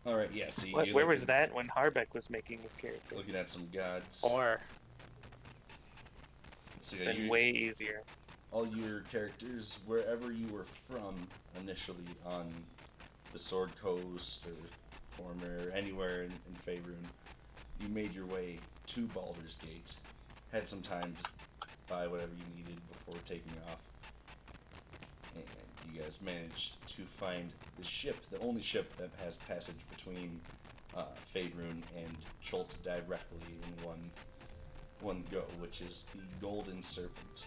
All right, yeah. See, What, you're where was that when Harbeck was making his character? looking at some gods. Or So it's been way easier. all your characters, wherever you were from initially on the Sword Coast or Former, anywhere in Faerun, you made your way to Baldur's Gate. Had some time to buy whatever you needed before taking off. And you guys managed to find the ship, the only ship that has passage between Faerun and Chult directly in one go, which is the Golden Serpent,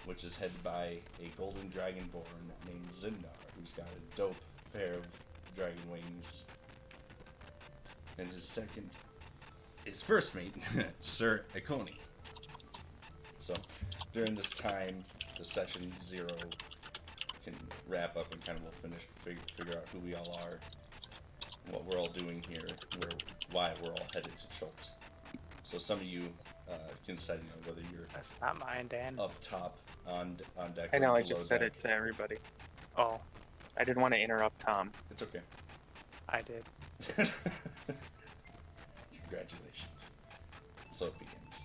which is headed by a golden dragonborn named Zindar, who's got a dope pair of dragon wings. And his first mate, Sir Iconi. So, during this time, the session 0 can wrap up and kind of we'll figure out who we all are, what we're all doing here, why we're all headed to Chult. So some of you can decide, whether you're That's not mine, Dan. up top on deck. I know, or I just said deck. it to everybody. Oh, I didn't want to interrupt Tom. It's okay. I did. Congratulations. So it begins.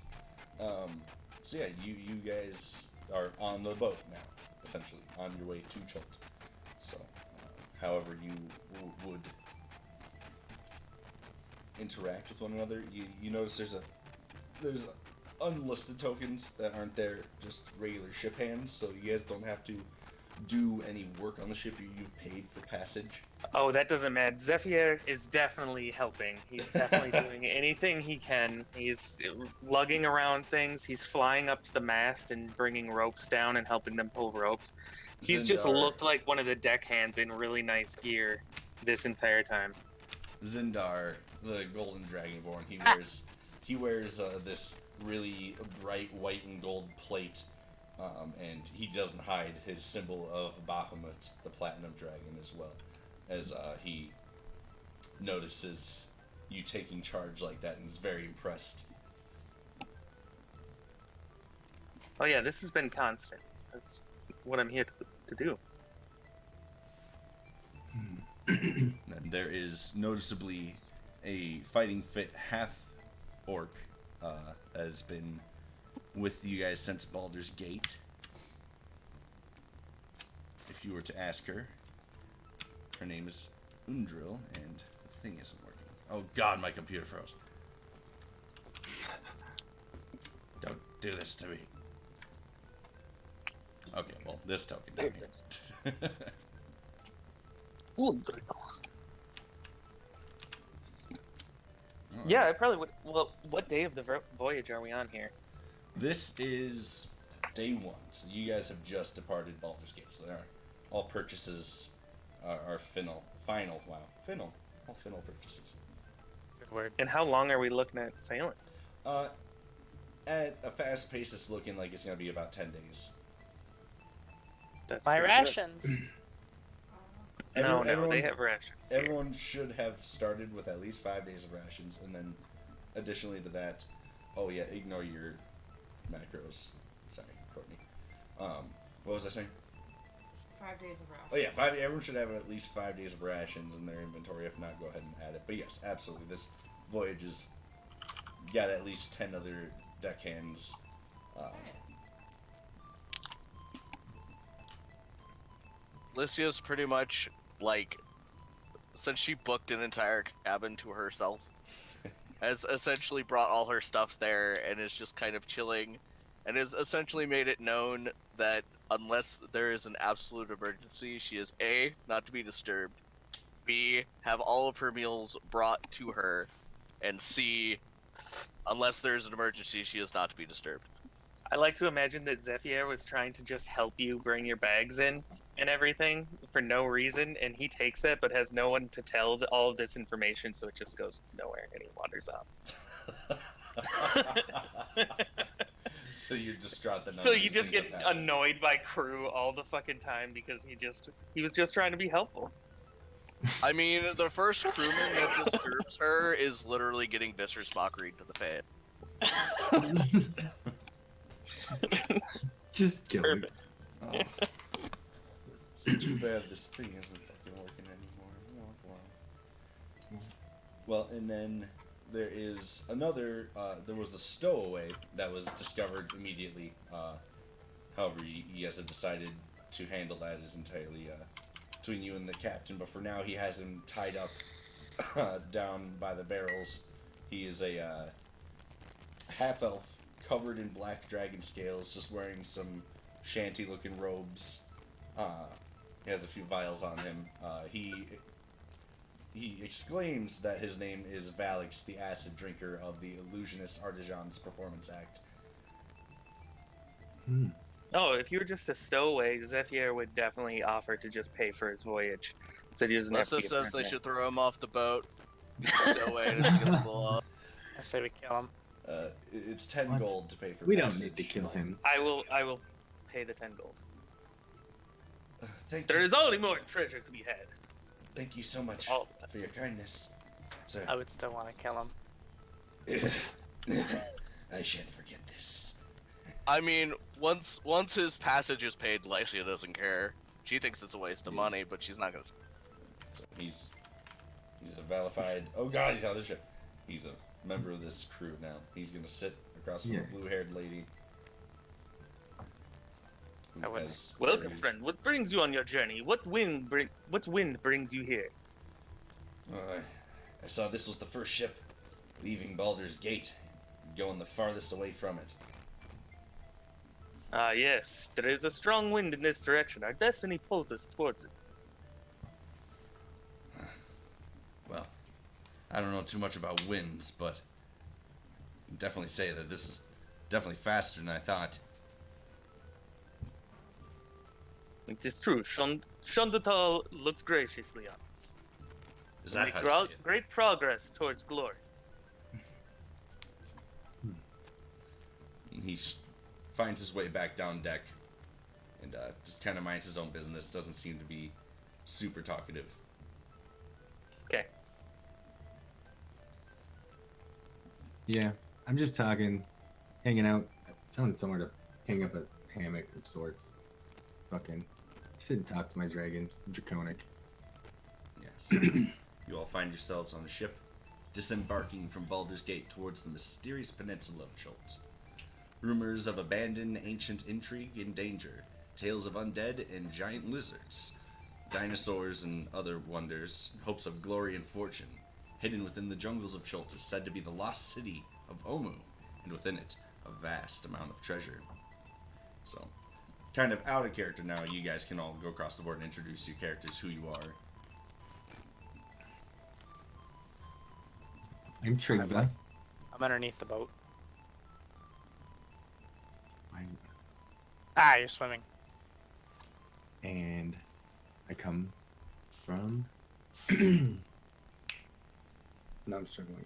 So yeah, you guys are on the boat now, essentially, on your way to Chult. So, however you would interact with one another, you notice there's unlisted tokens that aren't there, just regular ship hands, so you guys don't have to do any work on the ship. You've paid for passage. Oh, that doesn't matter. Zephyr is definitely helping. He's definitely doing anything he can. He's lugging around things. He's flying up to the mast and bringing ropes down and helping them pull ropes. He's just looked like one of the deckhands in really nice gear this entire time. Zindar, the golden dragonborn, he wears this really bright white and gold plate, and he doesn't hide his symbol of Bahamut, the platinum dragon, as well, as he notices you taking charge like that and is very impressed. Oh yeah, this has been constant. That's what I'm here to do. And there is noticeably a fighting fit half-orc that has been with you guys since Baldur's Gate. If you were to ask her, her name is Undril, and the thing isn't working. Oh god, my computer froze. Don't do this to me. Okay, well, this token down here. Yeah, I probably would. Well, what day of the voyage are we on here? This is day 1, so you guys have just departed Baldur's Gate, so all purchases are final. All final purchases. Good word. And how long are we looking at sailing? At a fast pace, it's looking like it's going to be about 10 days. That's My pretty rations. No, they have rations. Everyone should have started with at least 5 days of rations, and then additionally to that, oh yeah, ignore your macros. Sorry, Courtney. What was I saying? 5 days of rations. Oh yeah, everyone should have at least 5 days of rations in their inventory. If not, go ahead and add it. But yes, absolutely, this voyage has got at least 10 other deckhands. Lycia's pretty much, like, since she booked an entire cabin to herself, has essentially brought all her stuff there and is just kind of chilling, and has essentially made it known that unless there is an absolute emergency, she is A, not to be disturbed, B, have all of her meals brought to her, and C, unless there's an emergency, she is not to be disturbed. I like to imagine that Zephyr was trying to just help you bring your bags in and everything for no reason, and he takes that but has no one to tell all of this information, so it just goes nowhere and he wanders off. So you're distraught that none So of you these just things get have happened. annoyed by crew all the fucking time because he was just trying to be helpful. I mean, the first crewman that disturbs her is literally getting Viscer's mockery to the fan. Just kill it. Perfect. Oh. It's too bad this thing isn't fucking working anymore. Well, and then there is another. There was a stowaway that was discovered immediately. However, you guys have decided to handle that as entirely between you and the captain. But for now, he has him tied up down by the barrels. He is a half elf covered in black dragon scales, just wearing some shanty-looking robes. He has a few vials on him. He exclaims that his name is Valix, the acid drinker of the Illusionist Artisans Performance Act. Oh, if you were just a stowaway, Zephyr would definitely offer to just pay for his voyage, so he doesn't have to Lissa be a says they prisoner. should throw him off the boat. Stow away and it's against the law. I say we kill him. It's 10 What? gold to pay for We don't passage. need to kill him. I will pay the 10 gold. Thank There you. is only more treasure to be had. Thank you so much All the time. for your kindness, sir. I would still want to kill him. I shan't forget this. I mean, once his passage is paid, Lycia doesn't care. She thinks it's a waste of money, but she's not gonna. So he's a valified. Oh God, he's out of the ship. He's a member of this crew now. He's gonna sit across from Yeah. a blue-haired lady. I Who wouldn't. has Welcome, very- friend. What brings you on your journey? What wind brings you here? I saw this was the first ship leaving Baldur's Gate, going the farthest away from it. Ah, yes. There is a strong wind in this direction. Our destiny pulls us towards it. Well, I don't know too much about winds, but I can definitely say that this is definitely faster than I thought. It is true. Shondatal looks graciously on us. Is that Make how you say it? great progress towards glory. And he finds his way back down deck and just kind of minds his own business. Doesn't seem to be super talkative. Okay. Yeah, I'm just talking, hanging out. I found somewhere to hang up a hammock of sorts. Fucking sit and talk to my dragon, Draconic. Yes. You all find yourselves on a ship, disembarking from Baldur's Gate towards the mysterious peninsula of Chult. Rumors of abandoned ancient intrigue and danger, tales of undead and giant lizards, dinosaurs and other wonders, hopes of glory and fortune. Hidden within the jungles of Chult is said to be the lost city of Omu, and within it, a vast amount of treasure. So, kind of out of character now, you guys can all go across the board and introduce your characters, who you are. I'm Trigva. I'm underneath the boat. I'm- Ah, you're swimming. And I come from. No, I'm struggling.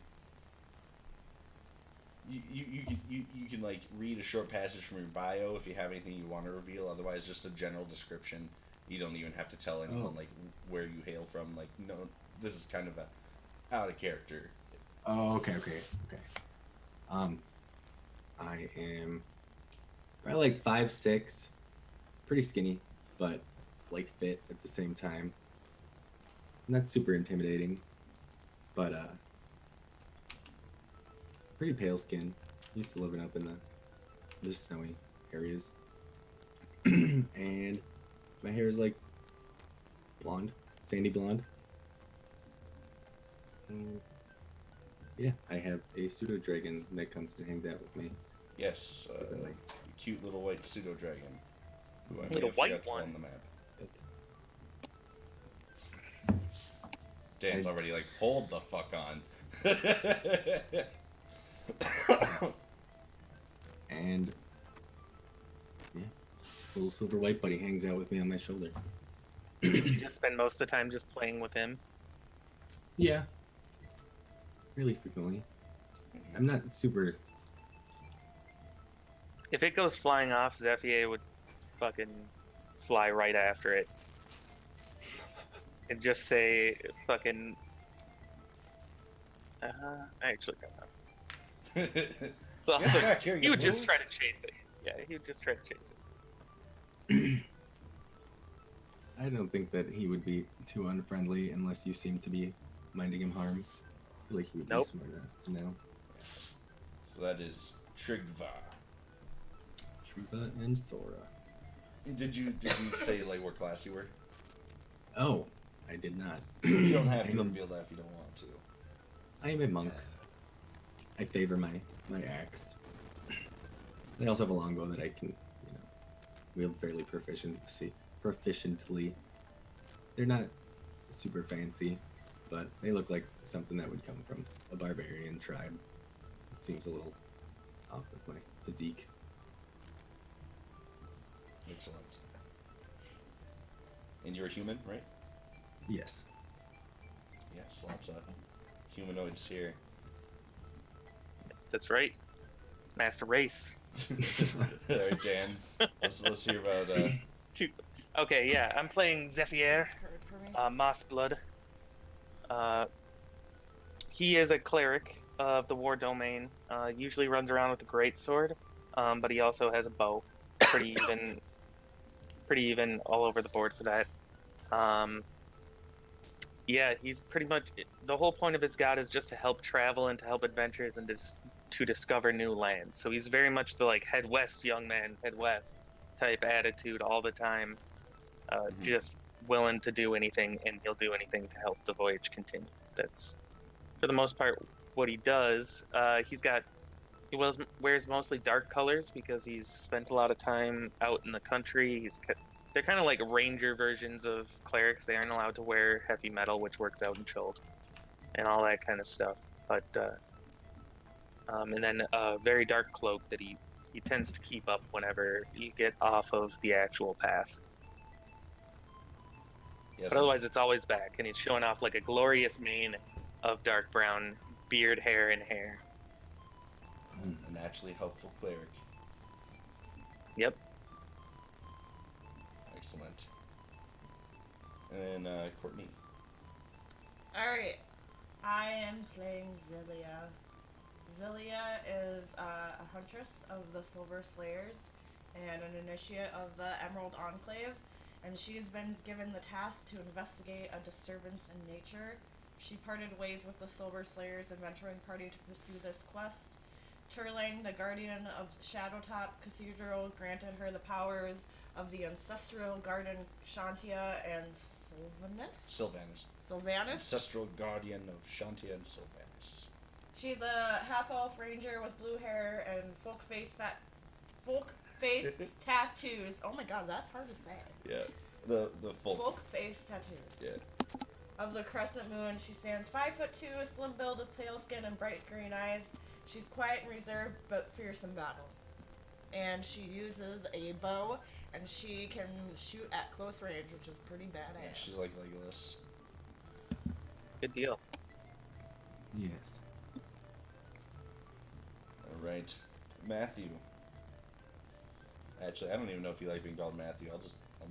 You can like read a short passage from your bio if you have anything you want to reveal. Otherwise, just a general description. You don't even have to tell anyone like where you hail from. Like, no, this is kind of a out of character. Oh, okay. I am probably like 5'6", pretty skinny, but like fit at the same time. Not super intimidating, but pretty pale skin. Used to living up in the snowy areas, and my hair is like blonde, sandy blonde. And yeah, I have a pseudo dragon that comes and hangs out with me. Yes, cute little white pseudo dragon, who I may Little have white forgot to put one. on the map. Dan's already like, hold the fuck on. And yeah, little silver white buddy hangs out with me on my shoulder. So you just spend most of the time just playing with him. Yeah, really frequently. I'm not super. If it goes flying off, Zephyr would fucking fly right after it. And just say fucking... I actually don't know. Well, Get so back here, he you would just fool. try to chase it. Yeah, he would just try to chase it. I don't think that he would be too unfriendly unless you seem to be minding him harm. feel like he would Nope. be smart enough to know. Yes. So that is Trigva. Shriva and Thora. Did you say like what class you were? Oh, I did not. You don't have to I'm a- reveal that if you don't want to. I am a monk. I favor my axe. I also have a longbow that I can, wield fairly proficiently. They're not super fancy, but they look like something that would come from a barbarian tribe. It seems a little off with my physique. Excellent. And you're a human, right? Yes. Yes, lots of humanoids here. That's right. Master Race. Alright, Dan. Let's hear about Okay, yeah, I'm playing Zephyr, This card for me. Moss Blood. He is a cleric of the War Domain. Usually runs around with a greatsword, but he also has a bow. Pretty even all over the board for that. Yeah, he's pretty much the whole point of his god is just to help travel and to help adventurers and to discover new lands. So he's very much the like head west, young man, head west type attitude all the time. Just willing to do anything, and he'll do anything to help the voyage continue. That's for the most part what he does. He wears mostly dark colors because he's spent a lot of time out in the country. They're kind of like ranger versions of clerics. They aren't allowed to wear heavy metal, which works out in Chult, and all that kind of stuff. But and then a very dark cloak that he tends to keep up whenever you get off of the actual path. yes, But otherwise, it's always back, and he's showing off like a glorious mane of dark brown beard, hair, and hair. a naturally helpful cleric. Yep. Excellent. And then Courtney. Alright. I am playing Zilia. Zilia is a huntress of the Silver Slayers and an initiate of the Emerald Enclave, and she's been given the task to investigate a disturbance in nature. She parted ways with the Silver Slayers adventuring party to pursue this quest. Turlang, the guardian of Shadowtop Cathedral, granted her the powers of the ancestral garden Shantia and Sylvanas. Sylvanas? Ancestral guardian of Shantia and Sylvanas. She's a half-elf ranger with blue hair and folk face tattoos. Oh my god, that's hard to say. Yeah. The Folk face tattoos. Yeah. Of the crescent moon, she stands 5'2", slim build with pale skin and bright green eyes. She's quiet and reserved, but fierce in battle. And she uses a bow, and she can shoot at close range, which is pretty badass. Yeah, she's like Legolas. Good deal. Yes. Alright. Matthew. Actually, I don't even know if you like being called Matthew. I'll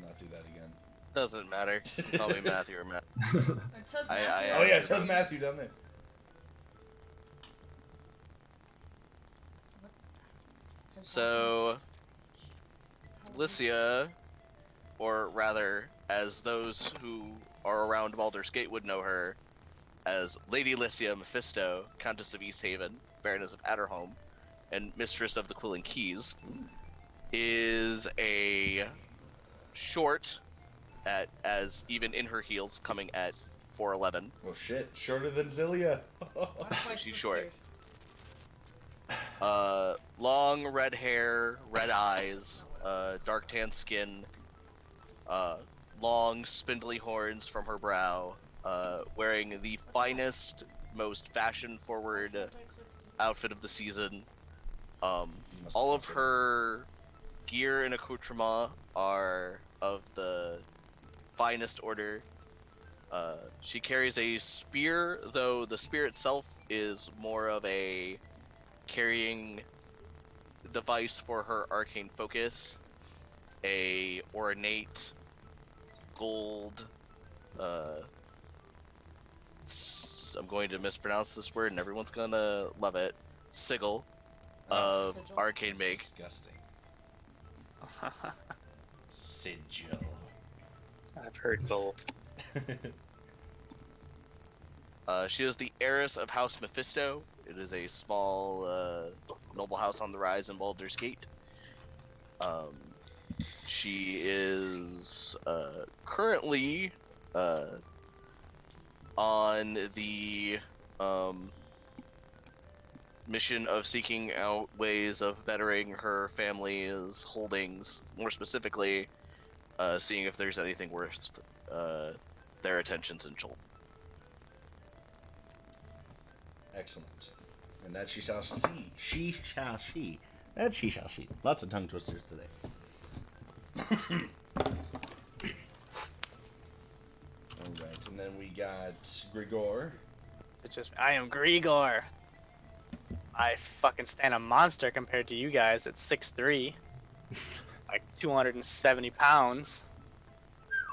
not do that again. Doesn't matter. Call me Matthew or Matt. It says I- Matthew. Oh yeah, it says Matthew down there. His So, last name's- Lycia, or rather, as those who are around Baldur's Gate would know her, as Lady Lycia Mephisto, Countess of Easthaven, Baroness of Adderholm, and Mistress of the Quilling Keys, is a short, as even in her heels, coming at 4'11". Oh shit, shorter than Zilia. That's my She's sister. short. Long red hair, red eyes, dark tan skin, long spindly horns from her brow, wearing the finest, most fashion-forward outfit of the season. All of her gear and accoutrement are of the finest order. She carries a spear, though the spear itself is more of a carrying device for her arcane focus. A ornate gold, I'm going to mispronounce this word and everyone's gonna love it, sigil of Sigil. arcane That's make. disgusting. Sigil. I've heard both. She is the heiress of House Mephisto. It is a small noble house on the rise in Baldur's Gate. She is currently on the mission of seeking out ways of bettering her family's holdings. More specifically, seeing if there's anything worth their attentions in Chult. Excellent. And that she shall see. She shall she. That she shall she. Lots of tongue twisters today. Alright, and then we got Grigor. It's just I am Grigor. I fucking stand a monster compared to you guys at 6'3", like 270 pounds,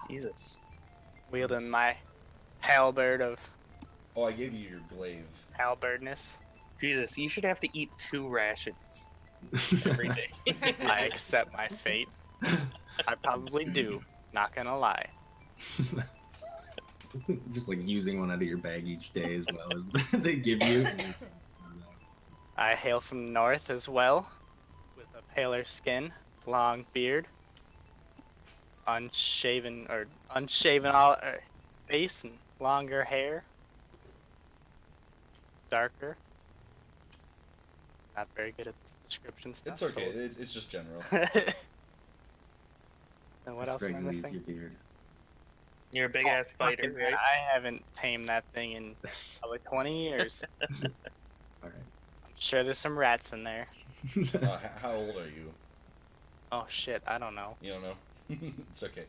Jesus. wielding my halberd of Oh, I gave you your glaive. halberdness. Jesus, you should have to eat 2 rations every day. I accept my fate. I probably do. Not gonna lie. Just like using one out of your bag each day as well as they give you. I hail from the north as well, with a paler skin, long beard, unshaven all face and longer hair, darker. Not very good at description stuff. It's okay. It's just general. And what else am I Struggling is missing? your beard. You're a big ass fighter, Fucking- right? I haven't tamed that thing in probably 20 years. All I'm sure there's some rats in there. right. How old are you? Oh shit, I don't know. You don't know? It's okay.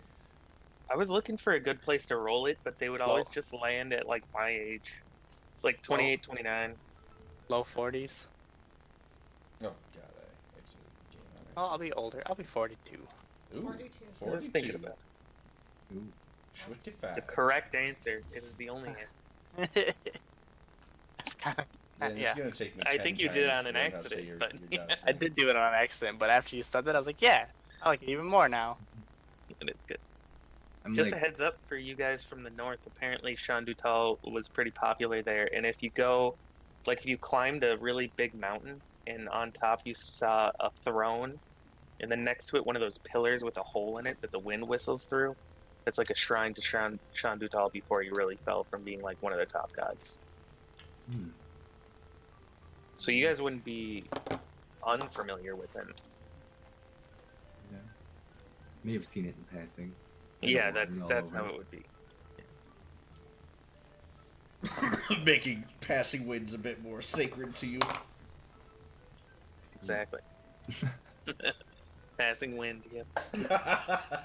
I was looking for a good place to roll it, but they would always just land at like my age. It's like 28, 29. Low 40s. Oh, God, I exited the game on Oh, I'll be older. I'll be 42. Ooh, 42. I was thinking about it. Ooh. Schwifty The fat. correct answer. It is the only answer. That's kind of. Yeah, it's Yeah. gonna take me I 10 think you did it times on to an learn how to say accident, your- but your yeah. goddess I name. did do it on accident, but after you said that, I was like, yeah, I like it even more now. And it's good. I'm Just like, a heads up for you guys from the north. Apparently, Shandutal was pretty popular there, and if you go, like, if you climbed a really big mountain, and on top you saw a throne, and then next to it one of those pillars with a hole in it that the wind whistles through, that's like a shrine to Shandutal before he really fell from being like one of the top gods. hmm. So you guys wouldn't be unfamiliar with him. Yeah. May have seen it in passing. I Yeah, know that's all how over. it would be. Making passing winds a bit more sacred to you. Exactly. Passing wind. Yep.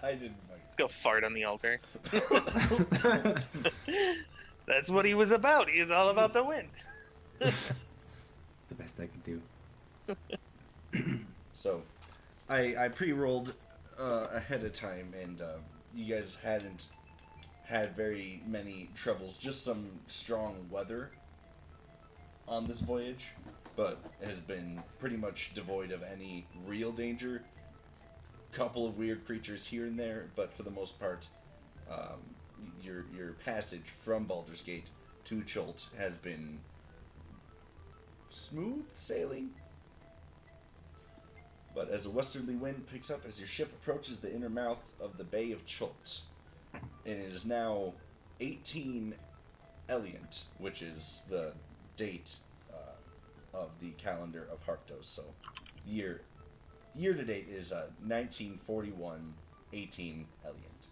I didn't Let's go fart on the altar. That's what he was about. He was all about the wind. The best I could do. So, I pre-rolled ahead of time, and you guys hadn't had very many troubles. Just some strong weather on this voyage, but has been pretty much devoid of any real danger. Couple of weird creatures here and there, but for the most part, your passage from Baldur's Gate to Chult has been smooth sailing. But as a westerly wind picks up as your ship approaches the inner mouth of the Bay of Chult, and it is now 18 Eliant, which is the date of the calendar of Harktos. So, the year to date is 1941, 18 Eliant.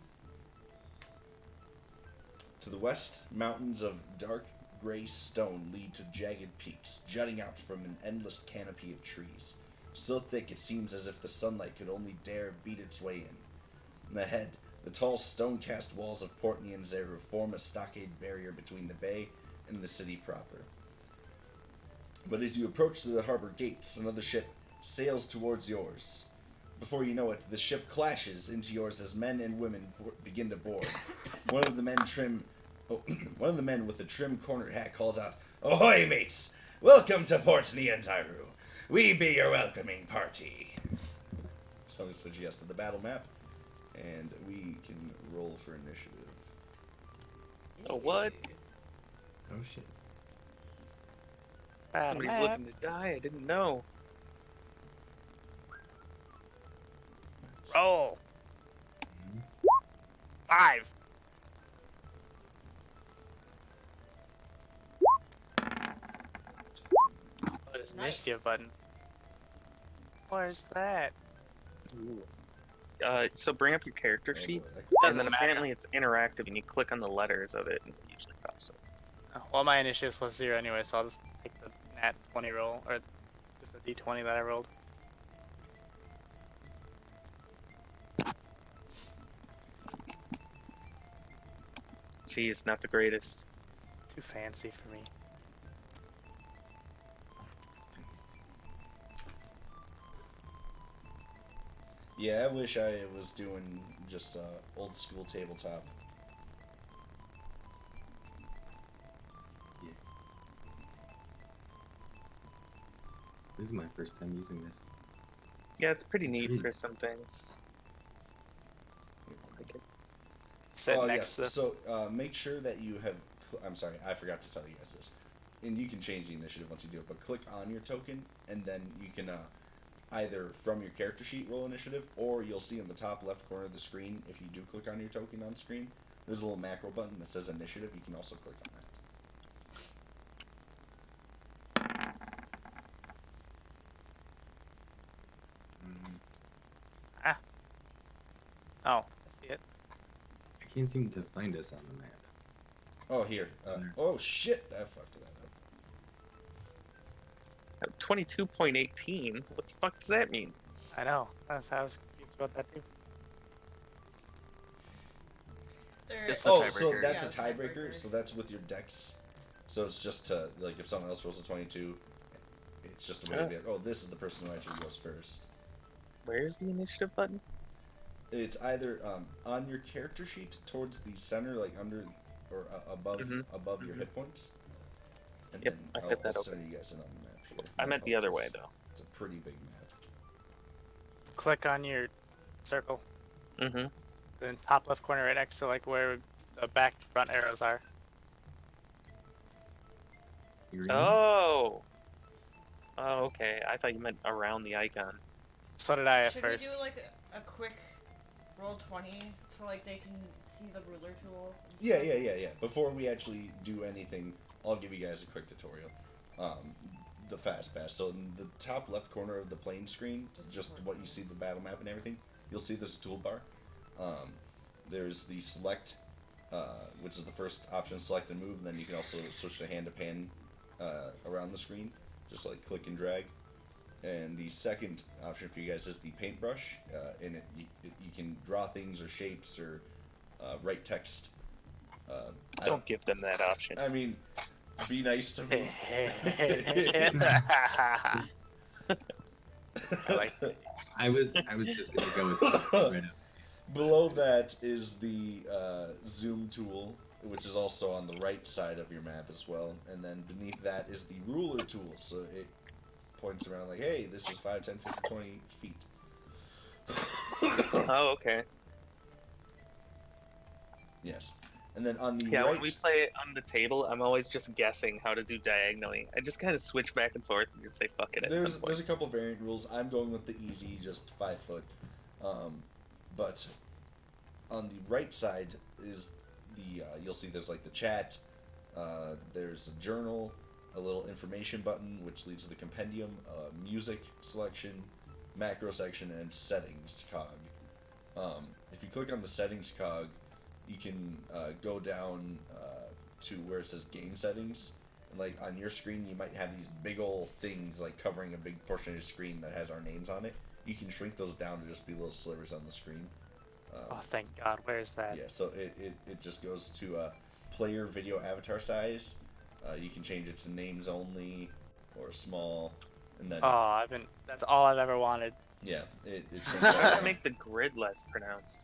To the west, mountains of dark gray stone lead to jagged peaks, jutting out from an endless canopy of trees. So thick it seems as if the sunlight could only dare beat its way in. Ahead, the tall stone-cast walls of Port Nyanzeru form a stockade barrier between the bay and the city proper. But as you approach the harbor gates, another ship sails towards yours. Before you know it, the ship clashes into yours as men and women begin to board. One of the men with a trim cornered hat calls out, "Ahoy, mates! Welcome to Port Nyanzaru. We be your welcoming party." So I'm going to switch you guys to the battle map, and we can roll for initiative. Oh, what? Oh shit. Bad Somebody's map. looking to die. I didn't know. Roll. Mhm. 5. What is Nice. initiative button? Where's that? So bring up your character Oh, sheet, boy, that- and Doesn't then matter. apparently it's interactive, and you click on the letters of it, and it usually pops up. Well, my initiative's plus 0 anyway, so I'll just take the nat 20 roll, or just a d20 that I rolled. Geez, not the greatest. Too fancy for me. Yeah, I wish I was doing just old school tabletop. Yeah. This is my first time using this. Yeah, it's pretty neat Jeez. for some things. Like it. Sit Oh next yes. to the... So make sure that you have. I'm sorry, I forgot to tell you guys this. And you can change the initiative once you do it. But click on your token, and then you can either from your character sheet roll initiative, or you'll see in the top left corner of the screen, if you do click on your token on screen, there's a little macro button that says initiative. You can also click on that. Oh, I see it. I can't seem to find us on the map. Oh, here. There. Oh shit! I fucked that up. 22.18. What the fuck does that mean? I know. I was confused about that too. There, It's the Oh, so tiebreaker. that's Yeah, a tiebreaker. So that's with your dex. So it's just to like if someone else rolls a 22, it's just a way to be like, oh, this is the person who actually goes first. Where's the initiative button? It's either on your character sheet towards the center, like under or above Mhm. above your Mhm. hit points. And Yep, then I I'll hit that center open. you guys in on the map here. I My meant the other way, apologies. though. It's a pretty big map. Click on your circle, Mm-hmm. then top left corner right next to like where the back front arrows are. You're in? Oh! Oh, okay. I thought you meant around the icon. So did I at should first. we do like a quick roll 20 so like they can see the ruler tool? and Yeah, stuff? yeah. Before we actually do anything, I'll give you guys a quick tutorial. The fast pass. So in the top left corner of the plane screen, just what you see the battle map and everything, you'll see this toolbar. There's the select, which is the first option, select and move. Then you can also switch to hand to pan around the screen, just like click and drag. And the second option for you guys is the paintbrush. In it, you can draw things or shapes or write text. Don't give them that option. I mean, be nice to me. I like that. I was just gonna go with that right now. Below that is the zoom tool, which is also on the right side of your map as well. And then beneath that is the ruler tool. So it points around like, hey, this is 5, 10, 15, 20 feet. Oh, okay. Yes. And then on the Yeah, right... when we play it on the table, I'm always just guessing how to do diagonally. I just kind of switch back and forth and just say fuck it at There's some point. a couple variant rules. I'm going with the easy, just 5 foot. But on the right side is the you'll see there's like the chat. There's a journal, a little information button which leads to the compendium, music selection, macro section, and settings cog. If you click on the settings cog, you can go down to where it says game settings. And like on your screen, you might have these big old things like covering a big portion of your screen that has our names on it. You can shrink those down to just be little slivers on the screen. Oh, thank God. Where's that? Yeah, so it just goes to player video avatar size. You can change it to names only or small, and then Oh, that's all I've ever wanted. yeah, it shrinks How that does down. make the grid less pronounced?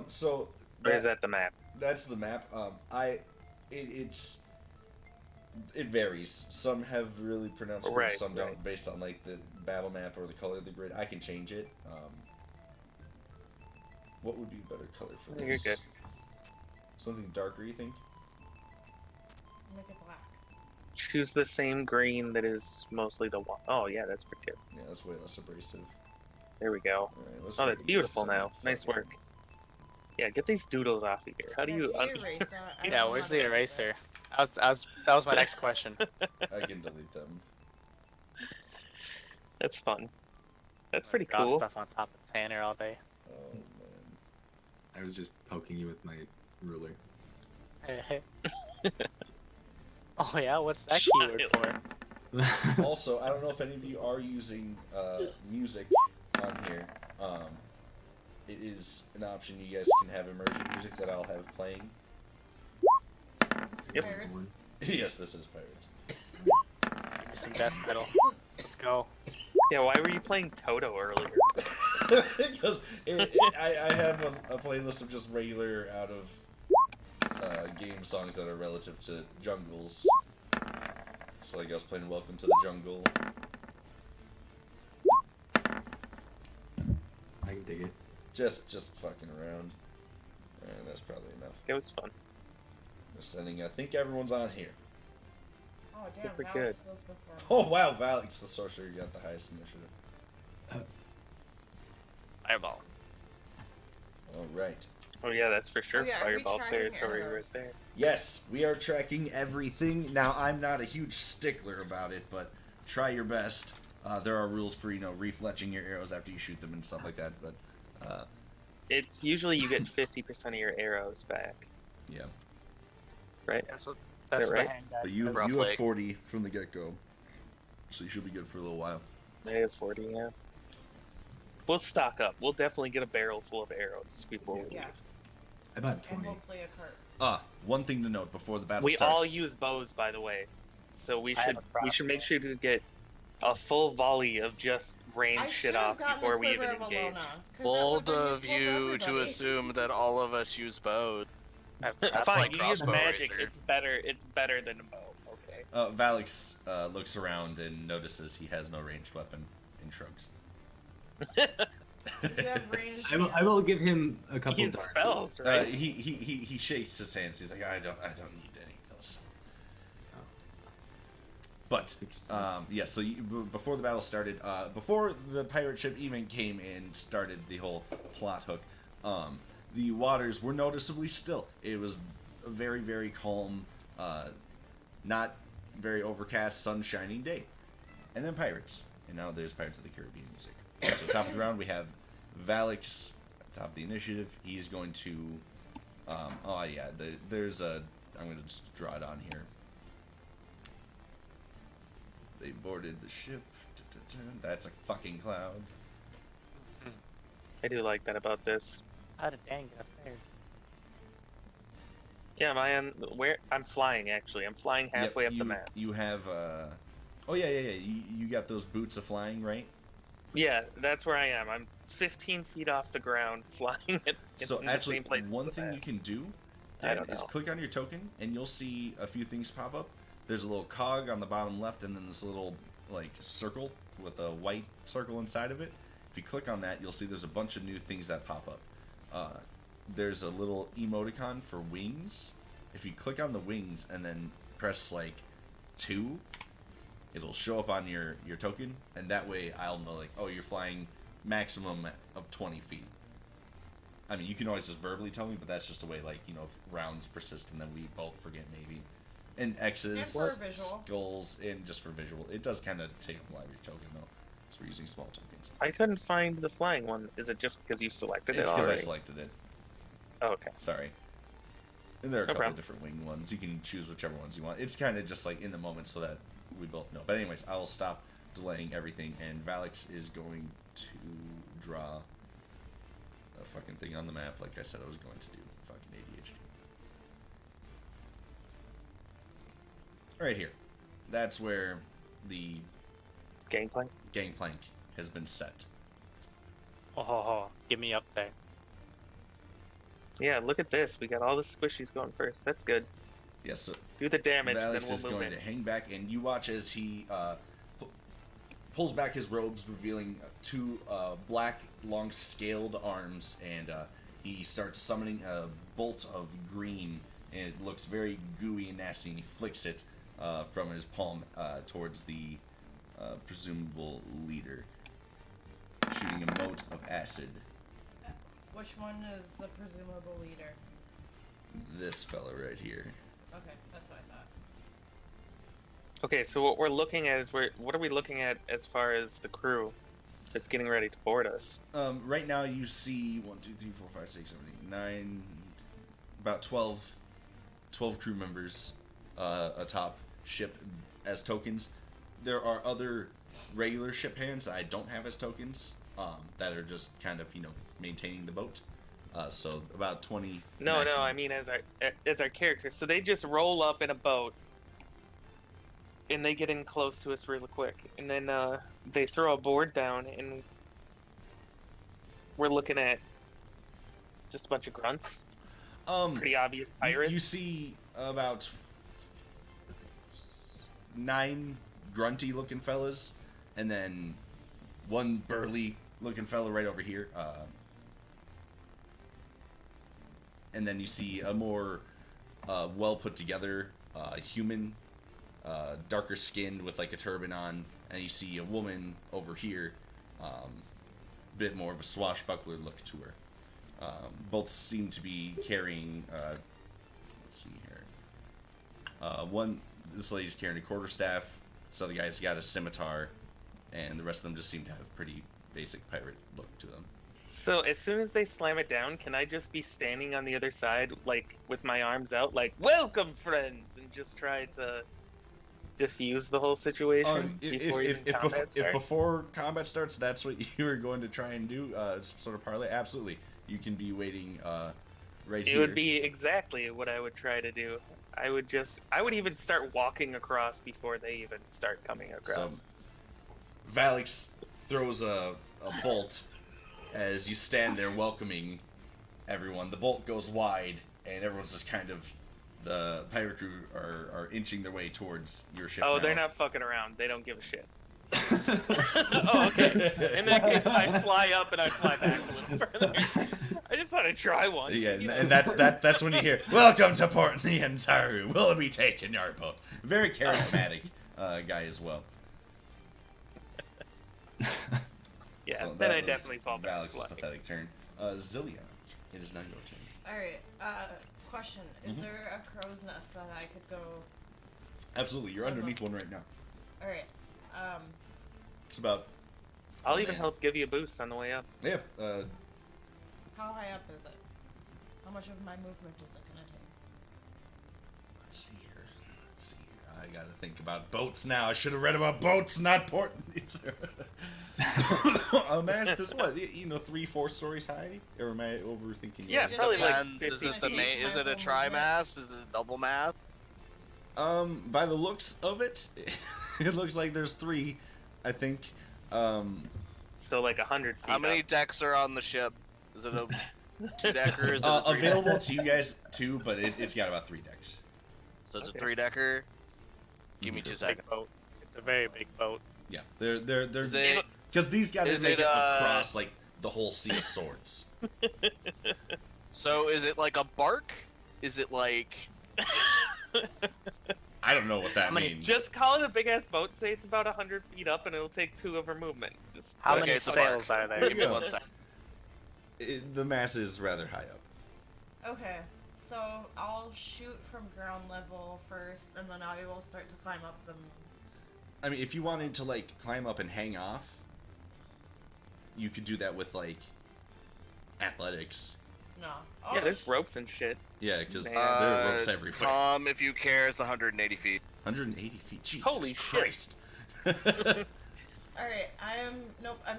So Or is that the map? that's the map. It varies. Some have really pronounced grids, Right, some don't, right. based on like the battle map or the color of the grid. I can change it. What would be a better color for You're this? good. Something darker, you think? Make it black. Choose the same green that is mostly the one. Oh yeah, that's pretty good. Yeah, that's way less abrasive. There we go. Alright, let's Oh, go that's get beautiful some now. Nice fucking- work. Yeah, get these doodles off of here. How do Yeah, you? can you erase that? I Yeah, don't know where's how to the erase eraser? That was my next question. I can delete them. That's fun. That's pretty Draw cool. stuff on top of Tanner all day. Oh man. I was just poking you with my ruler. Oh yeah, what's that keyword for? Also, I don't know if any of you are using music on here. It is an option. You guys can have immersion music that I'll have playing. Yep. Pirates. Yes, this is Pirates. Give me some death metal. Let's go. Yeah, why were you playing Toto earlier? Because I have a playlist of just regular out of game songs that are relative to jungles. So like I was playing Welcome to the Jungle. I can dig it. Just fucking around. And that's probably enough. It was fun. Just sending. I think everyone's on here. Oh damn, Super Alex good. goes before. Oh wow, Valix the sorcerer got the highest initiative. Fireball. All right. Oh yeah, that's for sure. Oh, yeah, are we Fireball tracking territory right arrows? there. Yes, we are tracking everything. Now, I'm not a huge stickler about it, but try your best. There are rules for, refletching your arrows after you shoot them and stuff like that, but, It's usually you get 50% of your arrows back, yeah. right? That's what that the right? hand guy But you does. Roughly. have 40 from the get-go, so you should be good for a little while. I have 40, yeah. We'll stock up. We'll definitely get a barrel full of arrows before we leave. Yeah, I bought and 20. hopefully a cart. One thing to note before the battle We starts. all use bows, by the way, so we I have should a make crossbow. sure to get a full volley of just range I shit should have off gotten before the we even quiver of engage. Alona, 'cause Bold that would've of been useful for you to everybody. assume that all of us use bows. That's Fine, like you use crossbow magic. racer. It's better. It's better than a bow. Okay. Valix looks around and notices he has no ranged weapon and shrugs. You have range. I will give him a couple He uses darts. spells, right? He shakes his hands. He's like, I don't need any of those. But yeah. So before the battle started, before the pirate ship even came and started the whole plot hook, the waters were noticeably still. It was a very very calm, not very overcast, sun shining day, and then pirates. And now there's Pirates of the Caribbean music. So top of the round we have Valix at top of the initiative. He's going to oh yeah, there's a I'm gonna just draw it on here. They boarded the ship. That's a fucking cloud. I do like that about this. How did Dan get up there? Yeah, where I'm flying actually. I'm flying halfway Yep, up the mast. You have oh yeah. You got those boots of flying, right? Yeah, that's where I am. I'm 15 feet off the ground, flying So in the actually, same place. as one the thing you mast. can do, I Dan, don't is know. click on your token, and you'll see a few things pop up. There's a little cog on the bottom left, and then this little like circle with a white circle inside of it. If you click on that, you'll see there's a bunch of new things that pop up. There's a little emoticon for wings. If you click on the wings and then press like 2, it'll show up on your token, and that way I'll know like, oh, you're flying maximum of 20 feet. I mean, you can always just verbally tell me, but that's just a way, like, if rounds persist and then we both forget maybe. And X's, And for visual. skulls, and just for visual. It does kind of take up a lot of your token, though, because we're using small tokens. I couldn't find the flying one. Is it just because you selected It's it because I already? selected it. Oh, okay. Sorry. And there are a No couple problem. of different wing ones. You can choose whichever ones you want. It's kind of just like in the moment so that we both know. But anyways, I will stop delaying everything, and Valix is going to draw a fucking thing on the map like I said I was going to do. Fucking ADHD. Right here. That's where the Gangplank. gangplank has been set. Oh, get me up there. Yeah, look at this. We got all the squishies going first. That's good. Yes, so Do the damage, Valix then is we'll move going in. to hang back, and you watch as he pulls back his robes, revealing two black, long, scaled arms, and he starts summoning a bolt of green and it looks very gooey and nasty, and he flicks it from his palm towards the presumable leader, shooting a mote of acid. Which one is the presumable leader? This fella right here. Okay, that's what I thought. Okay, so what we're looking at is what are we looking at as far as the crew that's getting ready to board us? Right now you see 1, 2, 3, 4, 5, 6, 7, 8, 9, about 12 crew members atop ship as tokens. There are other regular ship hands that I don't have as tokens that are just kind of, maintaining the boat. So about 20. No, maximum. I mean as our characters. So they just roll up in a boat, and they get in close to us really quick, and then they throw a board down, and we're looking at just a bunch of grunts. Pretty obvious pirates. You see about 9 grunty looking fellas, and then 1 burly looking fella right over here. And then you see a more well put together human, darker skinned with like a turban on, and you see a woman over here, bit more of a swashbuckler look to her. Both seem to be carrying. Let's see here. This lady's carrying a quarterstaff. This other guy's got a scimitar, and the rest of them just seem to have pretty basic pirate look to them. So as soon as they slam it down, can I just be standing on the other side, like with my arms out, like "Welcome, friends," and just try to diffuse the whole situation before combat starts? If before combat starts, that's what you were going to try and do, some sort of parlay. Absolutely, you can be waiting right here. It would be exactly what I would try to do. I would even start walking across before they even start coming across. So, Valix throws a bolt as you stand there welcoming everyone. The bolt goes wide, and everyone's just kind of, the pirate crew are inching their way towards your ship. Oh, now. they're not fucking around. They don't give a shit. Oh, okay. In that case, I fly up and I fly back a little further. I just thought I'd try one. Yeah, and that's when you hear, "Welcome to Port Niantaru. We'll be taking your boat." Very charismatic guy as well. Yeah, So then that I was definitely fall back. Valix's to flying. pathetic turn. Zilia, it is now your turn. Alright, question. Is there a crow's nest that I could go... Absolutely, you're underneath one right now. Alright, It's about. I'll even help give you a boost on the way up. Yeah. how high up is it? How much of my movement is it gonna take? Let's see here. I gotta think about boats now. I should have read about boats, not port. A mast is what? 3-4 stories high? Or am I overthinking? Yeah, it? probably like And is 50 it the feet. main? Is it a tri-mast? Is it a double mast? By the looks of it, it looks like there's 3. I think. So like 100 feet. How many up. decks are on the ship? Is it a 2-decker? Is it a 3-decker? Available to you guys 2, but it's got about 3 decks. So it's Okay. a 3-decker. Give me 2 Big seconds. boat. It's a very big boat. Yeah, there's Is it? because these guys is make it, it across like the whole sea of swords. So is it like a bark? Is it like? I don't know what that How many- means. Just call it a big ass boat. Say it's about 100 feet up, and it'll take 2 of her movement. Just How Okay, many it's a sails bark. are there? Give me Yeah. 1 second. The mass is rather high up. Okay, so I'll shoot from ground level first, and then I will start to climb up them. I mean, if you wanted to like climb up and hang off, you could do that with like athletics. No. yeah, there's ropes and shit. Yeah, because Man. there are ropes everywhere. Tom, if you care, it's 180 feet. 180 feet. Jesus Holy shit. Christ. Alright, I'm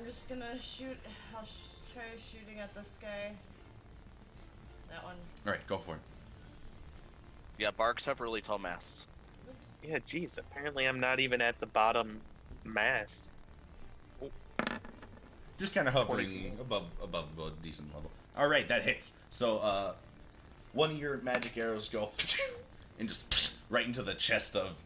just gonna shoot. I'll try shooting at this guy. That one. All right, go for it. Yeah, barks have really tall masts. Oops. Yeah, jeez. Apparently, I'm not even at the bottom mast. Just kind of hovering above a decent level. All right, that hits. So, one of your magic arrows go and just right into the chest of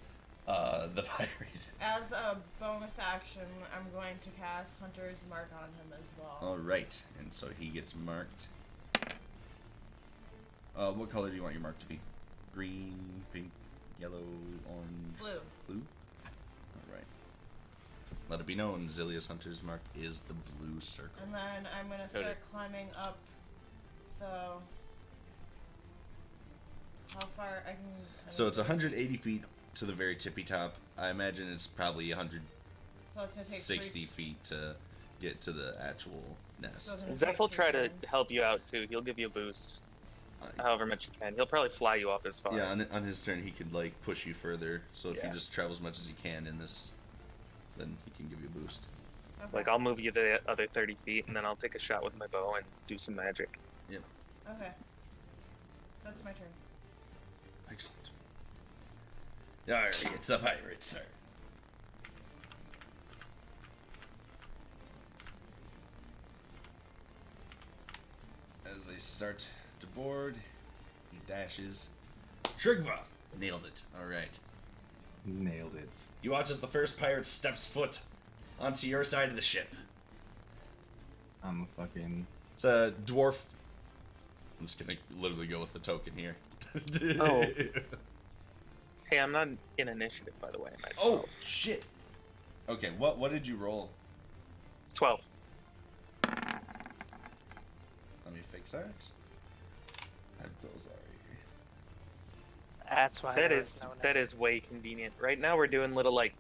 the pirate. As a bonus action, I'm going to cast Hunter's Mark on him as well. All right, and so he gets marked. What color do you want your mark to be? green, pink, yellow, orange, Blue. blue. All right. Let it be known, Zillia's hunter's mark is the blue circle. And then I'm gonna start climbing up. So how far I can? So it's 180 feet to the very tippy top. I imagine it's probably 160 So it's gonna take feet to get to the actual nest. So then- Zeph will try to turns. help you out too. He'll give you a boost, however much you can. He'll probably fly you up as far. Yeah, on his turn, he could like push you further. So if Yeah. you just travel as much as you can in this, then he can give you a boost. Okay. Like I'll move you the other 30 feet, and then I'll take a shot with my bow and do some magic. Okay. That's my turn. Excellent. Alright, it's the pirate's turn. As they start to board, he dashes. Trigva! Nailed it. Alright. Nailed it. You watch as the first pirate steps foot onto your side of the ship. I'm a fucking. It's a dwarf. I'm just gonna literally go with the token here. Oh. Hey, I'm not in initiative, by the way. Oh, shit! Okay, what did you roll? It's 12. Let me fix that. I'm so sorry. That's why. That is way convenient. Right now we're doing little like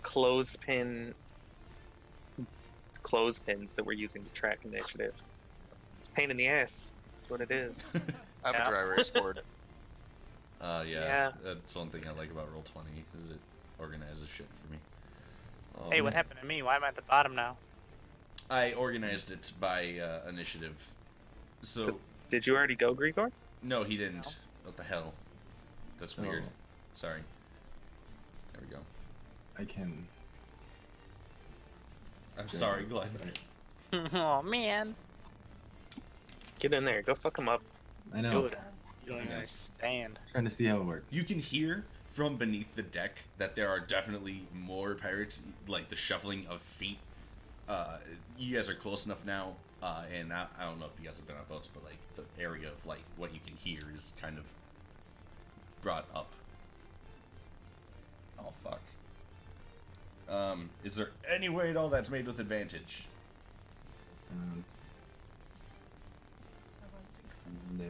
clothespins that we're using to track initiative. It's a pain in the ass. That's what it is. I have Yeah. a dry erase board. Yeah, Yeah. that's one thing I like about Roll20 is it organizes shit for me. Hey, what happened to me? Why am I at the bottom now? I organized it by initiative. So Did you already go, Grigor? no, he didn't. What the hell? That's weird. Oh. Sorry. There we go. I can. I'm sorry, Glenn. Oh man. Get in there. Go fuck him up. I know. Dude, you don't Yeah. understand. Trying to see how it works. You can hear from beneath the deck that there are definitely more pirates, like the shuffling of feet. You guys are close enough now, and I don't know if you guys have been on boats, but like the area of like what you can hear is kind of brought up. Oh fuck. Is there any way at all that's made with advantage? I don't think so. No.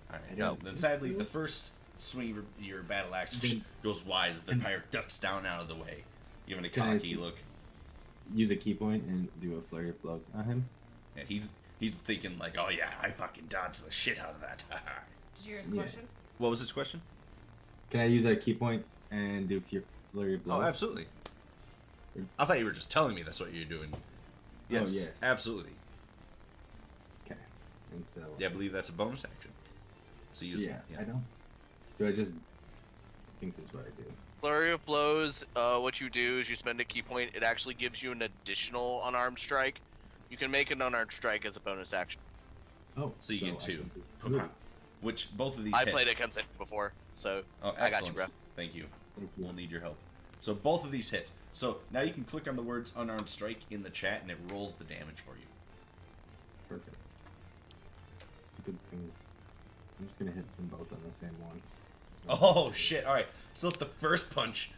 Alright, I no. don't Then think sadly, so. the first swing of your battle axe Then- goes wide as the pirate ducks down out of the way, giving a Can I cocky see- look. Use a key point and do a flurry of blows on him. Yeah, he's thinking like, oh yeah, I fucking dodged the shit out of that. Did you hear his Yeah. question? What was its question? Can I use that key point and do flurry of blows? Oh, absolutely. I thought you were just telling me that's what you're doing. Yes, yes. absolutely. Okay. And so. Yeah, I believe that's a bonus action. So use Yeah, I don't. So I just think this is what I do. Flurry of blows, what you do is you spend a key point. It actually gives you an additional unarmed strike. You can make an unarmed strike as a bonus action. Oh. So you get I two. can do two. Which both of these I hits. played against it before, so Oh, I got you, excellent. bro. Thank you. Thank you. We'll need your help. So both of these hit. So now you can click on the words unarmed strike in the chat and it rolls the damage for you. Perfect. Stupid things. I'm just gonna hit them both on the same one. Oh shit! All right. So with the first punch,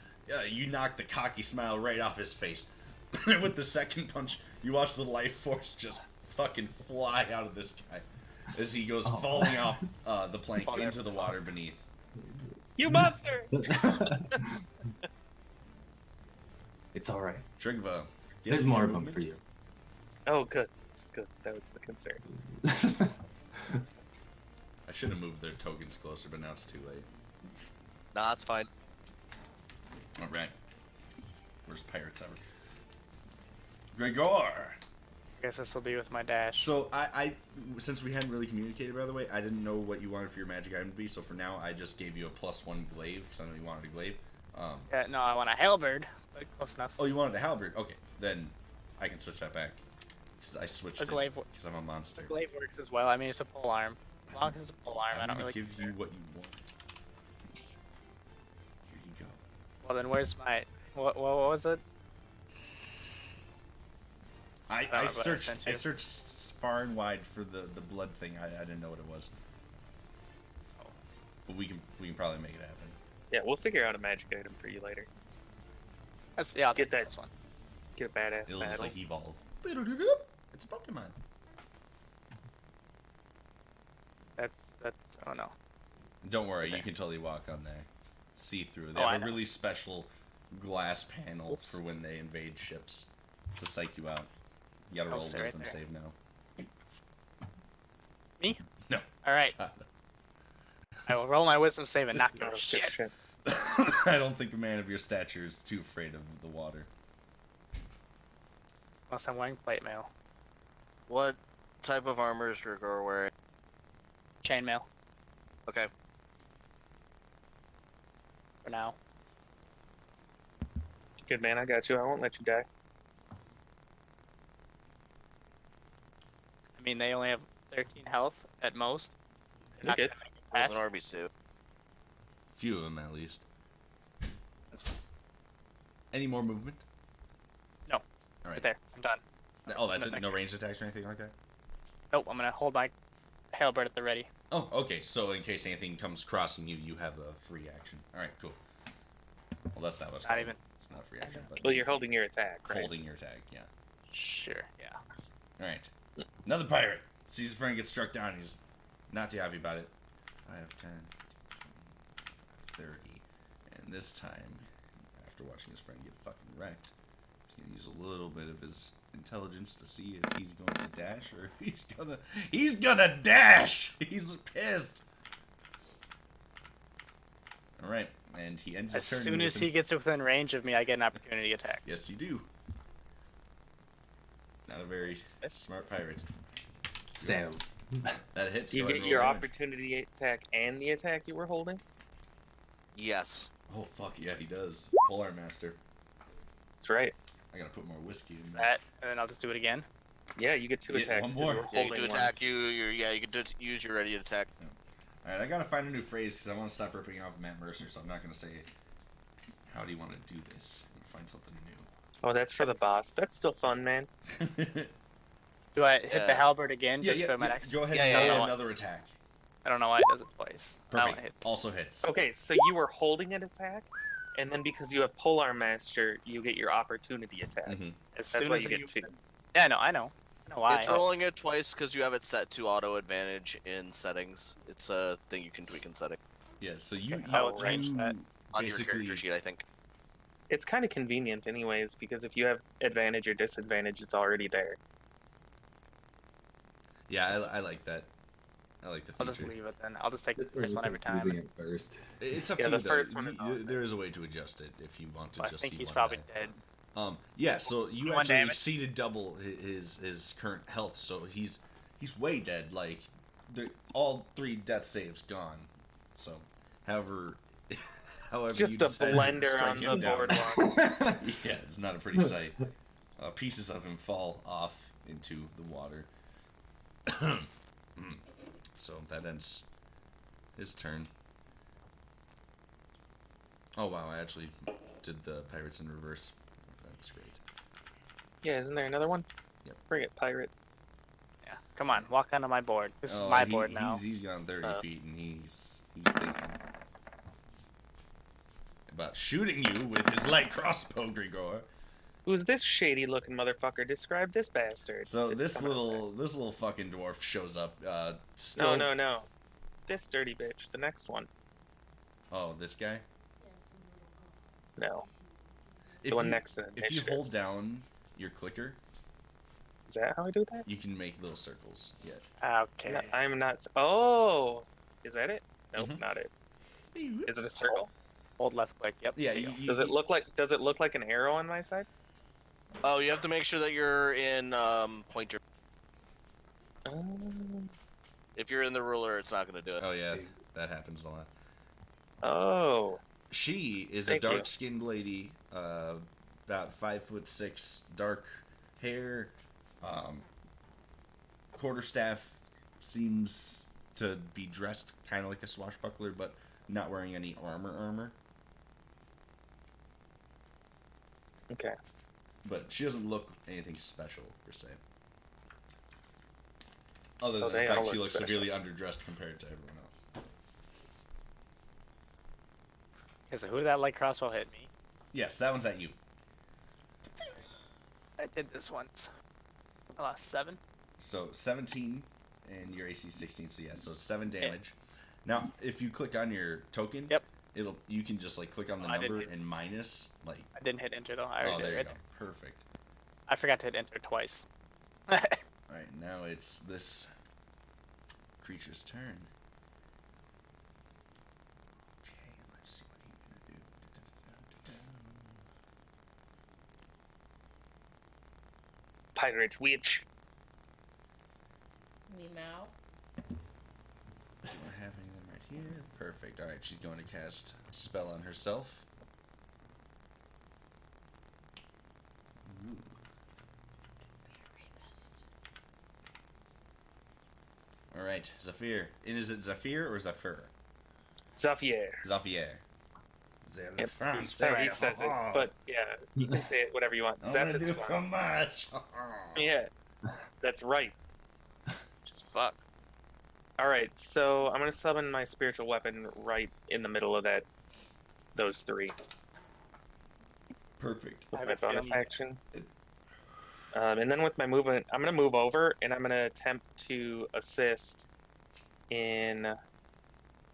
you knock the cocky smile right off his face. With the second punch, you watch the life force just fucking fly out of this guy as he goes Oh. falling off the plank Oh, there- into the water beneath. You monster! It's all right. Trigva, do you There's have more any of them movement? for you. Oh, good. Good. That was the concern. I should have moved their tokens closer, but now it's too late. Nah, it's fine. All right. Worst pirates ever. Gregor. Guess this will be with my dash. So I since we hadn't really communicated, by the way, I didn't know what you wanted for your magic item to be. So for now, I just gave you a +1 glaive because I know you wanted a glaive. Yeah, no, I want a halberd. But close enough. Oh, you wanted a halberd? Okay, then I can switch that back. Because I switched A it glaive because I'm a monster. The glaive works as well. I mean, it's a pole arm. As long as it's a pole arm, I I'm don't gonna really. give you what you want. Here you go. Well, then where's my? What was it? I know what I searched sent I you. searched far and wide for the blood thing. I didn't know what it was. but we can probably make it happen. Yeah, we'll figure out a magic item for you later. Yeah, I'll Get take that. this one. Get a badass It'll saddle. just like evolve. It's a Pokemon. That's oh no. Don't worry, Okay. you can totally walk on there. See through. They Oh, I have a know. really special glass panel Oops. for when they invade ships to psych you out. You gotta Oh, roll a sit right wisdom there. save now. Me? No. All right. I will roll my wisdom save and not Oh, give a shit. I don't think a man of your stature is too afraid of the water. Unless I'm wearing plate mail. What type of armor is Grigor wearing? Chainmail Okay. for now. Good man, I got you. I won't let you die. I mean, they only have 13 health at most. They're You're not good. gonna make it More past. than armies do. Few of them, at least. That's fine. Any more movement? No. All right. Right there. I'm done. Oh, that's No, it. No ranged attacks or anything like that. Nope. I'm gonna hold my halberd at the ready. Oh, okay. So in case anything comes crossing you, you have a free action. All right, cool. Well, that's not what's Not called. even. It's not a free action, but Well, you're holding your attack, right? holding your tag. Yeah. Sure. Yeah. All right. Another pirate sees his friend get struck down. He's not too happy about it. 5, 10, 30, and this time, after watching his friend get fucking wrecked, he's gonna use a little bit of his intelligence to see if he's going to dash or if he's gonna dash. He's pissed. All right, and he ends his As turn. soon as he gets within range of me, I get an opportunity attack. Yes, you do. Not a very smart pirate. Sam. That hits. You Go ahead get and your roll damage. opportunity attack and the attack you were holding? Yes. Oh fuck yeah, he does. Polar Master. That's right. I gotta put more whiskey in That, and then I'll just do it again. Yeah, you get 2 Yeah, attacks. one 'cause more. you were Yeah, you holding can one. attack you can use your ready attack. Alright, I gotta find a new phrase because I want to stop ripping off Matt Mercer, so I'm not gonna say, how do you want to do this? I'm gonna find something Oh, that's for the boss. That's still fun, man. new. Do I hit the Yeah. halberd again? yeah, Just yeah, for my yeah. next? Go ahead Yeah, and yeah, roll yeah. another attack. I don't know why it does it twice. That one Perfect. hits. Also hits. Okay, so you were holding an attack, and then because you have Polar Master, you get your opportunity attack. Mhm. As That's soon why as you get 2. Yeah, I know. I know why. It's rolling it twice because you have it set to auto advantage in settings. It's a thing you can tweak in settings Yeah, so you, I will change you that. on your basically character sheet, I think. It's kind of convenient, anyways, because if you have advantage or disadvantage, it's already there. Yeah, I like that. I like the I'll just feature. leave it then. I'll just take the Just don't first one look every confusing time. at first. It's up Yeah, to the you, though. first one is always There is a way to adjust it if you want to Well, I just think see he's one probably die. dead. Yeah, so you One actually damage. exceeded double his current health, so he's way dead. Like, all 3 death saves gone. So, however you Just a decided to blender strike on him the down. boardwalk. Yeah, it's not a pretty sight. Pieces of him fall off into the water. So that ends his turn. Oh wow, I actually did the pirates in reverse. That's great. Yeah, isn't there another one? Yep. Bring it, pirate. Yeah. Come on, walk onto my board. This is Oh, my board now. He's gone 30 Oh. feet and he's thinking about shooting you with his light crossbow, Grigor. Who's this shady-looking motherfucker? Describe this bastard. So It's this coming up little fucking dwarf shows up. there. Still. No. This dirty bitch. The next one. Oh, this guy. No. If The one you- next to If you initiative. hold down your clicker, Is that how I do that? you can make little circles. Yeah. Okay. No, I'm not. Oh! Is that it? Nope, Mhm. not it. Is it a circle? Hold left click. Yep. Yeah. there you go. Does it look like an arrow on my side? Oh, you have to make sure that you're in pointer. If you're in the ruler, it's not going to do it. Oh yeah, that happens a lot. Oh. She is Thank a you. dark-skinned lady, about 5'6", dark hair, quarterstaff. Seems to be dressed kind of like a swashbuckler, but not wearing any armor. Okay. But she doesn't look anything special per se. Other Oh, than the they fact all she look looks special. severely underdressed compared to everyone else. Okay, so who did that light crossbow hit me? Yes, that one's at you. I did this once. I lost 7. So 17, and your AC 16. So yeah, so 7 damage. Now, if you click on your token, Yep. you can just like click on the I didn't number hit- and minus like. I didn't hit enter though. I Oh, already there did you it go. right Perfect. there. I forgot to hit enter twice. All right, now it's this creature's turn. Okay, let's see what he's gonna do. Pirate witch. Meow. Do I have any of them right here? Perfect. All right, she's going to cast a spell on herself. Ooh. Rapist. All right, Zafir. And is it Zafir or Zafir? Xavier. Zafir. Yep, he says it, but yeah, you can say it whatever you want. I'm Zeph gonna is do fine. fromage. Yeah, that's right. Just fuck. All right, so I'm gonna summon my spiritual weapon right in the middle of those 3 Perfect. with I my have a bonus feeling- action. And then with my movement, I'm gonna move over and I'm gonna attempt to assist in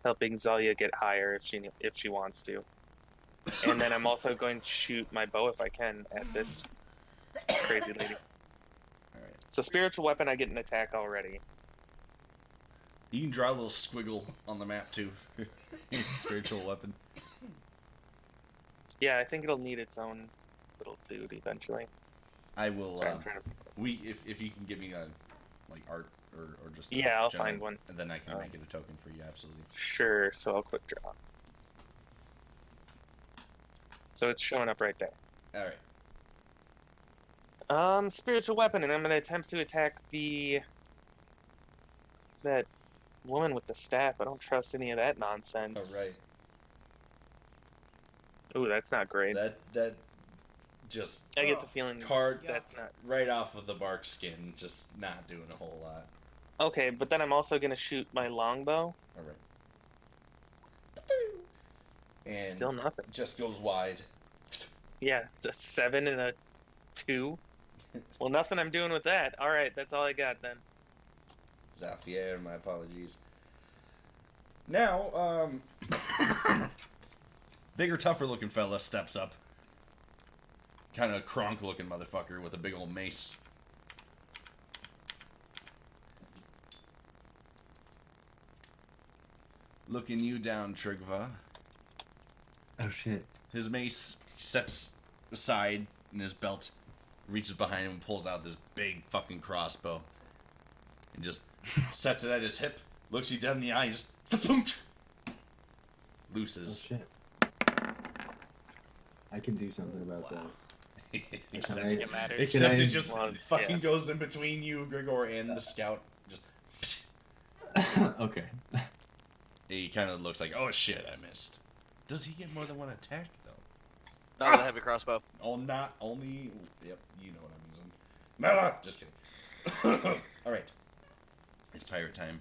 helping Zalia get higher if she wants to. And then I'm also going to shoot my bow if I can at this crazy lady. All right. So spiritual weapon, I get an attack already. You can draw a little squiggle on the map too. Spiritual weapon. Yeah, I think it'll need its own little dude eventually. I will. I'm trying to- If you can give me a like art or just Yeah, I'll general- find one. and then I can Uh, make it a token for you. Absolutely. Sure, so I'll quick draw. So it's showing up right there. All right. Spiritual weapon, and I'm gonna attempt to attack that woman with the staff. I don't trust any of that nonsense. All right. Ooh, that's not great. That just I get the feeling card that's not right off of the bark skin, just not doing a whole lot. okay. But then I'm also gonna shoot my longbow. All right. And Still nothing. just goes wide. Yeah, a 7 and a 2. Well, nothing I'm doing with that. All right, that's all I got then. Zafier, my apologies. Now, bigger, tougher looking fella steps up. Kind of Kronk looking motherfucker with a big old mace. Looking you down, Trigva. Oh shit. His mace sets aside in his belt, reaches behind him and pulls out this big fucking crossbow. And just sets it at his hip, looks you dead in the eye, and just Oh looses. shit. I can do something about that. except Can It matters. except Can I- it just Well, fucking yeah. goes in between you, Grigor, and the scout. Just Okay. he kind of looks like, oh shit, I missed. Does he get more than one attack though? Not with a heavy crossbow. Oh, not only. Yep, you know what I'm using. Meta. Just kidding. All right, it's pirate time.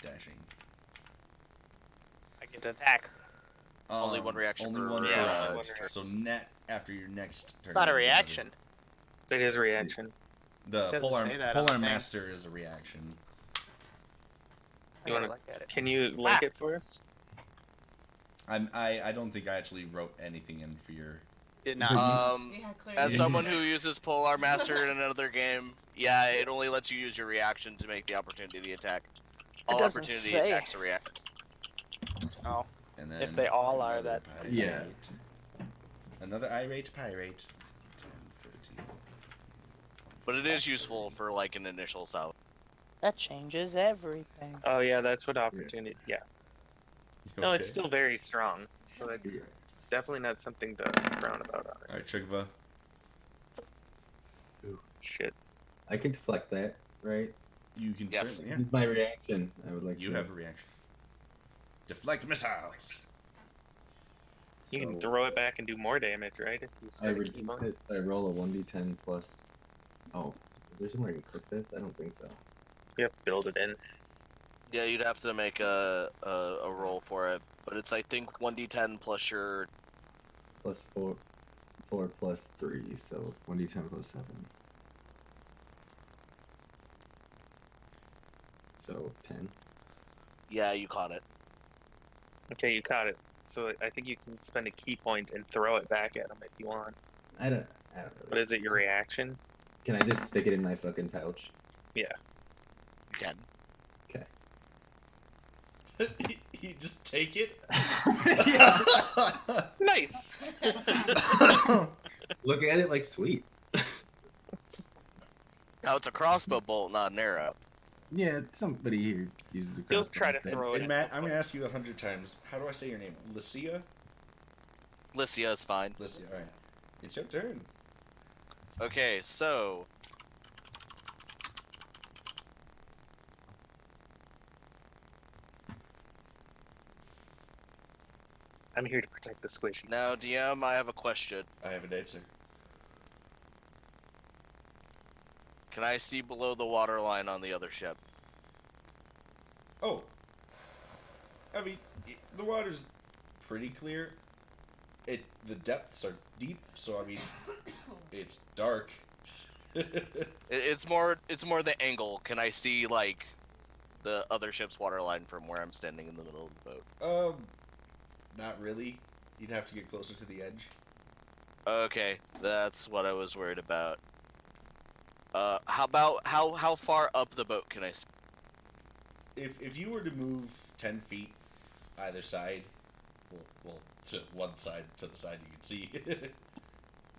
Dashing. I get to attack. Only one reaction Only per, one per yeah, round. one per- So net after your next turn. It's not a you can do another- reaction. It is a reaction. The Doesn't polar say that on the thing. master is a reaction. You wanna- look at it. Can you link it for us? I don't think I actually wrote anything in for your. Did not. Yeah, clearly. As someone who uses Polar Master in another game, yeah, it only lets you use your reaction to make the opportunity attack. All doesn't opportunity say. attacks are react. Oh, And then If they all are, another that- pirate. Yeah. Another irate pirate. 10, 13. But it is useful for like an initial salve. that changes everything. Oh yeah, that's what opportunity. Yeah. No, it's Okay. still very strong. So it's definitely not something to frown about on it. All right, Trigva. Shit. I can deflect that, right? You can Yes. certainly. Yeah. Use my reaction. I would like You to. have a reaction. Deflect missiles. You can So, throw it back and do more damage, right? If you I spend a reduce key point. it. So I roll a 1d10 plus. Oh, is there somewhere I can cook this? I don't think so. You have to build it in. Yeah, you'd have to make a roll for it, but it's I think 1d10 plus your. Plus 4, 4 plus 3, so 1d10 plus 7. So 10. Yeah, you caught it. Okay, you caught it. So I think you can spend a key point and throw it back at him if you want. I don't really. But is it your reaction? Can I just stick it in my fucking pouch? You can. Okay. You just take it. Nice. Look at it like sweet. Now it's a crossbow bolt, not an arrow. Yeah, somebody here uses a He'll crossbow. try to And, throw it. and at Matt, I'm someone. gonna ask you 100 times. How do I say your name? Lycia? Lycia is fine. Lycia. All right. It's your turn. Okay, so I'm here to protect the squishies. now DM, I have a question. I have an answer. Can I see below the water line on the other ship? Oh. I mean, the water's pretty clear. The depths are deep, so I mean, it's dark. It's more the angle. Can I see like the other ship's water line from where I'm standing in the middle of the boat? Not really. You'd have to get closer to the edge. Okay, that's what I was worried about. How about how far up the boat can I see? If you were to move 10 feet either side, well, to one side, to the side you can see,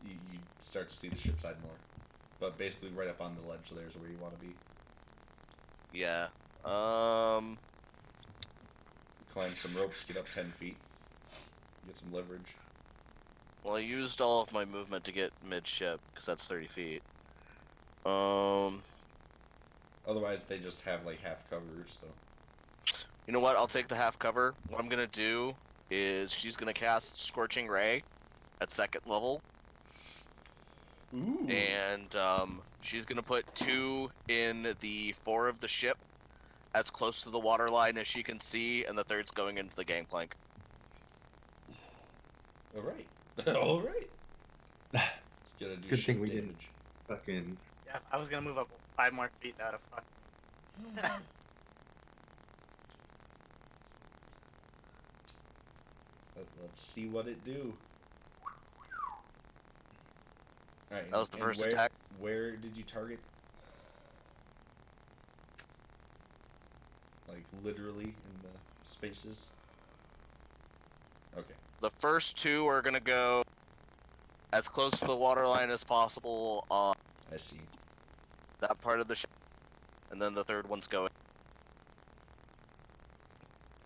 you start to see the ship side more. But basically, right up on the ledge there's where you want to be. Yeah. Climb some ropes, get up 10 feet, get some leverage. Well, I used all of my movement to get midship because that's 30 feet. Otherwise, they just have like half cover, so. You know what? I'll take the half cover. What I'm gonna do is she's gonna cast Scorching Ray at 2nd level, Ooh. and she's gonna put 2 in the fore of the ship, as close to the water line as she can see, and the 3rd's going into the gangplank. All right. All right. It's gonna do Good shit thing we damage. didn't fucking. Yeah, I was gonna move up 5 more feet out of fun. Let's see what it do. All right. That was the and first where, attack. Where did you target? Like literally in the spaces. Okay. The first 2 are gonna go as close to the water line as possible on I see. that part of the ship, and then the 3rd one's going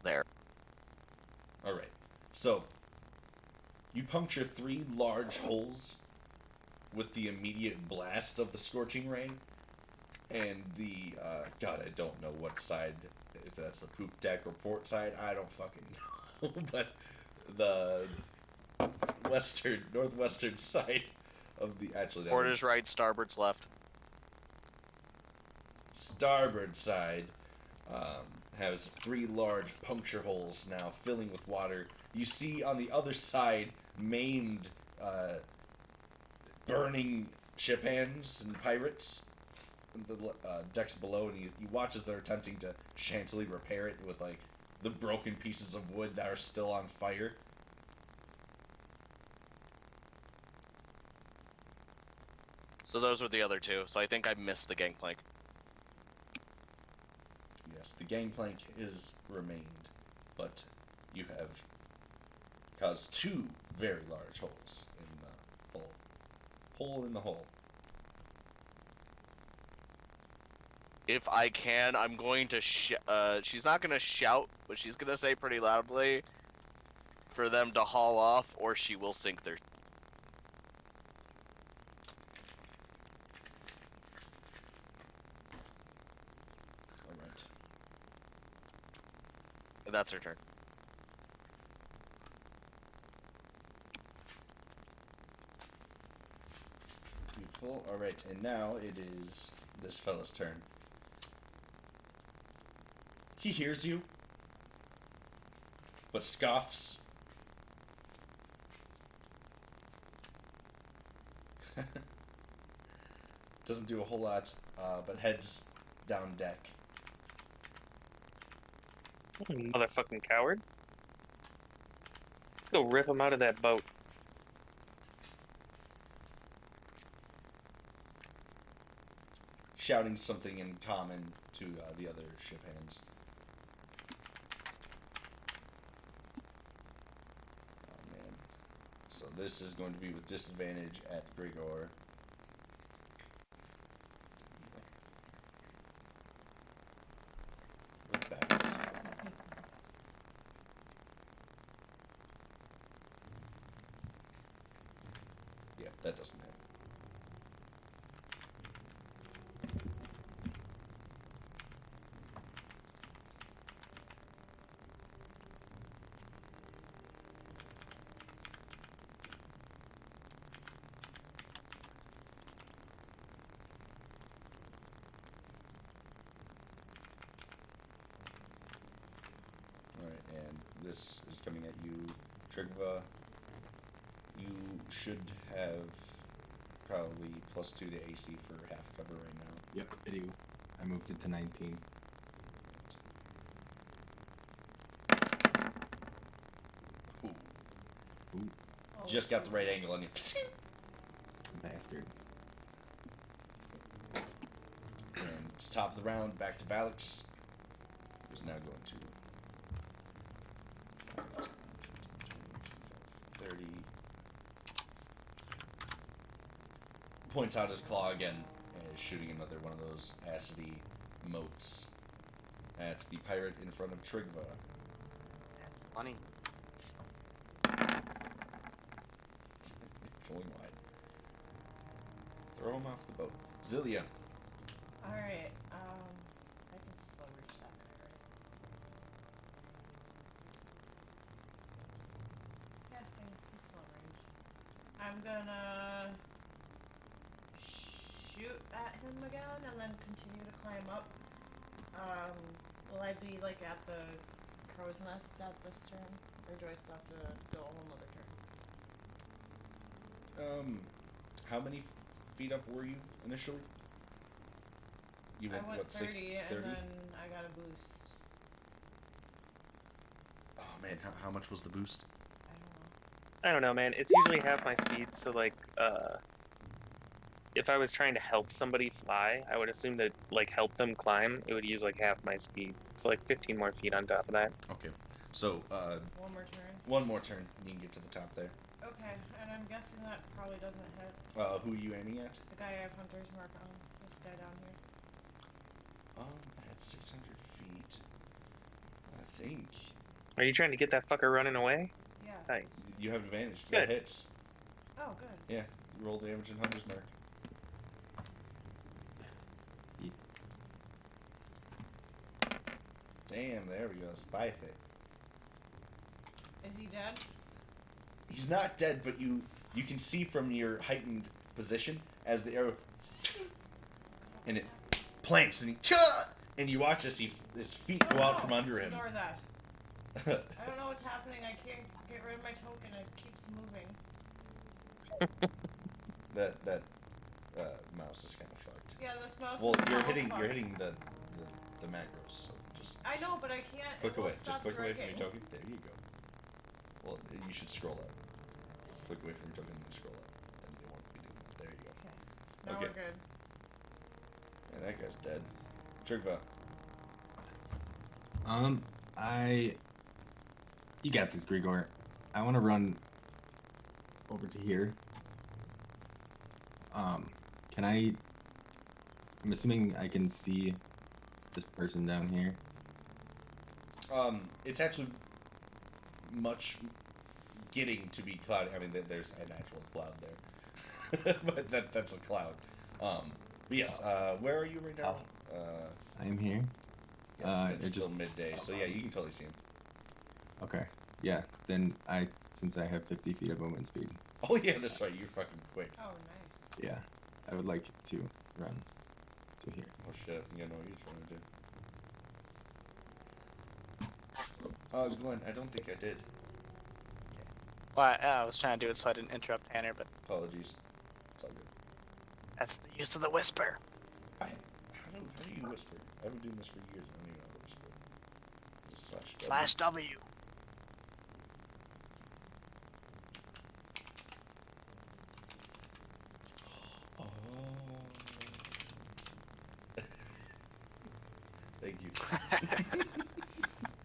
there. All right. So you puncture 3 large holes with the immediate blast of the scorching rain, and the God, I don't know what side. If that's the poop deck or port side, I don't fucking know. But the northwestern side of the that Port would- is right, starboard's left. starboard side has 3 large puncture holes now filling with water. You see on the other side maimed, burning ship hands and pirates in the decks below, and you watch as they're attempting to shantily repair it with like the broken pieces of wood that are still on fire. So those were the other 2. So I think I missed the gangplank. Yes, the gangplank is remained, but you have caused 2 very large holes in the hole. Hole in the hole. If I can, I'm going to she's not gonna shout, but she's gonna say pretty loudly for them to haul off, or she will sink their. All right. That's her turn. Beautiful. All right, and now it is this fella's turn. He hears you, but scoffs. Doesn't do a whole lot, but heads down deck. Motherfucking coward. Let's go rip him out of that boat. Shouting something in common to the other ship hands. Oh man. So this is going to be with disadvantage at Grigor. Look back. Yeah, that doesn't hit. Alright, and this is coming at you, Trigva. You should have probably +2 to AC for half cover right now. Yep, I do. I moved it to 19. Ooh. Ooh, Oh, Just got the right angle on you. bastard. And it's top of the round, back to Valix, who's now going to 30. Points out his claw again and is shooting another one of those acidy motes. That's the pirate in front of Trigva. Funny. Going wide. Throw him off the boat. Zilia. Alright, I can still reach that guy, right? Yeah, he's still in range. I'm gonna shoot at him again and then continue to climb up. Will I be like at the crow's nest at this turn? Or do I still have to go a whole nother turn? How many feet up were you initially? You I went what, 30, 30? and then I got a boost. Oh man, how much was the boost? I don't know. I don't know, man. It's usually half my speed, so like, if I was trying to help somebody fly, I would assume that like help them climb, it would use like half my speed. It's like 15 more feet on top of that. Okay, so One more turn. one more turn, and you can get to the top there. Okay, and I'm guessing that probably doesn't hit Who are you aiming at? the guy I have Hunter's Mark on. This guy down here. At 600 feet, I think Are you trying to get that fucker running away? Yeah. Nice. you have advantage. That Good. hits. Oh, good. Yeah, you roll damage in Hunter's Mark. Damn, there we go. Spicy. Is he dead? He's not dead, but you can see from your heightened position as the arrow and it plants and you watch as his feet go out from under him. Ignore that. I don't know what's happening. I can't get rid of my token. It keeps moving. that mouse is kind of fucked. Yeah, this mouse Well, is you're all hitting fucked. the macros, so just I know, but I can't. click it away. won't Just stop click away from your drinking. token. There you go. Well, you should scroll up. Click away from your token and then scroll up. Then you won't be doing that. There you go. Okay. Now Okay. we're good. And that guy's dead. Trigva. You got this, Grigor. I want to run over to here. Can I? I'm assuming I can see this person down here. It's actually much getting to be cloudy. I mean, there's an actual cloud there, but that's a cloud. But yes. Where are you right now? I am here. Yes, I it's still just- midday, so yeah, you can totally see him. Okay. Yeah. Then since I have 50 feet of movement speed, Oh yeah, that's right. You're fucking quick. Oh, nice. yeah, I would like to run to here. Oh shit, I think I know what you're trying to do. Glenn, I don't think I did. Well, I was trying to do it so I didn't interrupt Tanner, but Apologies. It's all good. that's the use of the whisper. How do you whisper? I've been doing this for years. I don't even know how to whisper. Is it Slash W. Oh. Thank you.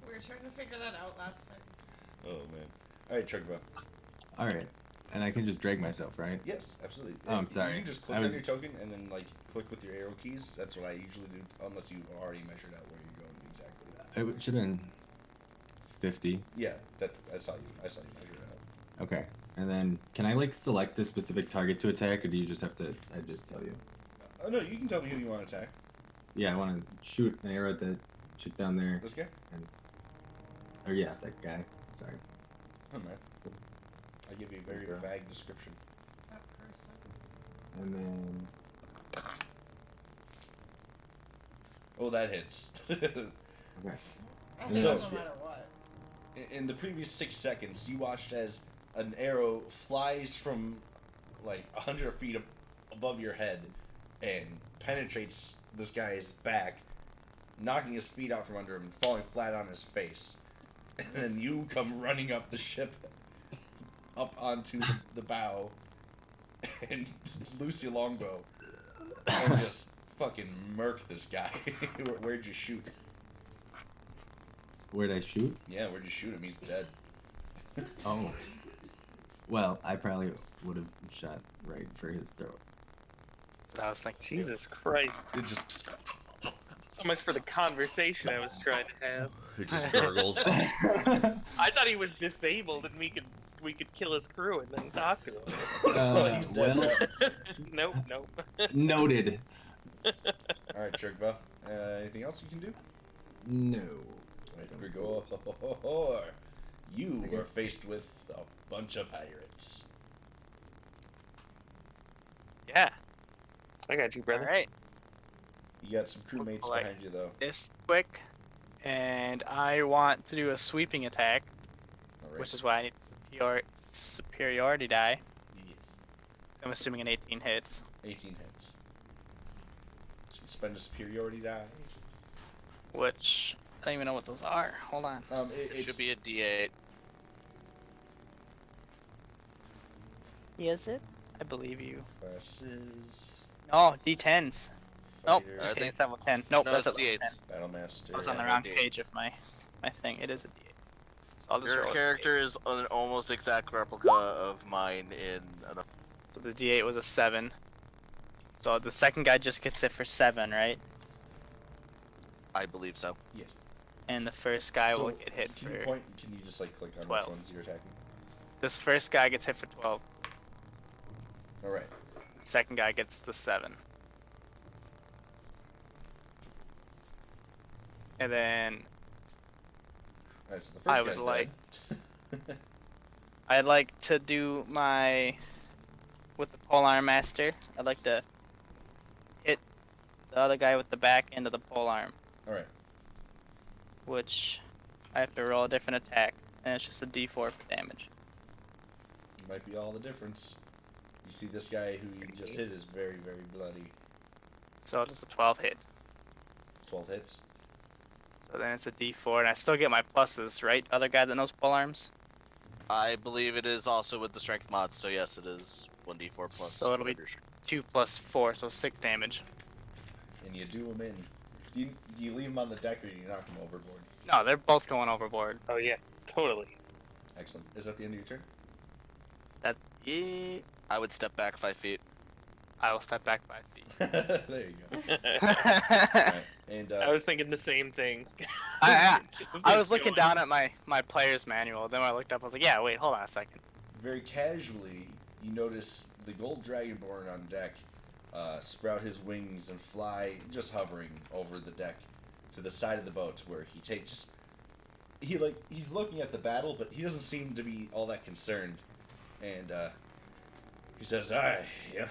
We were trying to figure that out last time. Oh man. All right, Chugba. All right, and I can just drag myself, right? Yes, absolutely. Oh, I'm sorry. You can just click I on was- your token and then like click with your arrow keys. That's what I usually do, unless you already measured out where you're going exactly. It should have been 50. Yeah, that I saw you. I saw you measure it out. Okay, and then can I like select a specific target to attack, or do you just have to? I just tell you. Oh no, you can tell me who you want to attack. Yeah, I want to shoot an arrow at that chick down there. This guy? Or yeah, that guy. Sorry. Oh man. I give you a very Okay. vague description. That person. And then Oh, that hits. okay. That So- hits no matter what. In the previous 6 seconds, you watched as an arrow flies from like 100 feet above your head and penetrates this guy's back, knocking his feet out from under him and falling flat on his face. And then you come running up the ship, up onto the bow, and loose your longbow, and just fucking murk this guy. Where'd you shoot? Where'd I shoot? Yeah, where'd you shoot him? He's dead. Oh. Well, I probably would have shot right for his throat. That's what I was thinking. Jesus Christ. It just So much for the conversation I was trying to have. it just gurgles. I thought he was disabled and we could kill his crew and then talk to him. He's dead well, Nope, nope. noted. All right, Chugba. Anything else you can do? No. Right, Grigor. You Okay. are faced with a bunch of pirates. Yeah. I got you, All brother. right. You got some crewmates Like- behind you, though. This quick, and I want to do a sweeping attack, All right. which is why I need superiority die. Yes. I'm assuming an 18 hits. 18 hits. So you spend a superiority die. Which I don't even know what those are. Hold on. It It's should be a D8. Is it? I believe you. classes. No, D10s. Nope. Fighter, Just I kidding. think- It's level 10. Nope, No, that's it's a level 10. D8s. Battlemaster. I was on the Yeah, wrong D8. page of my thing. It is a D8. So I'll just Your roll a character is an almost exact replica of mine in an D8. So the D8 was a 7. So the second guy just gets hit for 7, right? I believe so. Yes. And the first guy So, will get hit Can for. you point? Can you just like click on 12. which ones you're attacking? This first guy gets hit for 12. All right. Second guy gets the 7. And then All right. So the first I guy's would like- dead. I'd like to do my with the polearm master. I'd like to hit the other guy with the back end of the polearm, All right. which I have to roll a different attack, and it's just a D4 for damage. Might be all the difference. You see, this guy who you just hit is very, very bloody. So it's a 12 hit. 12 hits. So then it's a D4, and I still get my pluses, right? Other guy that knows polearms. I believe it is also with the strength mod, so yes, it is 1d4 plus. So it'll be- whatever your strength- 2 plus 4, so 6 damage. And you do them in. Do you leave them on the deck or do you knock them overboard? No, they're both going overboard. Oh yeah, totally. Excellent. Is that the end of your turn? Yeah, I would step back 5 feet. I will step back 5 feet. There you go. Alright, and I was thinking the same thing. I Just I like was looking going- down at my player's manual. Then when I looked up, I was like, yeah, wait, hold on a second. very casually, you notice the gold dragonborn on deck sprout his wings and fly, just hovering over the deck to the side of the boat where he takes. He's looking at the battle, but he doesn't seem to be all that concerned. And he says, "Aye, yeah,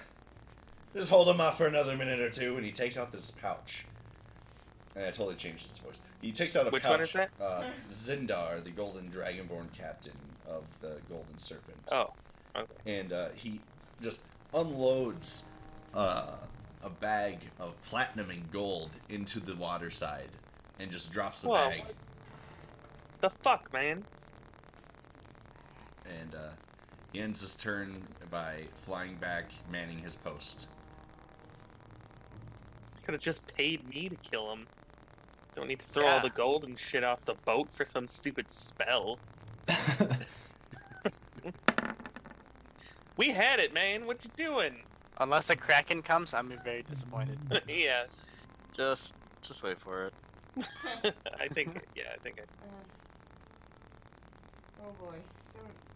just hold him off for another minute or two." And he takes out this pouch, I totally changed his voice. He takes out a Which pouch. one is that? Zindar, the golden dragonborn captain of the Golden Serpent. Oh, okay. And he just unloads a bag of platinum and gold into the water side and just drops the Whoa. bag. The fuck, man? And he ends his turn by flying back, manning his post. Could have just paid me to kill him. Don't need to throw Yeah. all the gold and shit off the boat for some stupid spell. We had it, man. What you doing? Unless the Kraken comes, I'm very disappointed. Yeah, Just wait for it. I think. Yeah, I think. Oh boy,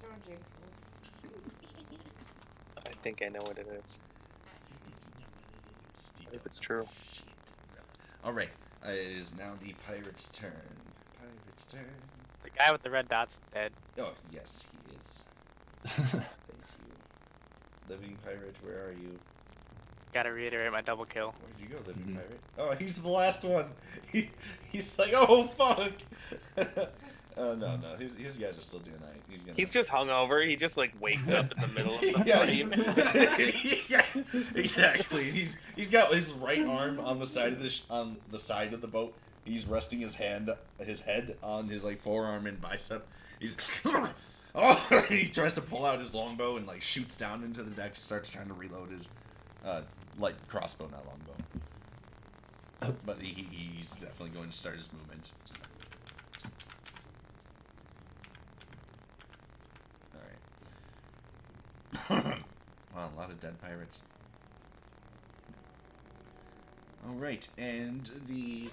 don't jinx this. I think I know what it is. If it's true. All right, it is now the pirate's turn. Pirate's turn. The guy with the red dot's dead. Oh yes, he is. Thank you. Living pirate, where are you? Gotta reiterate my double kill. Where'd you go, living Mhm. pirate? Oh, he's the last one. He's like, oh fuck. Oh no, his guys are still doing that. He's just hungover. He just like wakes up in the middle of the Yeah. flame. Yeah, exactly. He's got his right arm on the side of the side of the boat. He's resting his head on his like forearm and bicep. He's oh, he tries to pull out his longbow and like shoots down into the deck. Starts trying to reload his light crossbow, not longbow. But he's definitely going to start his movement. Wow, a lot of dead pirates. Alright, and the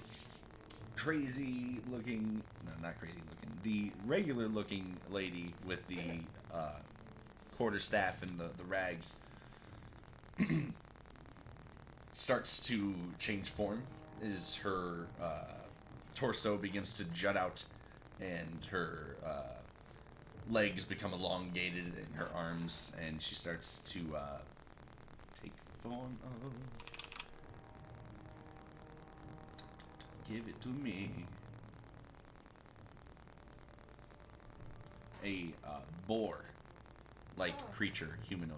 crazy looking, no, not crazy looking, the regular looking lady with the quarterstaff and the rags starts to change form as her torso begins to jut out and her legs become elongated in her arms, and she starts to take form of... Give it to me. A boar-like creature, humanoid.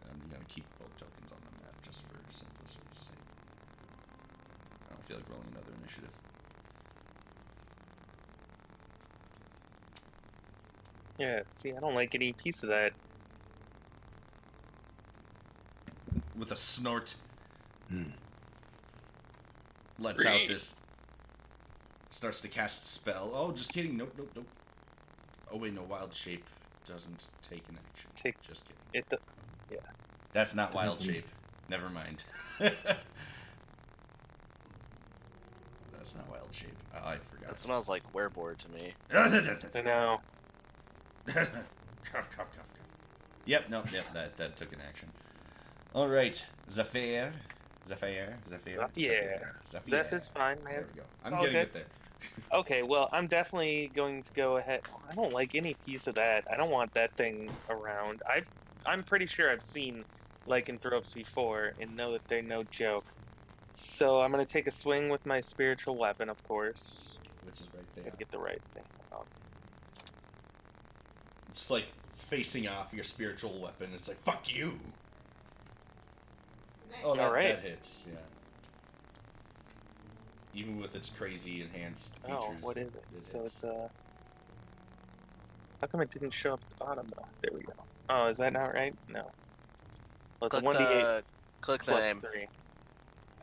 I'm gonna keep both tokens on the map just for simplicity's sake. I don't feel like rolling another initiative. Yeah, see, I don't like any piece of that. With a snort, Hmm. lets out this, starts to cast a spell. Oh, just kidding. Nope. Oh wait, no, wild shape doesn't take an action. Just kidding. Yeah. That's not wild shape. Never mind. That's not wild shape. Oh, I forgot. That smells like wereboard to me. I know. Cough. Yep, that took an action. All right, Zephyr. Zeph is fine, man. There we go. I'm All getting good. it there. Okay, well, I'm definitely going to go ahead. I don't like any piece of that. I don't want that thing around. I'm pretty sure I've seen lycanthropes before and know that they're no joke. So I'm going to take a swing with my spiritual weapon, of course. Which is right there. Gotta get the right thing. It's like facing off your spiritual weapon. It's like, fuck you. Oh, that Alright. hits, yeah. Even with its crazy enhanced features. Oh, what is it? So hits. it's how come it didn't show up at the bottom though? There we go. Oh, is that not right? No. Well, it's a Click 1d8 click the plus name. 3.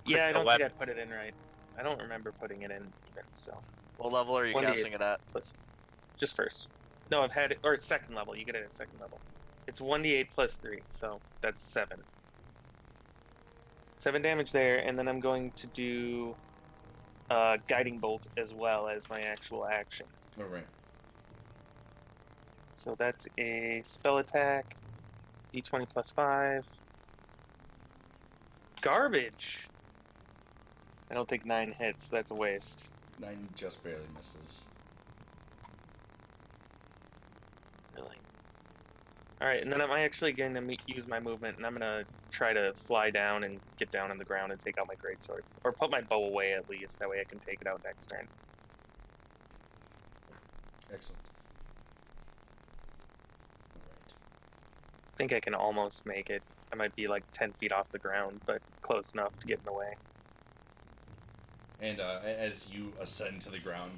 Yeah, I the don't weapon. think I put it in right. I don't remember putting it in even, so. What level are you 1d8 casting it at? plus, just first. No, I've had it, or second level. You get it at second level. It's 1d8 plus 3, so that's 7. 7 damage there, and then I'm going to do Guiding Bolt as well as my actual action. Alright. So that's a spell attack, d20 plus 5. Garbage! I don't think 9 hits, that's a waste. 9 just barely misses. Really? Alright, and then I'm actually going to use my movement, and I'm going to try to fly down and get down on the ground and take out my greatsword, or put my bow away at least. That way I can take it out next turn. Excellent. Alright. I think I can almost make it. I might be like 10 feet off the ground, but close enough to get in the way. And as you ascend to the ground,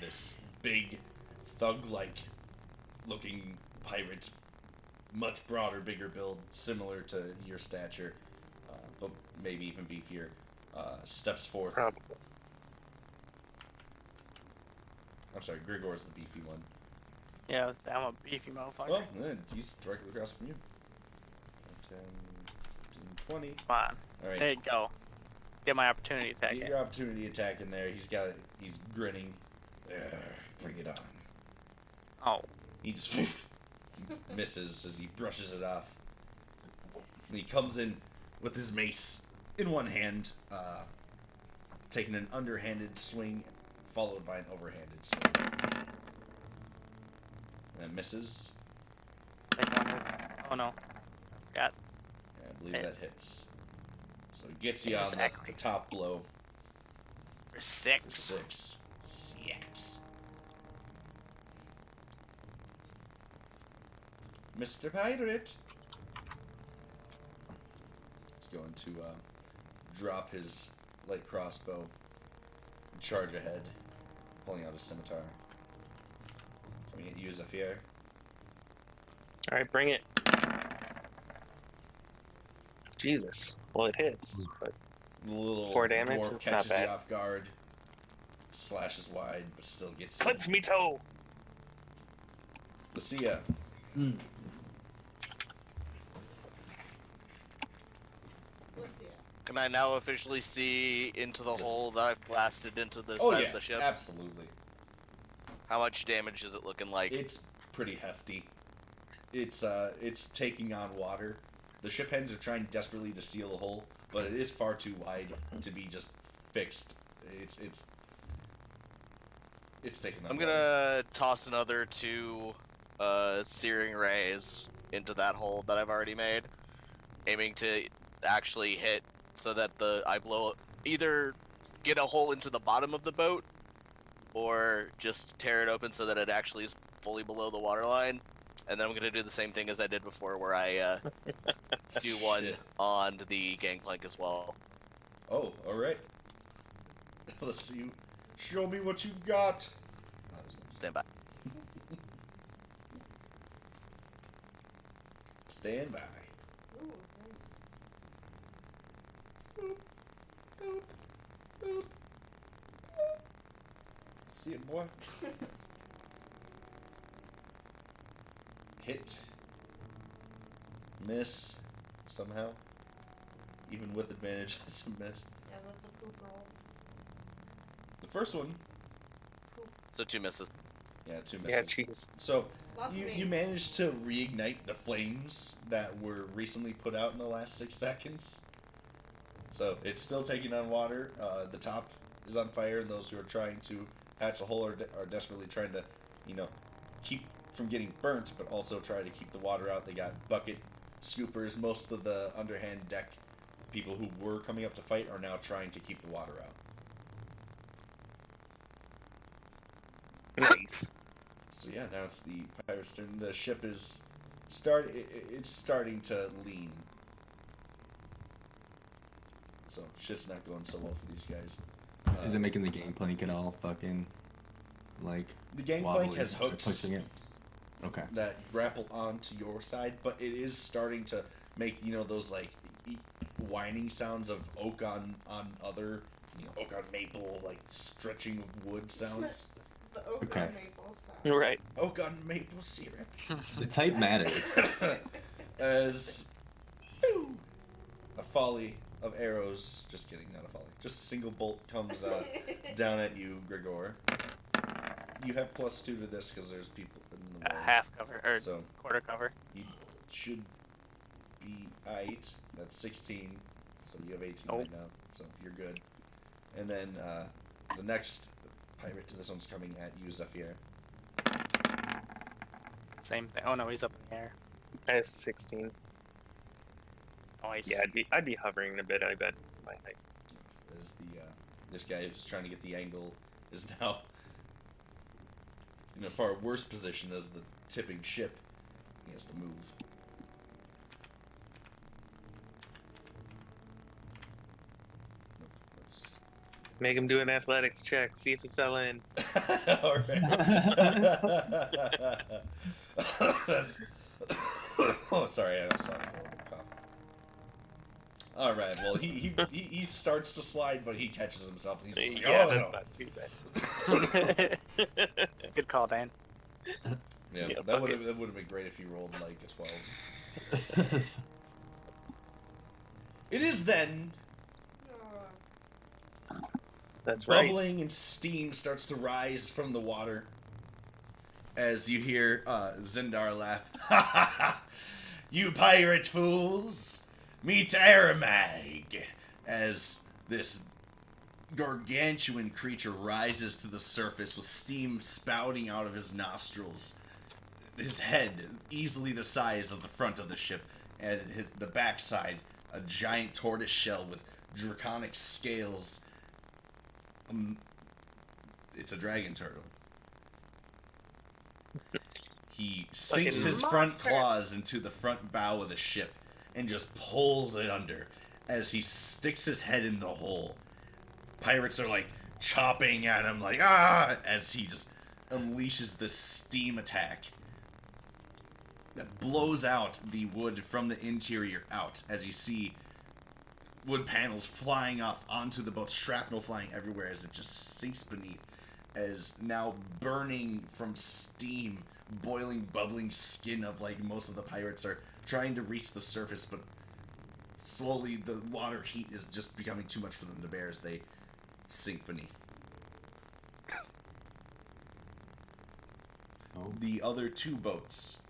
this big, thug-like looking pirate, much broader, bigger build, similar to your stature, but maybe even beefier, steps forth. Probably. I'm sorry, Grigor's the beefy one. Yeah, I'm a beefy motherfucker. Oh, man, he's directly across from you. 10, 15, 20. Come on. Alright. There you go. Get my opportunity attack. Get your opportunity attack in there. He's grinning. Bring it on. Oh. He just misses as he brushes it off. And he comes in with his mace in one hand, taking an underhanded swing, followed by an overhanded swing. And then misses. Oh no. Got. Yeah, I believe Hit. that hits. So he gets you on Exactly. the top blow. For 6. 6. 6. Mr. Pirate is going to drop his light crossbow and charge ahead, pulling out his scimitar. Coming at you, Zephyr. All right, bring it. Jesus. Well, it hits, but The little 4 damage, dwarf it's not catches you bad. off guard, slashes wide, but still gets you. clips me toe. Lucia. Lucia. Can I now officially see into the Yes. hole that I've blasted into the Oh side yeah, of the ship? absolutely. How much damage is it looking like? It's pretty hefty. It's taking on water. The ship hens are trying desperately to seal the hole, but it is far too wide to be just fixed. It's taking on I'm water. gonna toss another 2 searing rays into that hole that I've already made, aiming to actually hit so that I blow either get a hole into the bottom of the boat or just tear it open so that it actually is fully below the waterline. And then I'm gonna do the same thing as I did before, where I do one Shit. on the gangplank as well. Oh, all right. Let's see. Show me what you've got. Stand by. Stand by. Ooh, nice. Boop, boop, boop, boop. See it, boy. Hit. Miss. Somehow. Even with advantage, it's a miss. Yeah, that's a poop roll. The first one, So 2 misses. yeah, 2 Yeah, misses. jeez. So Lots you of you eights. managed to reignite the flames that were recently put out in the last 6 seconds. So it's still taking on water. The top is on fire, and those who are trying to patch a hole are desperately trying to, keep from getting burnt, but also try to keep the water out. They got bucket scoopers. Most of the underhand deck people who were coming up to fight are now trying to keep the water out. Nice. So yeah, now it's the pirate's turn. The ship is it's starting to lean. So shit's not going so well for these guys. Is it making the gangplank at all fucking like The gangplank wobbly has or hooks pushing it? Okay. that grapple onto your side, but it is starting to make those like whining sounds of oak on other oak on maple, like stretching of wood sounds. The oak Okay. and maple sound. Right. Oak on maple syrup. The type matters. As a volley of arrows, just kidding, not a volley, just a single bolt comes down at you, Grigor. You have +2 to this because there's people in the way. Half cover or So quarter cover. you should be 8. That's 16. So you have 18 Oh. right now. So you're good. And then the next pirate to this one's coming at you, Zephyr. Same thing. Oh no, he's up in the air. I have 16. Nice. Yeah, I'd be hovering a bit. I bet. My height. As the this guy who's trying to get the angle is now in a far worse position as the tipping ship. He has to move. Nope, let's- Make him do an athletics check. See if he fell in. All right. That's... oh, sorry, I saw a cough. All right. Well, he starts to slide, but he catches himself. And he's like, Yeah, oh, that's no. not too bad. Good call, Dan. Yeah, Yeah, that fuck would it. have been great if you rolled like a 12. It is then That's right. bubbling and steam starts to rise from the water as you hear Zindar laugh. Ha ha ha! You pirate fools! Meet Aramag! As this gargantuan creature rises to the surface with steam spouting out of his nostrils. His head easily the size of the front of the ship, and the backside a giant tortoise shell with draconic scales. It's a dragon turtle. He sinks Fucking his front monster. claws into the front bow of the ship and just pulls it under as he sticks his head in the hole. Pirates are like chopping at him like ah as he just unleashes this steam attack that blows out the wood from the interior out as you see wood panels flying off onto the boat, shrapnel flying everywhere as it just sinks beneath, as now burning from steam, boiling, bubbling skin of like most of the pirates are trying to reach the surface, but slowly the water heat is just becoming too much for them to bear as they sink beneath. Oh. The other two boats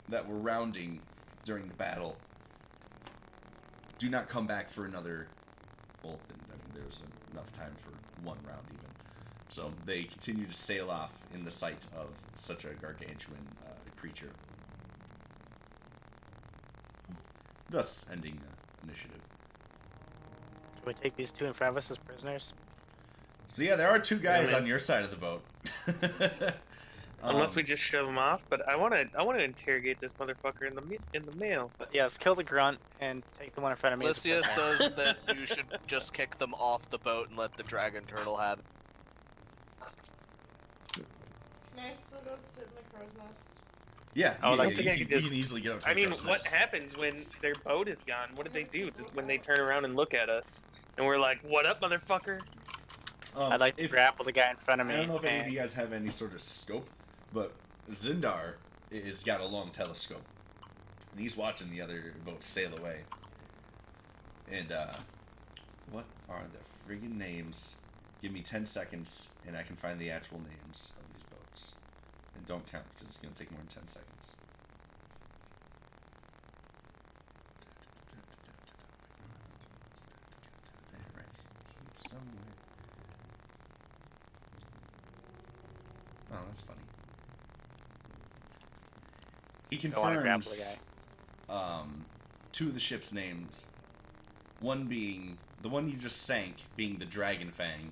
that were rounding during the battle do not come back for another. Well, I mean, there's enough time for one round even. So they continue to sail off in the sight of such a gargantuan creature. Thus ending initiative. Can we take these two in front of us as prisoners? So yeah, there are two guys Yeah, on your side of the boat. Unless we just shove him off, but I want to interrogate this motherfucker in the mail. But yeah, let's kill the grunt and take the one in front of me. as a Lycia prisoner. says that you should just kick them off the boat and let the dragon turtle have it. Can I still go sit in the crow's nest? Yeah, Oh, you, like, you, think I you, could you just- can easily get up to I the mean, crow's what nest. happens when their boat is gone? What do they do when they turn around and look at us? And we're like, "What up, motherfucker?" I'd like to grapple the guy in front of me. I don't know if any of and- you guys have any sort of scope, but Zindar is got a long telescope, and he's watching the other boat sail away. And what are the friggin' names? Give me 10 seconds, and I can find the actual names of these boats. And don't count because it's gonna take more than 10 seconds. Right here somewhere. Oh, that's funny. He I wanna grapple confirms two of the ship's names. One being the one you just sank, being the Dragon Fang,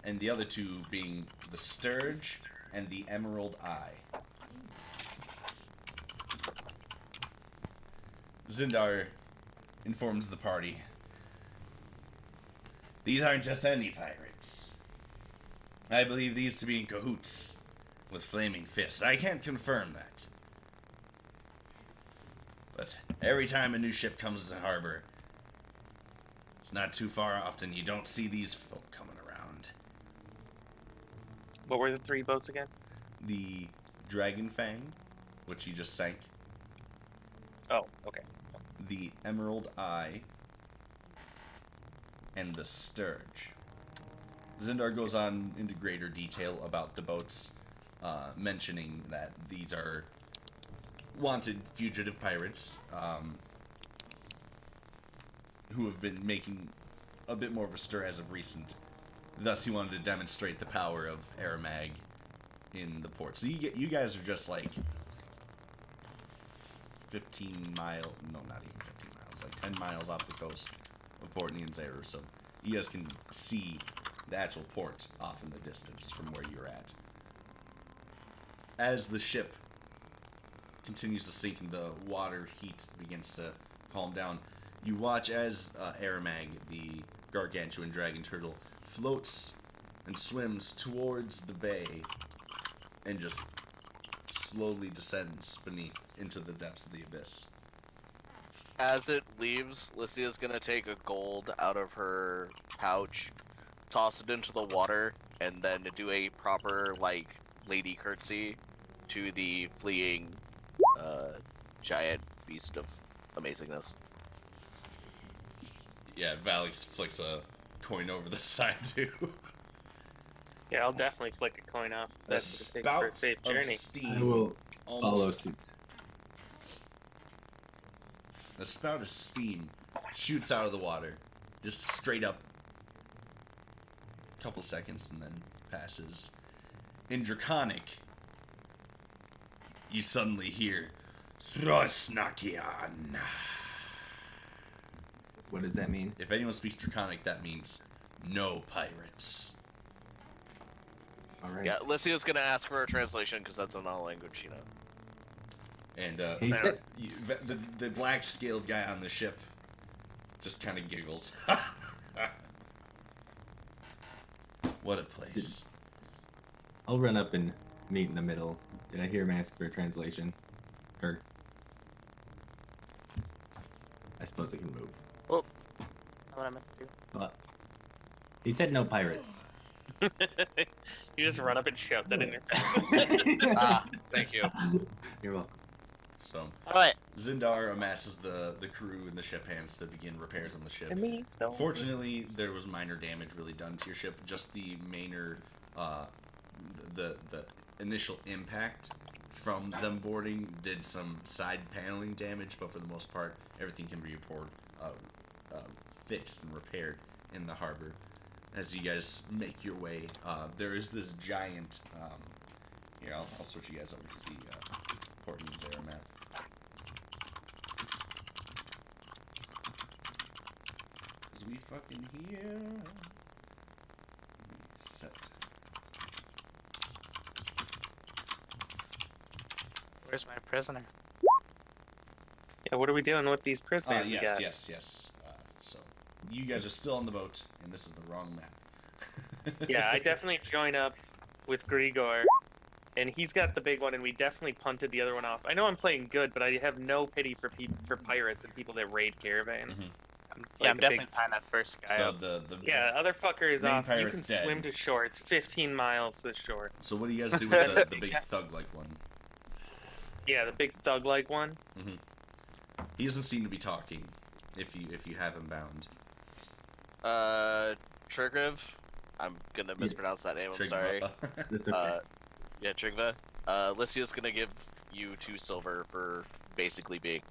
and the other two being the Sturge and the Emerald Eye. Zindar informs the party. These aren't just any pirates. I believe these to be in cahoots with Flaming Fist. I can't confirm that. But every time a new ship comes to harbor, it's not too far often you don't see these folk coming around. What were the three boats again? The Dragon Fang, which you just sank, Oh, okay. the Emerald Eye, and the Sturge. Zindar goes on into greater detail about the boats, mentioning that these are wanted fugitive pirates who have been making a bit more of a stir as of recent. Thus, he wanted to demonstrate the power of Aramag in the port. So you guys are just like 15 mile, no, not even 15 miles, like 10 miles off the coast of Port Nianzero, so you guys can see the actual port off in the distance from where you're at. As the ship continues to sink and the water heat begins to calm down, you watch as Aramag, the gargantuan dragon turtle, floats and swims towards the bay and just slowly descends beneath into the depths of the abyss. As it leaves, Lycia's gonna take a gold out of her pouch, toss it into the water, and then do a proper, like, lady curtsy to the fleeing giant beast of amazingness. Yeah, Valix flicks a coin over the side too. Yeah, I'll definitely flick a coin off. A That's for spout a safe of journey. steam. I will follow almost, suit. a spout of steam shoots out of the water, just straight up. A couple seconds and then passes. In Draconic, you suddenly hear Throsnakian. What does that mean? If anyone speaks Draconic, that means no pirates. All right. Yeah, Lycia's gonna ask for a translation because that's another language, you know. And He said, the black scaled guy on the ship just kind of giggles. What a place. I'll run up and meet in the middle. Did I hear him ask for a translation? Or... I suppose we can move. What I meant to do. Well, he said no pirates. You just run up and shove that in your face. Thank you. You're welcome. So Alright. Zindar amasses the crew and the ship hands to begin repairs on the ship. It means no. Fortunately, there was minor damage really done to your ship. Just the mainer, the initial impact from them boarding did some side paneling damage, but for the most part, everything can be fixed and repaired in the harbor. As you guys make your way, there is this giant. Here, I'll switch you guys over to the Port Nianzero map. Cause we fucking here. Set. Where's my prisoner? Yeah, what are we doing with these prisoners we got? Yes. So you guys are still on the boat, and this is the wrong map. Yeah, I definitely join up with Grigor, and he's got the big one, and we definitely punted the other one off. I know I'm playing good, but I have no pity for pirates and people that raid caravans. Mhm. It's Yeah, like I'm a definitely big- tying that first guy So up. the Yeah, other fucker is Main off. You can pirate's dead. swim to shore. It's 15 miles to shore. So what do you guys do with the big thug like one? Yeah, the big thug-like one. He doesn't seem to be talking. If you have him bound. Trigriv. I'm gonna mispronounce that name. I'm sorry. That's okay. Yeah, Trigva. Lycia's gonna give you 2 silver for basically being.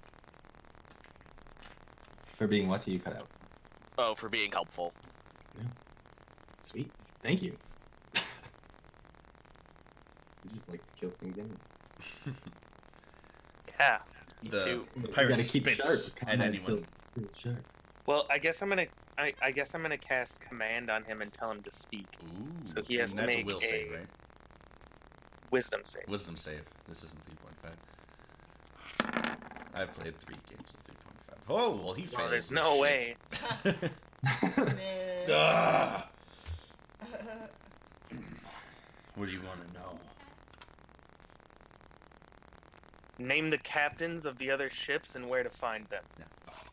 For being what you cut out. Oh, for being helpful. Sweet. Thank you. You just like to kill things anyways. Yeah. The too. pirate You gotta keep spits sharp. at Combat anyone. still sharp. Well, I guess I'm gonna cast command on him and tell him to speak. Ooh. So he has and to that's make a will save, a- right? Wisdom save. Wisdom save. This isn't 3.5. I've played 3 games of 3.5. Oh, well, he fails. No, there's this no shit. way. Ah! What do you want to know? Name the captains of the other ships and where to find them. Nah, fuck.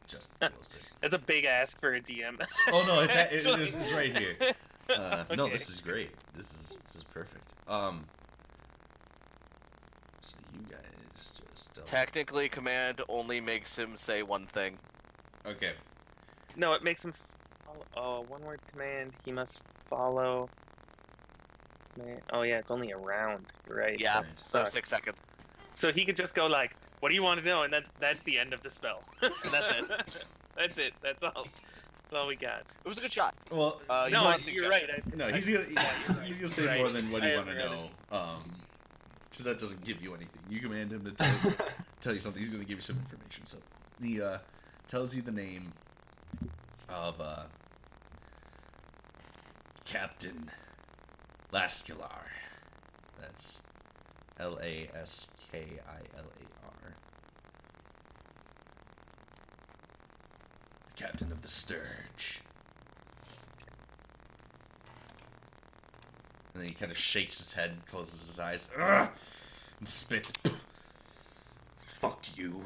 Just closed it. That's a big ask for a DM. Oh no, it's right here. No, Okay. this is great. This is perfect. So you guys just Technically, command only makes him say one thing. okay. No, it makes him follow. One word command. He must follow. Man. Oh yeah, it's only a round, right? Yeah, That so sucks. 6 seconds. So he could just go like, "What do you want to know?" And that's the end of the spell. That's it. That's it. That's all. That's all we got. It was a good shot. Well, You No, want you're right. no, he's gonna say Right. more than what do you I want to haven't know. because that doesn't give you anything. You command him to tell you something. He's going to give you some information. So he tells you the name of Captain Laskilar. That's Laskilar. Captain of the Sturge. And then he kind of shakes his head, closes his eyes, and spits. Fuck you.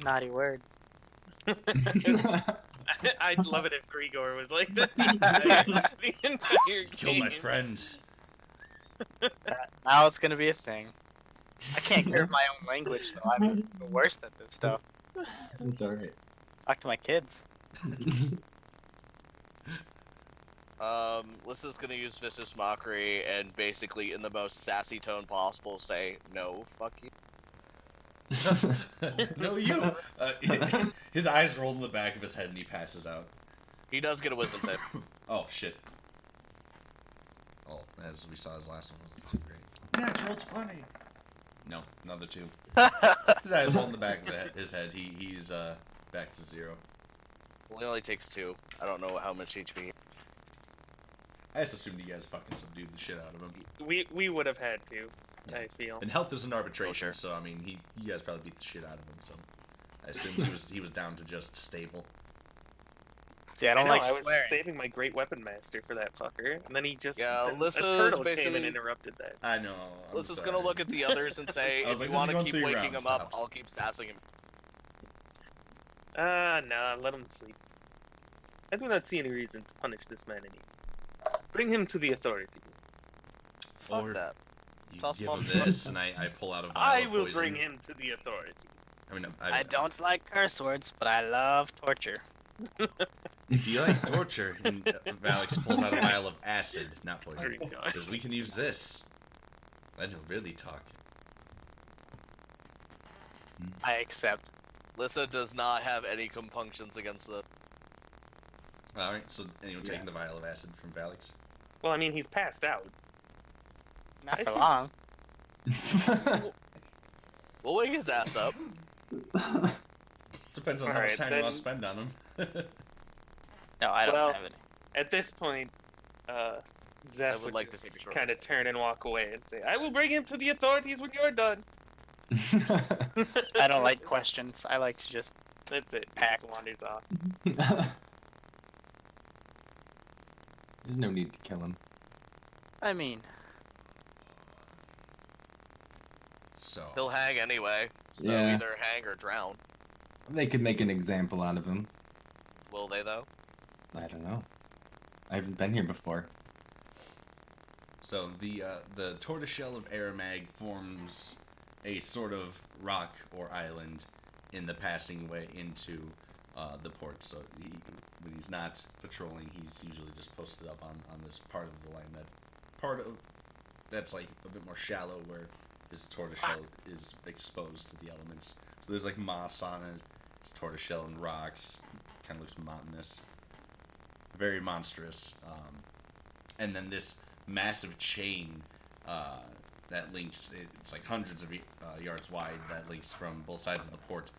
Naughty words. I'd love it if Grigor was like that the entire game. Killed my friends. Now it's gonna be a thing. I can't hear my own language, though. I'm the worst at this stuff. It's alright. Talk to my kids. Lissa's gonna use vicious mockery and basically, in the most sassy tone possible, say, "No, fuck you." No, you. His eyes roll in the back of his head and he passes out. He does get a wisdom save. Oh, shit. Oh, as we saw his last one, was great. Natural 20. No, another 2. His eyes roll in the back of his head. He's back to 0. Well, he only takes 2. I don't know how much HP. I just assumed you guys fucking subdued the shit out of him. We would have had to, Yeah. I feel. And health is an arbitration, Oh, sure. so I mean, you guys probably beat the shit out of him. So I assumed he was down to just stable. See, I don't know, like I was swearing. saving my great weapon master for that fucker, and then he just Yeah, a Lissa's turtle came basically- and interrupted that. I know. I'm Lissa's sorry. gonna look at the others and say, I was "If like, you this is want to going keep 3 waking rounds, him up, tops. I'll keep sassing him." Nah, let him sleep. I do not see any reason to punish this man anymore. Bring him to the authorities. Fuck Or- that. You Toss give him him off. this, and I pull out a vial I of will poison. bring him to the authorities. I mean, I don't like curse words, but I love torture. If you like torture, and Valix pulls out a vial of acid, not There poison. you go. Says we can use this. Then he'll really talk. I accept. Lissa does not have any compunctions against the. All right. So anyone taking the vial of acid from Valix? Well, I mean, he's passed out. Not I for see. long. We'll wake his ass up. Depends on how Alright, much time you then- want to spend on him. No, I don't Well, have any. At this point, Zeph would like to take a short kind of rest. turn and walk away and say, "I will bring him to the authorities when you're done." I don't like questions. I like to just. That's it. He Act. just wanders off. There's no need to kill him. I mean, So He'll hang anyway. So Yeah. either hang or drown. They could make an example out of him. Will they though? I don't know. I haven't been here before. So the tortoiseshell of Aramag forms a sort of rock or island in the passing way into the port. So when he's not patrolling, he's usually just posted up on this part of the land that's like a bit more shallow, where his tortoiseshell is exposed to the elements. So there's like moss on it. It's tortoiseshell and rocks. Kind of looks mountainous. Very monstrous. And then this massive chain that links, it's like hundreds of yards wide, that links from both sides of the port.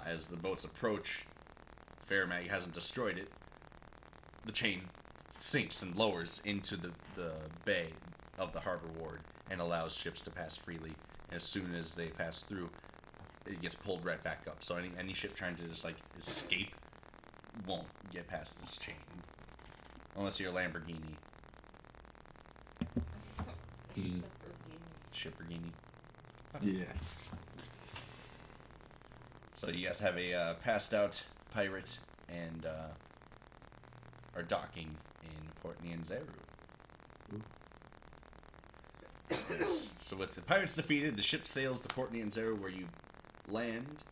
As the boats approach, Fairmag hasn't destroyed it. The chain sinks and lowers into the bay of the harbor ward and allows ships to pass freely. And as soon as they pass through, it gets pulled right back up. So any ship trying to just like escape won't get past this chain. Unless you're a Lamborghini. Shipperghini. Yeah. So you guys have a passed out pirate and are docking in Port Nyanzaru. Yes. So with the pirates defeated, the ship sails to Port Nyanzaru, where you land.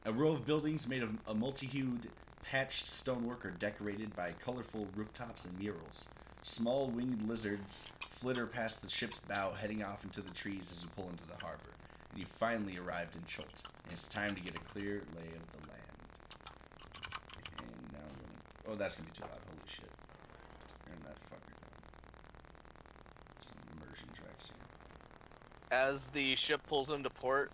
A row of buildings made of a multi-hued, patched stonework are decorated by colorful rooftops and murals. Small winged lizards flitter past the ship's bow, heading off into the trees as you pull into the harbor. And you finally arrived in Chult. And it's time to get a clear lay of the land. And now I'm gonna... Oh, that's gonna be too loud. Holy shit. Turn that fucker down. Some persuasion tracks here. As the ship pulls into port,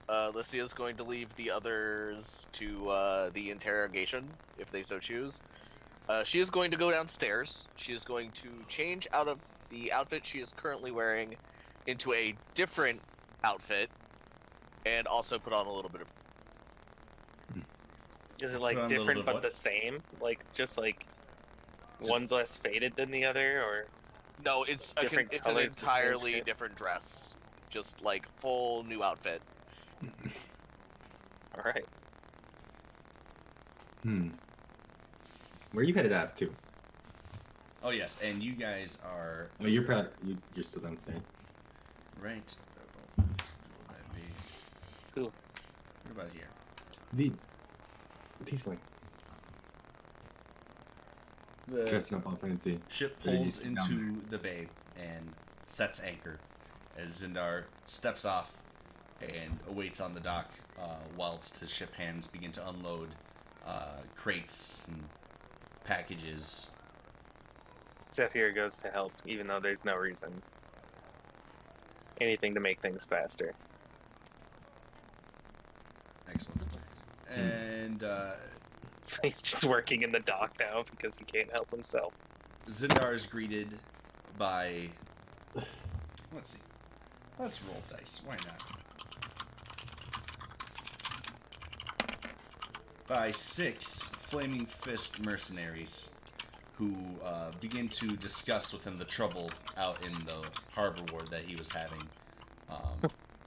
Lycia is going to leave the others to the interrogation, if they so choose. She is going to go downstairs. She is going to change out of the outfit she is currently wearing into a different outfit, and also put on a little bit of... Is it Put on like a little different bit but what? the same? Like just like one's less faded than the other, or No, it's Different it's an colors, the same entirely shit. different dress. Just like full new outfit. all right? Where you headed out to? Oh yes, and you guys are Oh, you're probably you're still downstairs. right. What would that be? Cool. What about here? The tiefling The dressing up all fancy. ship Or you pulls sit down into the bay and sets anchor as Zindar steps off and awaits on the dock whilst his ship hands begin to unload crates and packages. Zephyr goes to help, even though there's no reason. Anything to make things faster. Excellent. And So he's just working in the dock now because he can't help himself. Zindar is greeted by... Let's see. Let's roll dice. Why not? By 6 Flaming Fist mercenaries who begin to discuss with him the trouble out in the harbor ward that he was having.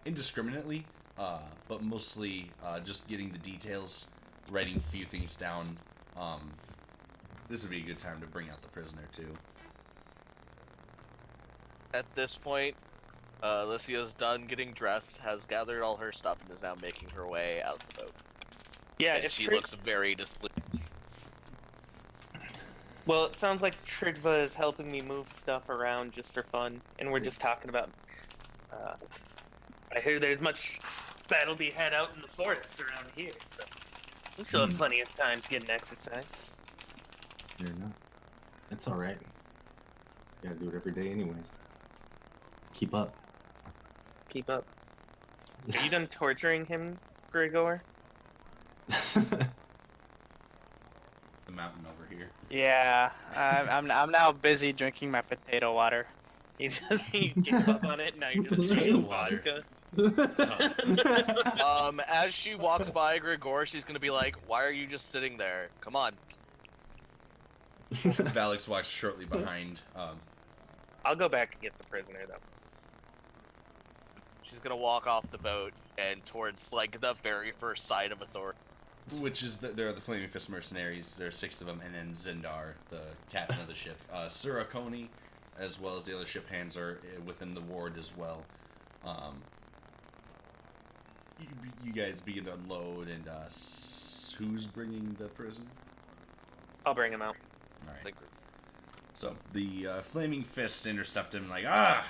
Indiscriminately, but mostly just getting the details, writing a few things down. This would be a good time to bring out the prisoner, too. At this point, Lycia's done getting dressed, has gathered all her stuff, and is now making her way out the boat. Yeah, And if she Trig- looks very displeased. Well, it sounds like Trigva is helping me move stuff around just for fun, and we're just talking about. I hear there's much that'll be had out in the forests around here, so we still have plenty of time to get an exercise. Fair enough. That's all right. You gotta do it every day, anyways. Keep up. Keep up. Are you done torturing him, Grigor? The mountain over here. Yeah, I'm now busy drinking my potato water. You just you gave up on it, and now you're just Potato drinking water. vodka. As she walks by Grigor, she's gonna be like, "Why are you just sitting there? Come on." Valix walks shortly behind. I'll go back and get the prisoner, though. She's gonna walk off the boat and towards like the very first sight of authority. Which is, there are the Flaming Fist mercenaries, there are 6 of them, and then Zindar, the captain of the ship. Surakoni, as well as the other ship hands, are within the ward as well. You guys begin to unload, and who's bringing the prison? I'll bring him out. Alright. Like, So, the Flaming Fist intercept him like, "Ah!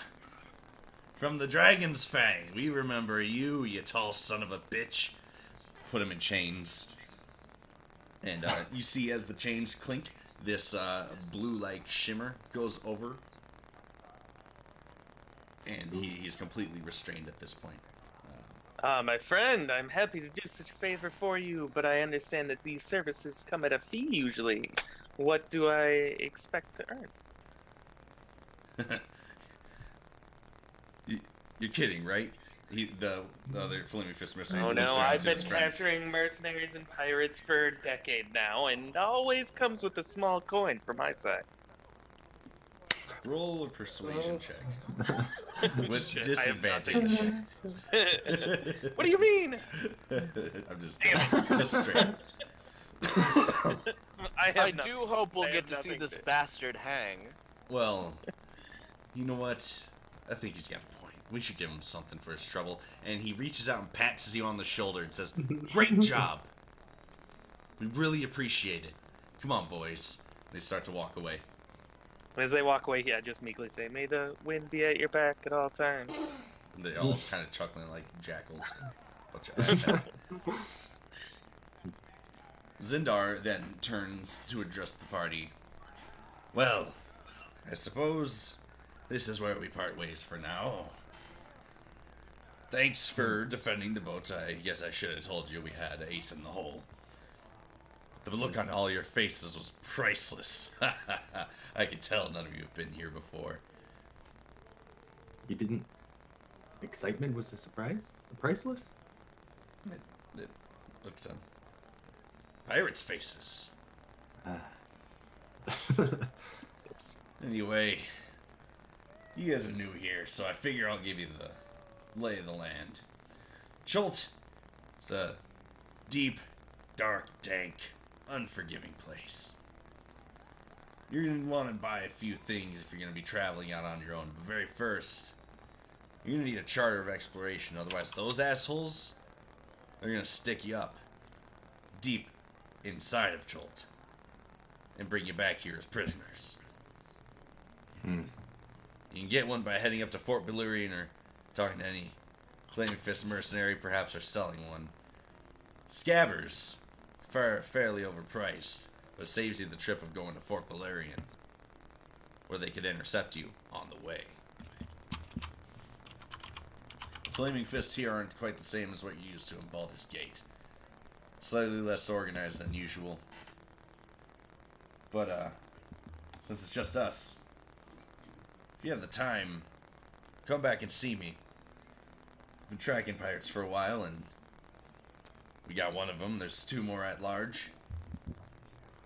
From the Dragon's Fang, we remember you, you tall son of a bitch." Put him in chains. And you see as the chains clink, this blue-like shimmer goes over. And he's completely restrained at this point. My friend, I'm happy to do such a favor for you, but I understand that these services come at a fee usually. What do I expect to earn? You're kidding, right? The other Flaming Fist mercenary Oh looks no, around I've to been his friends. capturing mercenaries and pirates for a decade now, and always comes with a small coin for my side. Roll a persuasion check. With Shit, I have disadvantage. What do you mean? I'm just Damn just straight. I nothing. do hope we'll I get have to see nothing this to- bastard hang. Well, you know what? I think he's got a point. We should give him something for his trouble. And he reaches out and pats you on the shoulder and says, "Great job. We really appreciate it. Come on, boys." They start to walk away. As they walk away, yeah, just meekly say, "May the wind be at your back at all times." And they all kind of chuckling like jackals. Bunch of assheads. Zindar then turns to address the party. "Well, I suppose this is where we part ways for now. Thanks for defending the boat. I guess I should have told you we had ace in the hole. The look on all your faces was priceless. I could tell none of you have been here before. You didn't. Excitement was a surprise? Priceless? It looks on pirates' faces. Anyway, you guys are new here, so I figure I'll give you the lay of the land. Cholt is a deep, dark, dank, unforgiving place. You're going to want to buy a few things if you're going to be traveling out on your own. But very first, you're going to need a charter of exploration. Otherwise, those assholes are going to stick you up deep inside of Cholt and bring you back here as prisoners. You can get one by heading up to Fort Belurian or talking to any Flaming Fist mercenary, perhaps, or selling one. Scabbers, fairly overpriced, but saves you the trip of going to Fort Belurian, where they could intercept you on the way. Flaming Fists here aren't quite the same as what you're used to in Baldur's Gate. Slightly less organized than usual. But, since it's just us, if you have the time, come back and see me. I've been tracking pirates for a while, and we got one of them. There's 2 more at large.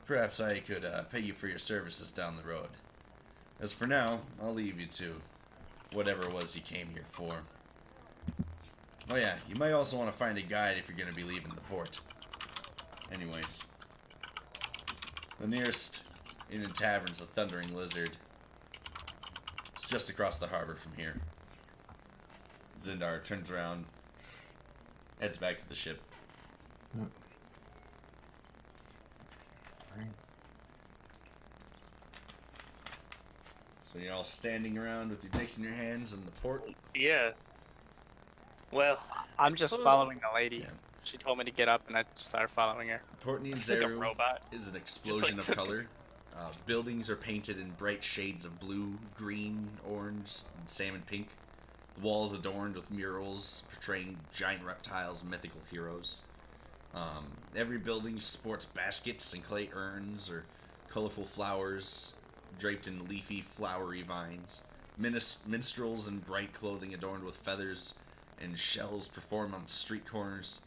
Perhaps I could pay you for your services down the road. As for now, I'll leave you to whatever it was you came here for. Oh yeah, you might also want to find a guide if you're going to be leaving the port. Anyways, the nearest inn and tavern's the Thundering Lizard. It's just across the harbor from here. Zindar turns around, heads back to the ship. Alright. So you're all standing around with your dicks in your hands in the port? Yeah. Well, I'm just following the lady. Yeah. She told me to get up, and I just started following her. Port Needs She's like a Zero robot. is an explosion Just of like- color. Buildings are painted in bright shades of blue, green, orange, and salmon pink. The walls adorned with murals portraying giant reptiles and mythical heroes. Every building sports baskets and clay urns or colorful flowers draped in leafy, flowery vines. Minstrels in bright clothing adorned with feathers and shells perform on street corners.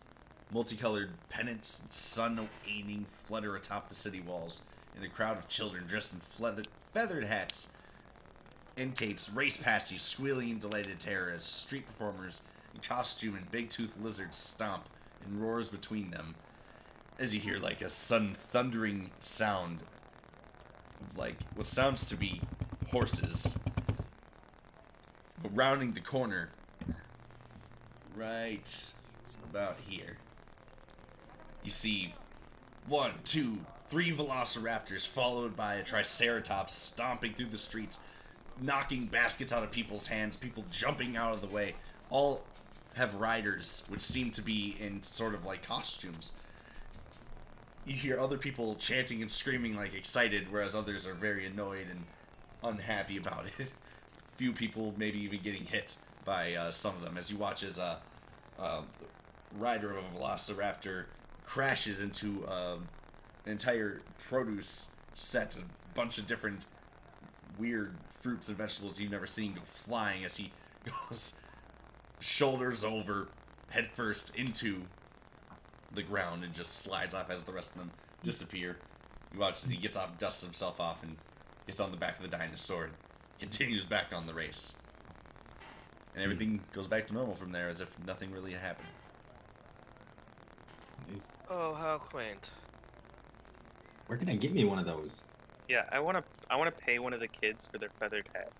Multicolored pennants and sun-aiding flutter atop the city walls, and a crowd of children dressed in feathered hats and capes race past you, squealing in delighted terror as street performers in costume and big-toothed lizards stomp and roars between them, as you hear like a sudden thundering sound of like what sounds to be horses. But rounding the corner, right about here, you see 1, 2, 3 velociraptors followed by a triceratops stomping through the streets, knocking baskets out of people's hands, people jumping out of the way. All have riders, which seem to be in sort of like costumes. You hear other people chanting and screaming like excited, whereas others are very annoyed and unhappy about it. Few people maybe even getting hit by some of them, as you watch as a rider of a velociraptor crashes into an entire produce set, a bunch of different weird fruits and vegetables you've never seen go flying as he goes shoulders over, head first into the ground and just slides off as the rest of them disappear. You watch as he gets off, dusts himself off, and gets on the back of the dinosaur, continues back on the race. And everything goes back to normal from there as if nothing really happened. Nice. Oh, how quaint. Where can I get me one of those? yeah, I wanna pay one of the kids for their feathered hat.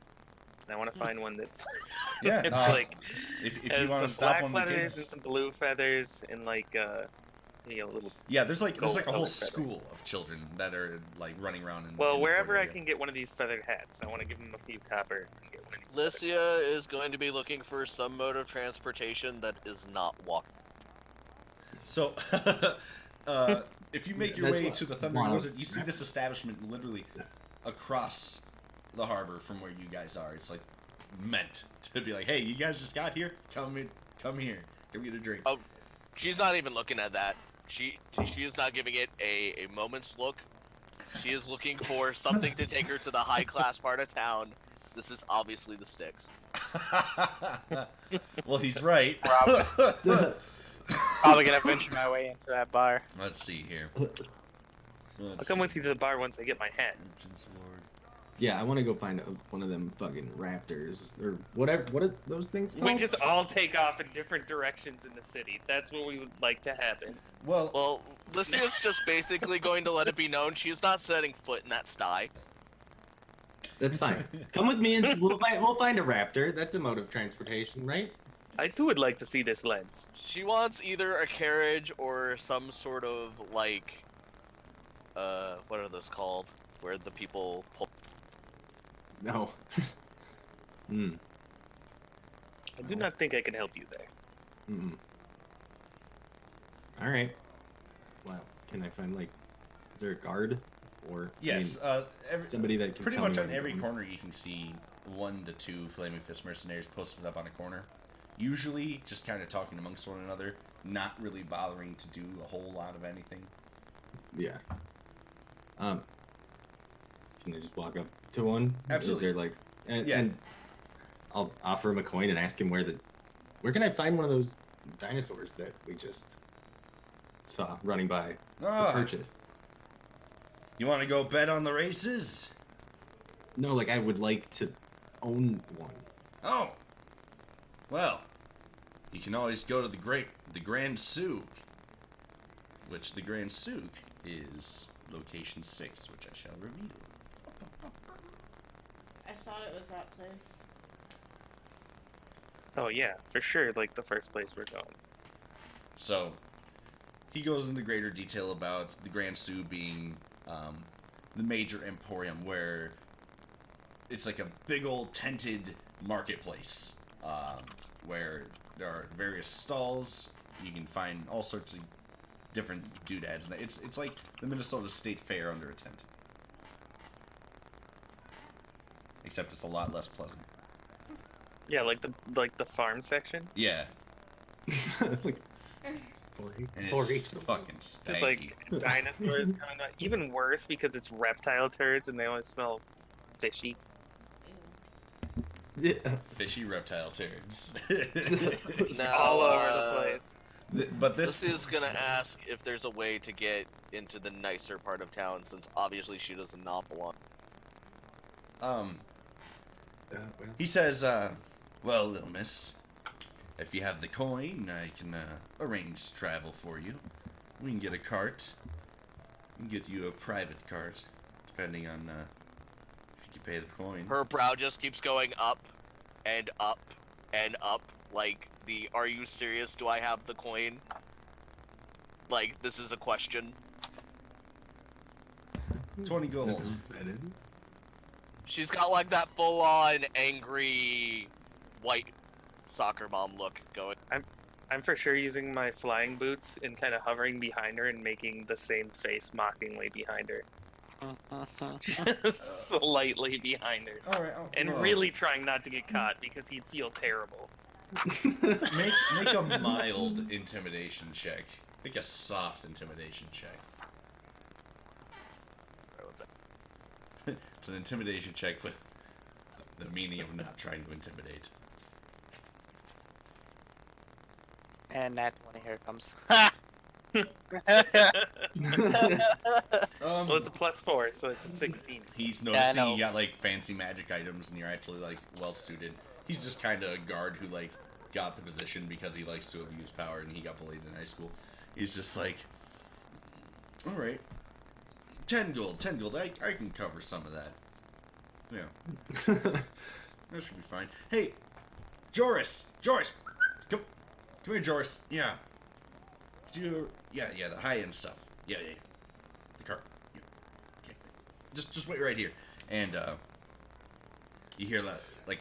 And I want to find one that's Yeah, it's like if you has want to some stop black on the feathers and kids, some blue feathers and like little. yeah, there's like a whole gold-colored feather. school of children that are like running around in. Well, in the wherever port I area. can get one of these feathered hats, I want to give them a few copper and get one of these feathered Lycia is going to be looking for some mode of transportation that is not walking. So, if you make your That's way what- to the Thundering wow. Lizard, you see this establishment literally across the harbor from where you guys are. It's like meant to be like, hey, you guys just got here. Come here. Come get a drink. Oh, she's not even looking at that. She is not giving it a moment's look. She is looking for something to take her to the high class part of town. This is obviously the sticks. Well, he's right. Probably gonna venture my way into that bar. Let's see here. I'll come with you to the bar once I get my hat. Yeah, I want to go find one of them fucking raptors or whatever. What are those things called? We just all take off in different directions in the city. That's what we would like to happen. Well, Lycia's just basically going to let it be known she is not setting foot in that sty. That's fine. Come with me and we'll find a raptor. That's a mode of transportation, right? I too would like to see this lens. She wants either a carriage or some sort of like, what are those called? Where the people pull. No. Hmm. I do not think I can help you there. Mm. All right. Well, can I find like, is there a guard or yes. somebody that can Pretty tell much me on where I'm every going? corner you can see 1 to 2 Flaming Fist mercenaries posted up on a corner. Usually just kind of talking amongst one another, not really bothering to do a whole lot of anything. Yeah. Can I just walk up to one? Absolutely. Is there like, Yeah. and I'll offer him a coin and ask him where can I find one of those dinosaurs that we just saw running by to Ah, purchase? you want to go bet on the races? No, like I would like to own one. Oh, well, you can always go to the Grand Souk, which the Grand Souk is location 6, which I shall reveal. I thought it was that place. Oh yeah, for sure. Like the first place we're going. So, he goes into greater detail about the Grand Souk being the major emporium where it's like a big old tented marketplace where there are various stalls. You can find all sorts of different doodads. It's like the Minnesota State Fair under a tent. Except it's a lot less pleasant. Yeah, like the farm section. Yeah, Like, and boring. it's fucking It's stanky. like dinosaurs coming out. Even worse because it's reptile turds and they only smell fishy. Ew. Yeah. Fishy reptile turds. Now, All over the place. But this Lycia's gonna ask if there's a way to get into the nicer part of town, since obviously she does not belong. Well, he says, well, little miss, if you have the coin, I can arrange travel for you. We can get a cart. We can get you a private cart, depending on if you can pay the coin. Her brow just keeps going up and up and up, like the "Are you serious? Do I have the coin?" Like this is a question. 20 gold. She's got like that full-on angry white soccer mom look going. I'm for sure using my flying boots and kind of hovering behind her and making the same face mockingly behind her. Just slightly behind her. All right. And really trying not to get caught because he'd feel terrible. make a mild intimidation check. Make a soft intimidation check. It's an intimidation check with the meaning of not trying to intimidate. And that 20 here comes. Well, it's a +4, so it's a 16. He's I noticing know. you got like fancy magic items and you're actually like well suited. He's just kind of a guard who like got the position because he likes to abuse power and he got bullied in high school. He's just like, all right, 10 gold. I can cover some of that. Yeah, that should be fine. Hey, Joris, come here, Joris. Yeah, yeah, the high end stuff. Yeah. The cart. Yeah. Okay. Just wait right here. And you hear that like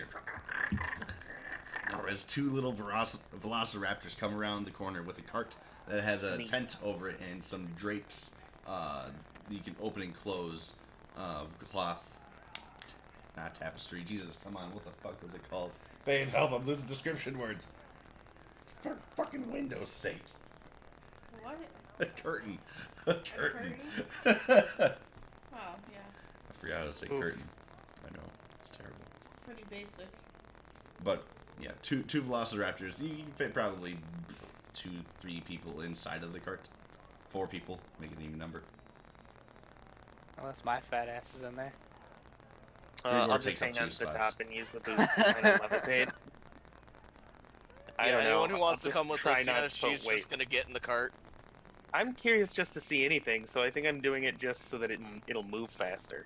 as 2 little velociraptors come around the corner with a cart that has a tent over it and some drapes that you can open and close of cloth. Not tapestry. Jesus, come on. What the fuck was it called? Babe, help. I'm losing description words. For fucking Windows' sake. What? A curtain. A curtain. Oh, yeah. I forgot how to say Oof. curtain. I know. It's terrible. Pretty basic. But, yeah, two velociraptors. You can fit probably 2-3 people inside of the cart. 4 people. Make an even number. Unless my fat ass is in there. Grigor I'll takes just up hang 2 on to the spots. top and use the boost to kind of levitate. I Yeah, don't know. anyone who wants I'll to come with try us, not to she's put weight. just gonna get in the cart. I'm curious just to see anything, so I think I'm doing it just so that it'll move faster.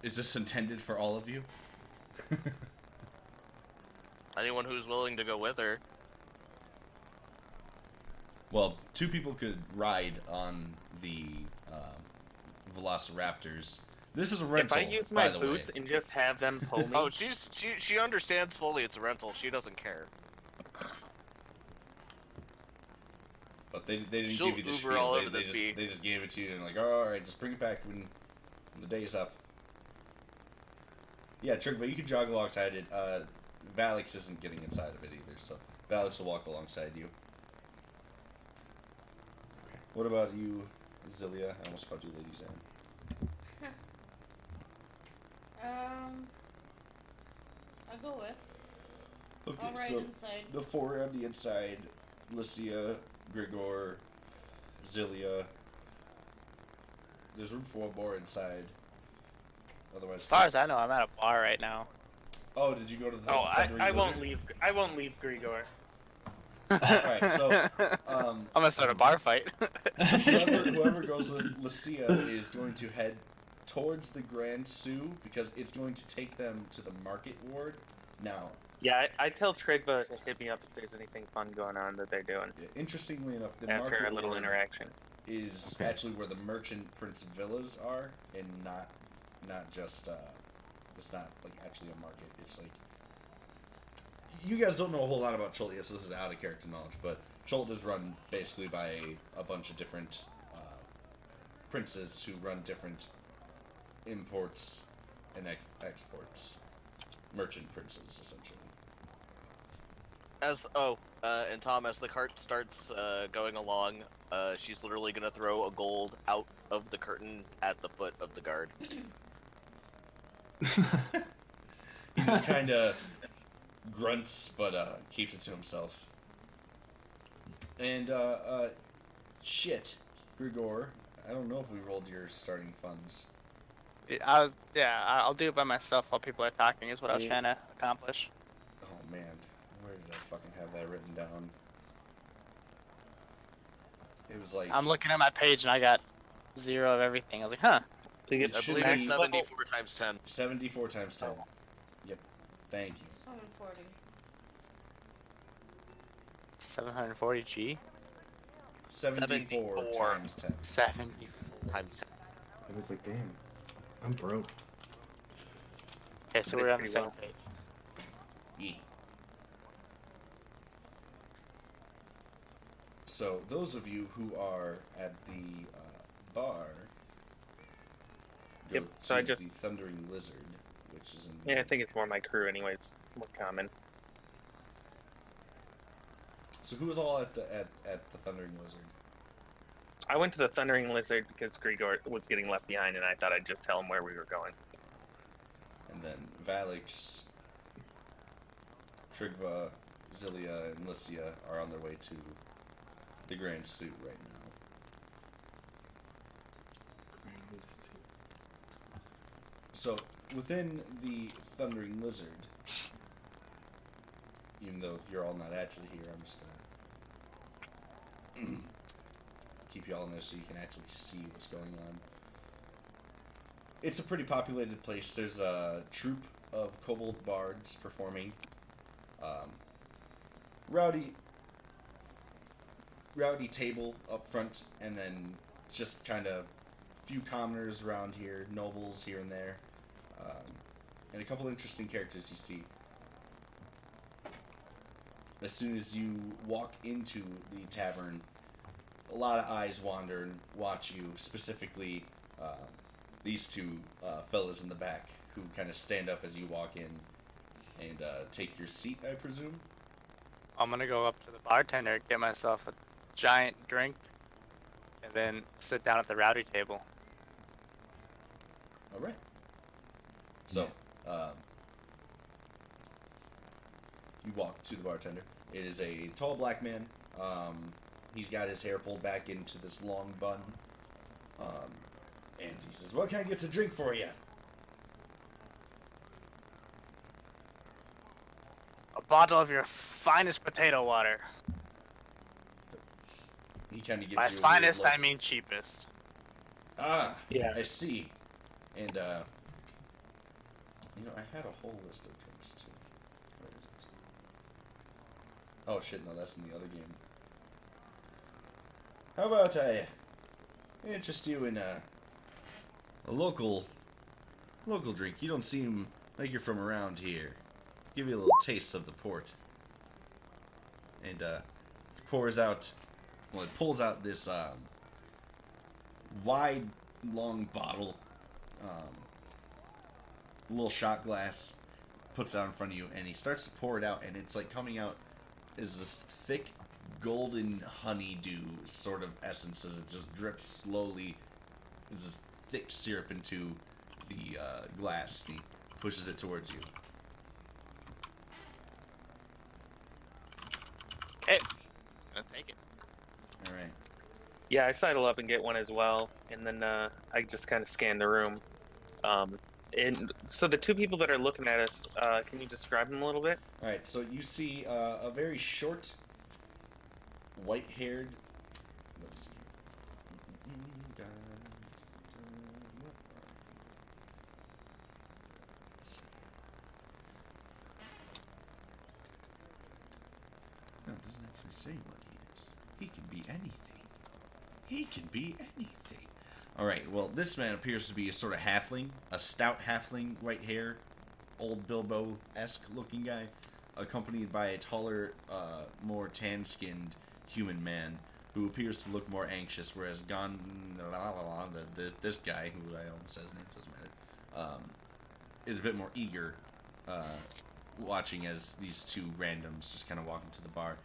Is this intended for all of you? Anyone who's willing to go with her. Well, 2 people could ride on the Velociraptors. This is a rental, If I use by my the boots way. and just have them pull me, Oh, she understands fully it's a rental. She doesn't care. But they didn't She'll give you the Uber spiel. all They, over they this just bee. they just gave it to you and like, oh, all right, just bring it back when the day's up. Yeah, Trigva, you can jog alongside it. Valix isn't getting inside of it either, so Valix will walk alongside you. What about you, Zilia? I almost called you Lady Zan. I'll go with. Okay, I'll ride so inside. the 4 on the inside, Lycia, Grigor, Zilia. There's room for 1 more inside. Otherwise, As far as I know, I'm at a bar right now. oh, did you go to the oh, Thundering I Lizard? won't leave. I won't leave Grigor. Alright, so, I'm gonna start a bar fight. whoever goes with Lycia is going to head towards the Grand Sioux because it's going to take them to the Market Ward. Now, Yeah, I tell Trigva to hit me up if there's anything fun going on that they're doing interestingly enough, the after Market a little Ward interaction. is actually where the Merchant Prince Villas are, and not just it's not like actually a market. It's like, you guys don't know a whole lot about Chult yet, so this is out of character knowledge, but Chult is run basically by a bunch of different princes who run different imports and exports. Merchant princes, essentially. And Tom, as the cart starts going along, she's literally gonna throw a gold out of the curtain at the foot of the guard. He just kind of grunts, but keeps it to himself. And, shit, Grigor, I don't know if we rolled your starting funds. I'll do it by myself while people are talking. Is what I was Yeah. trying to accomplish. Oh, man, where did I fucking have that written down? It was like... I'm looking at my page and I got 0 of everything. I was like, huh. To get It I should believe be- it's 74 times 10. 74 times 10. Oh. Yep, thank you. 740. 740 G. 74 74. times 10. 70. Times 10. I was like, damn, I'm broke. Okay, so Did we're on the pretty same well. page. Yeah. So, those of you who are at the bar, go Yep, so I to just- the Thundering Lizard, which is in... Yeah, I think it's more my crew, anyways. More common. So who was all at the Thundering Lizard? I went to the Thundering Lizard because Grigor was getting left behind, and I thought I'd just tell him where we were going. And then Valix, Trigva, Zilia, and Lycia are on their way to the Grand Suit right now. So, within the Thundering Lizard, even though you're all not actually here, I'm just gonna keep you all in there so you can actually see what's going on. It's a pretty populated place. There's a troupe of kobold bards performing. Rowdy table up front, and then just kind of few commoners around here, nobles here and there, and a couple interesting characters you see. As soon as you walk into the tavern, a lot of eyes wander and watch you, specifically these two fellas in the back who kind of stand up as you walk in and take your seat, I presume. I'm gonna go up to the bartender, get myself a giant drink, and then sit down at the rowdy table. All right. So, you walk to the bartender. It is a tall black man. He's got his hair pulled back into this long bun. And he says, "What can I get to drink for you?" A bottle of your finest potato water. He kind of gives By you a weird finest, look. I mean cheapest. Ah, Yeah. I see. And, you know, I had a whole list of drinks, too. Where is it? Oh, shit, no, that's in the other game. How about I interest you in, a local drink? You don't seem like you're from around here. Give you a little taste of the port. And, pulls out this, wide, long bottle, little shot glass, puts it out in front of you, and he starts to pour it out, and it's like coming out is this thick, golden honeydew sort of essence as it just drips slowly. It's this thick syrup into the glass, and he pushes it towards you. Okay, gonna take it. All right. Yeah, I sidle up and get one as well, and then I just kind of scan the room. And so the two people that are looking at us, can you describe them a little bit? All right. So you see a very short, white-haired. What is he? No, it doesn't actually say what he is. He can be anything. He can be anything. Alright, well, this man appears to be a sort of halfling. A stout halfling, white hair, old Bilbo-esque looking guy, accompanied by a taller, more tan-skinned human man who appears to look more anxious, whereas this guy, who I don't say his name, doesn't matter, is a bit more eager, watching as these two randoms just kind of walk into the bar.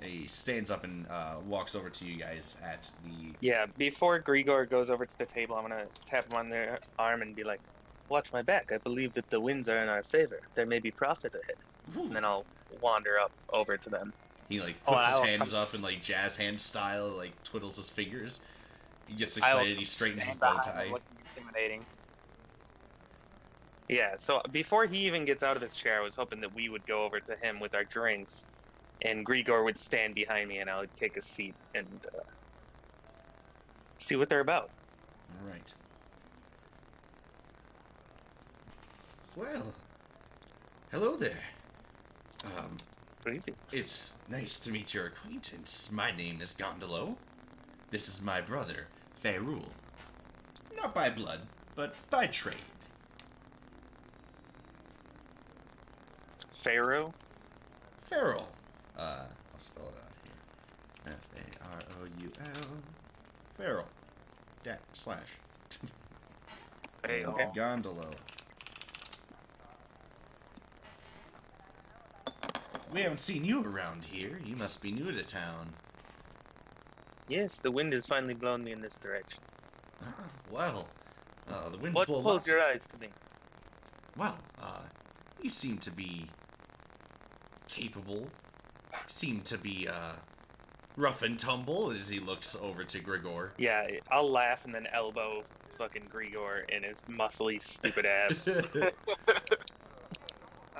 He stands up and walks over to you guys at the... Yeah, before Grigor goes over to the table, I'm going to tap him on their arm and be like, "Watch my back. I believe that the winds are in our favor. There may be profit ahead." And then I'll wander up over to them. He, like, Oh, puts his I'll hands come up in, like, jazz hand style, like, twiddles his fingers. He gets I'll excited, he straightens his stand bow behind him tie. looking intimidating. Yeah, so before he even gets out of his chair, I was hoping that we would go over to him with our drinks, and Grigor would stand behind me, and I would take a seat and see what they're about. Alright. Well, hello there. Greetings. It's nice to meet your acquaintance. My name is Gondolo. This is my brother, Fairul. Not by blood, but by trade. Pharaoh? Farrell. I'll spell it out here. F-A-R-O-U-L. Farrell. / Hey, okay. Gondolo. We haven't seen you around here. You must be new to town. Yes, the wind has finally blown me in this direction. Well, the winds What blow pulls lots. your eyes to me? Well, you seem to be capable. Seem to be rough and tumble as he looks over to Grigor. Yeah, I'll laugh and then elbow fucking Grigor in his muscly, stupid abs.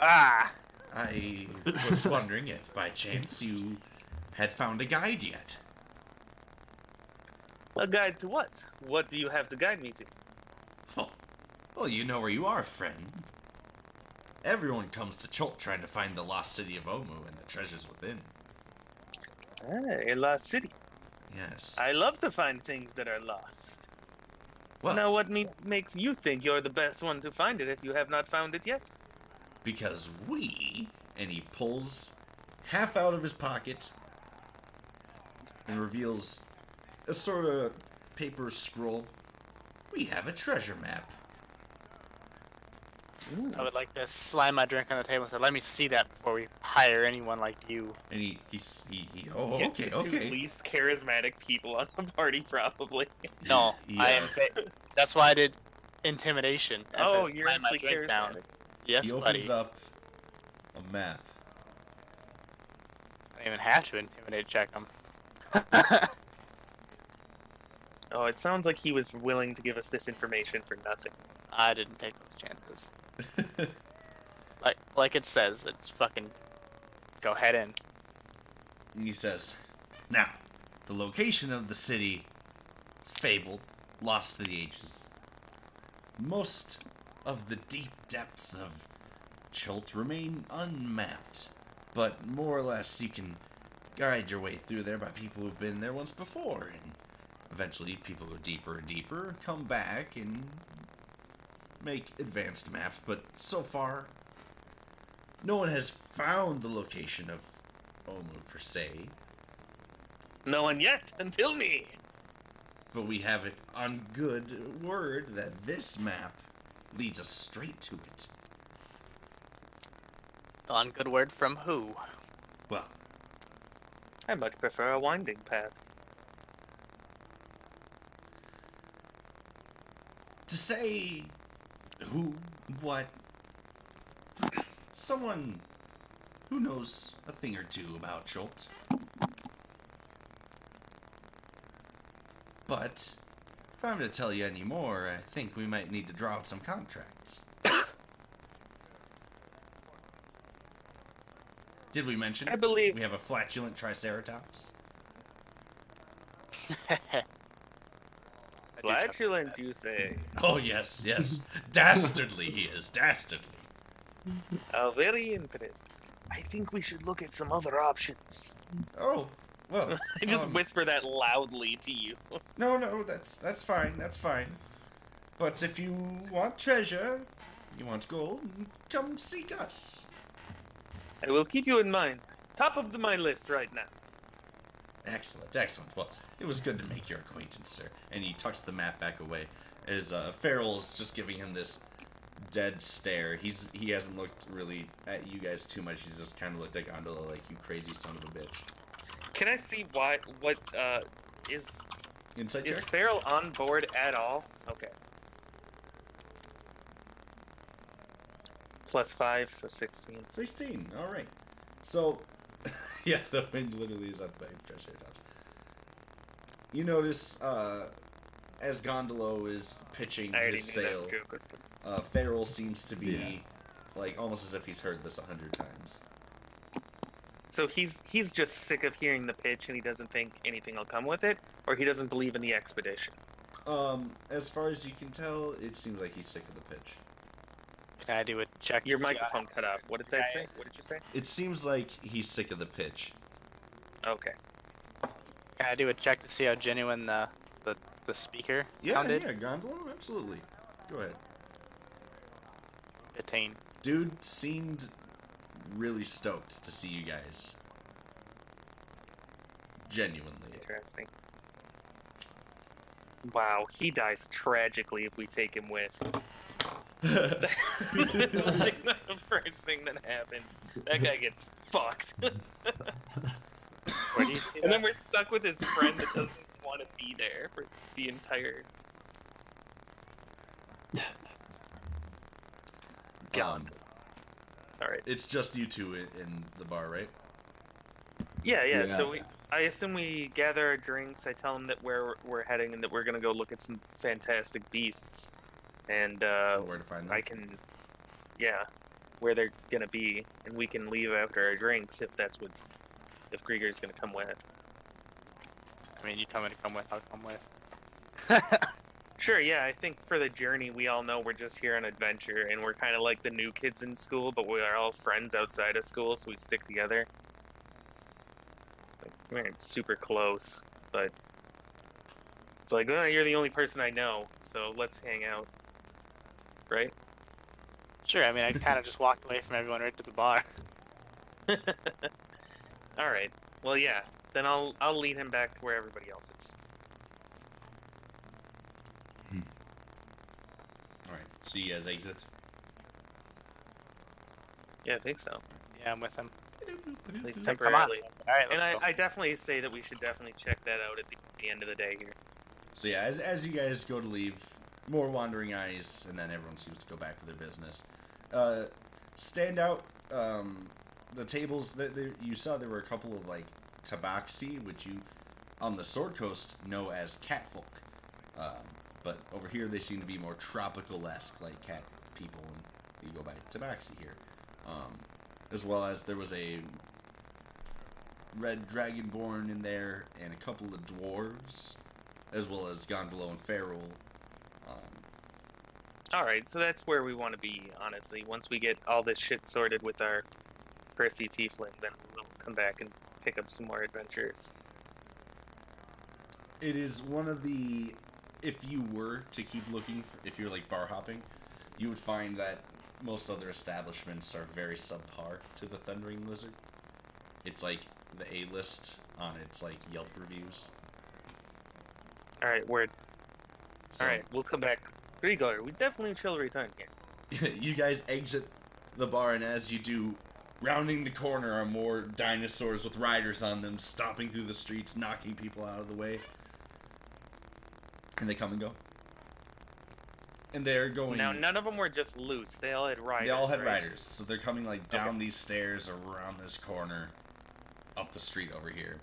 Ah! I was wondering if by chance you had found a guide yet. A guide to what? What do you have to guide me to? Oh, well, you know where you are, friend. Everyone comes to Cholt trying to find the lost city of Omu and the treasures within. Ah, a lost city. Yes. I love to find things that are lost. Well, Now, what makes you think you're the best one to find it if you have not found it yet? because we... And he pulls half out of his pocket and reveals a sort of paper scroll we have a treasure map. I would like to slide my drink on the table and say, let me see that before we hire anyone like you. And oh, Get okay, the two okay. least charismatic people on the party, probably. No, Yeah. I am. That's why I did intimidation. as Oh, I you're slam my actually drink down. charismatic. Yes, He buddy. opens up a map. I don't even have to intimidate check him. Oh, it sounds like he was willing to give us this information for nothing. I didn't take those chances. Like it says, it's fucking go head in. And he says, now, the location of the city is fabled, lost to the ages. Most of the deep depths of Chult remain unmapped, but more or less you can guide your way through there by people who've been there once before, and eventually people go deeper and deeper, come back and make advanced maps, but so far, no one has found the location of Omu per se, No one yet, until me. but we have it on good word that this map leads us straight to it. On good word from who? Well, I much prefer a winding path. to say who, what, someone who knows a thing or two about Chult. But if I'm to tell you any more, I think we might need to draw up some contracts. Did we mention I believe we have a flatulent triceratops? flatulent, you say. Oh yes, yes. Dastardly he is, dastardly. Oh, very interesting. I think we should look at some other options. Oh, well. I just whisper that loudly to you. No, that's fine, that's fine. But if you want treasure, you want gold, come seek us. I will keep you in mind. Top of my list right now. Excellent, excellent. Well, it was good to make your acquaintance, sir. And he tucks the map back away as Farrell's just giving him this dead stare. He hasn't looked really at you guys too much. He's just kind of looked at Gondola like, you crazy son of a bitch. Can I see is Insight is check? Farrell on board at all? Okay. +5, so 16. 16. All right. So, yeah, the wind literally is at the back of Triceratops. You notice, as Gondolo is pitching I already his knew sail, that joke was Farrell seems to be Yeah. like almost as if he's heard this 100 times. So he's just sick of hearing the pitch and he doesn't think anything will come with it, or he doesn't believe in the expedition. As far as you can tell, it seems like he's sick of the pitch. Can I do a check? Your to see microphone how- cut out. What did that say? What did you say? It seems like he's sick of the pitch. Okay. Can I do a check to see how genuine the speaker Yeah, sounded? yeah, Gondolo, absolutely. Go ahead. 15. Dude seemed really stoked to see you guys. Genuinely. Interesting. Wow, he dies tragically if we take him with. That's like the first thing that happens. That guy gets fucked. Where do you see And that? then we're stuck with his friend that doesn't want to be there for the entire. God. Alright. It's just you two in the bar, right? Yeah. Yeah. So I assume we gather our drinks. I tell them that we're heading and that we're gonna go look at some fantastic beasts, and Where to find them? I can, yeah, where they're gonna be, and we can leave after our drinks if Grieger's gonna come with. I mean, you tell me to come with, I'll come with. Sure, yeah. I think for the journey, we all know we're just here on adventure, and we're kind of like the new kids in school, but we are all friends outside of school, so we stick together. Like, we aren't super close, but it's like, oh, you're the only person I know, so let's hang out, right? Sure, I mean, I kind of just walked away from everyone right to the bar. All right. Well, yeah. Then I'll lead him back to where everybody else is. All right. So you guys exit. Yeah, I think so. Yeah, I'm with him. At least Like, come on. temporarily. All right, And let's go. I definitely say that we should definitely check that out at the end of the day here. So yeah, as you guys go to leave, more wandering eyes, and then everyone seems to go back to their business. Stand out. The tables that you saw, there were a couple of like tabaxi, which you on the Sword Coast know as catfolk. But over here they seem to be more tropical-esque, like cat people, and you go by tabaxi here. As well as there was a red dragonborn in there, and a couple of dwarves, as well as Gondolo and Feral. All right, so that's where we want to be, honestly. Once we get all this shit sorted with our prissy tiefling, then we'll come back and pick up some more adventures. It is one of the, if you were to keep looking, if you're like bar hopping, you would find that most other establishments are very subpar to the Thundering Lizard. It's like the A-list on its like Yelp reviews. All right, word. So, All right, we'll come back. Grigor, we definitely shall return here. you guys exit the bar, and as you do, rounding the corner are more dinosaurs with riders on them, stomping through the streets, knocking people out of the way. And they come and go. And they're going... Now, none of them were just loose. They all had riders. They all had right? riders, so they're coming like down these stairs, around this corner, up the street over here.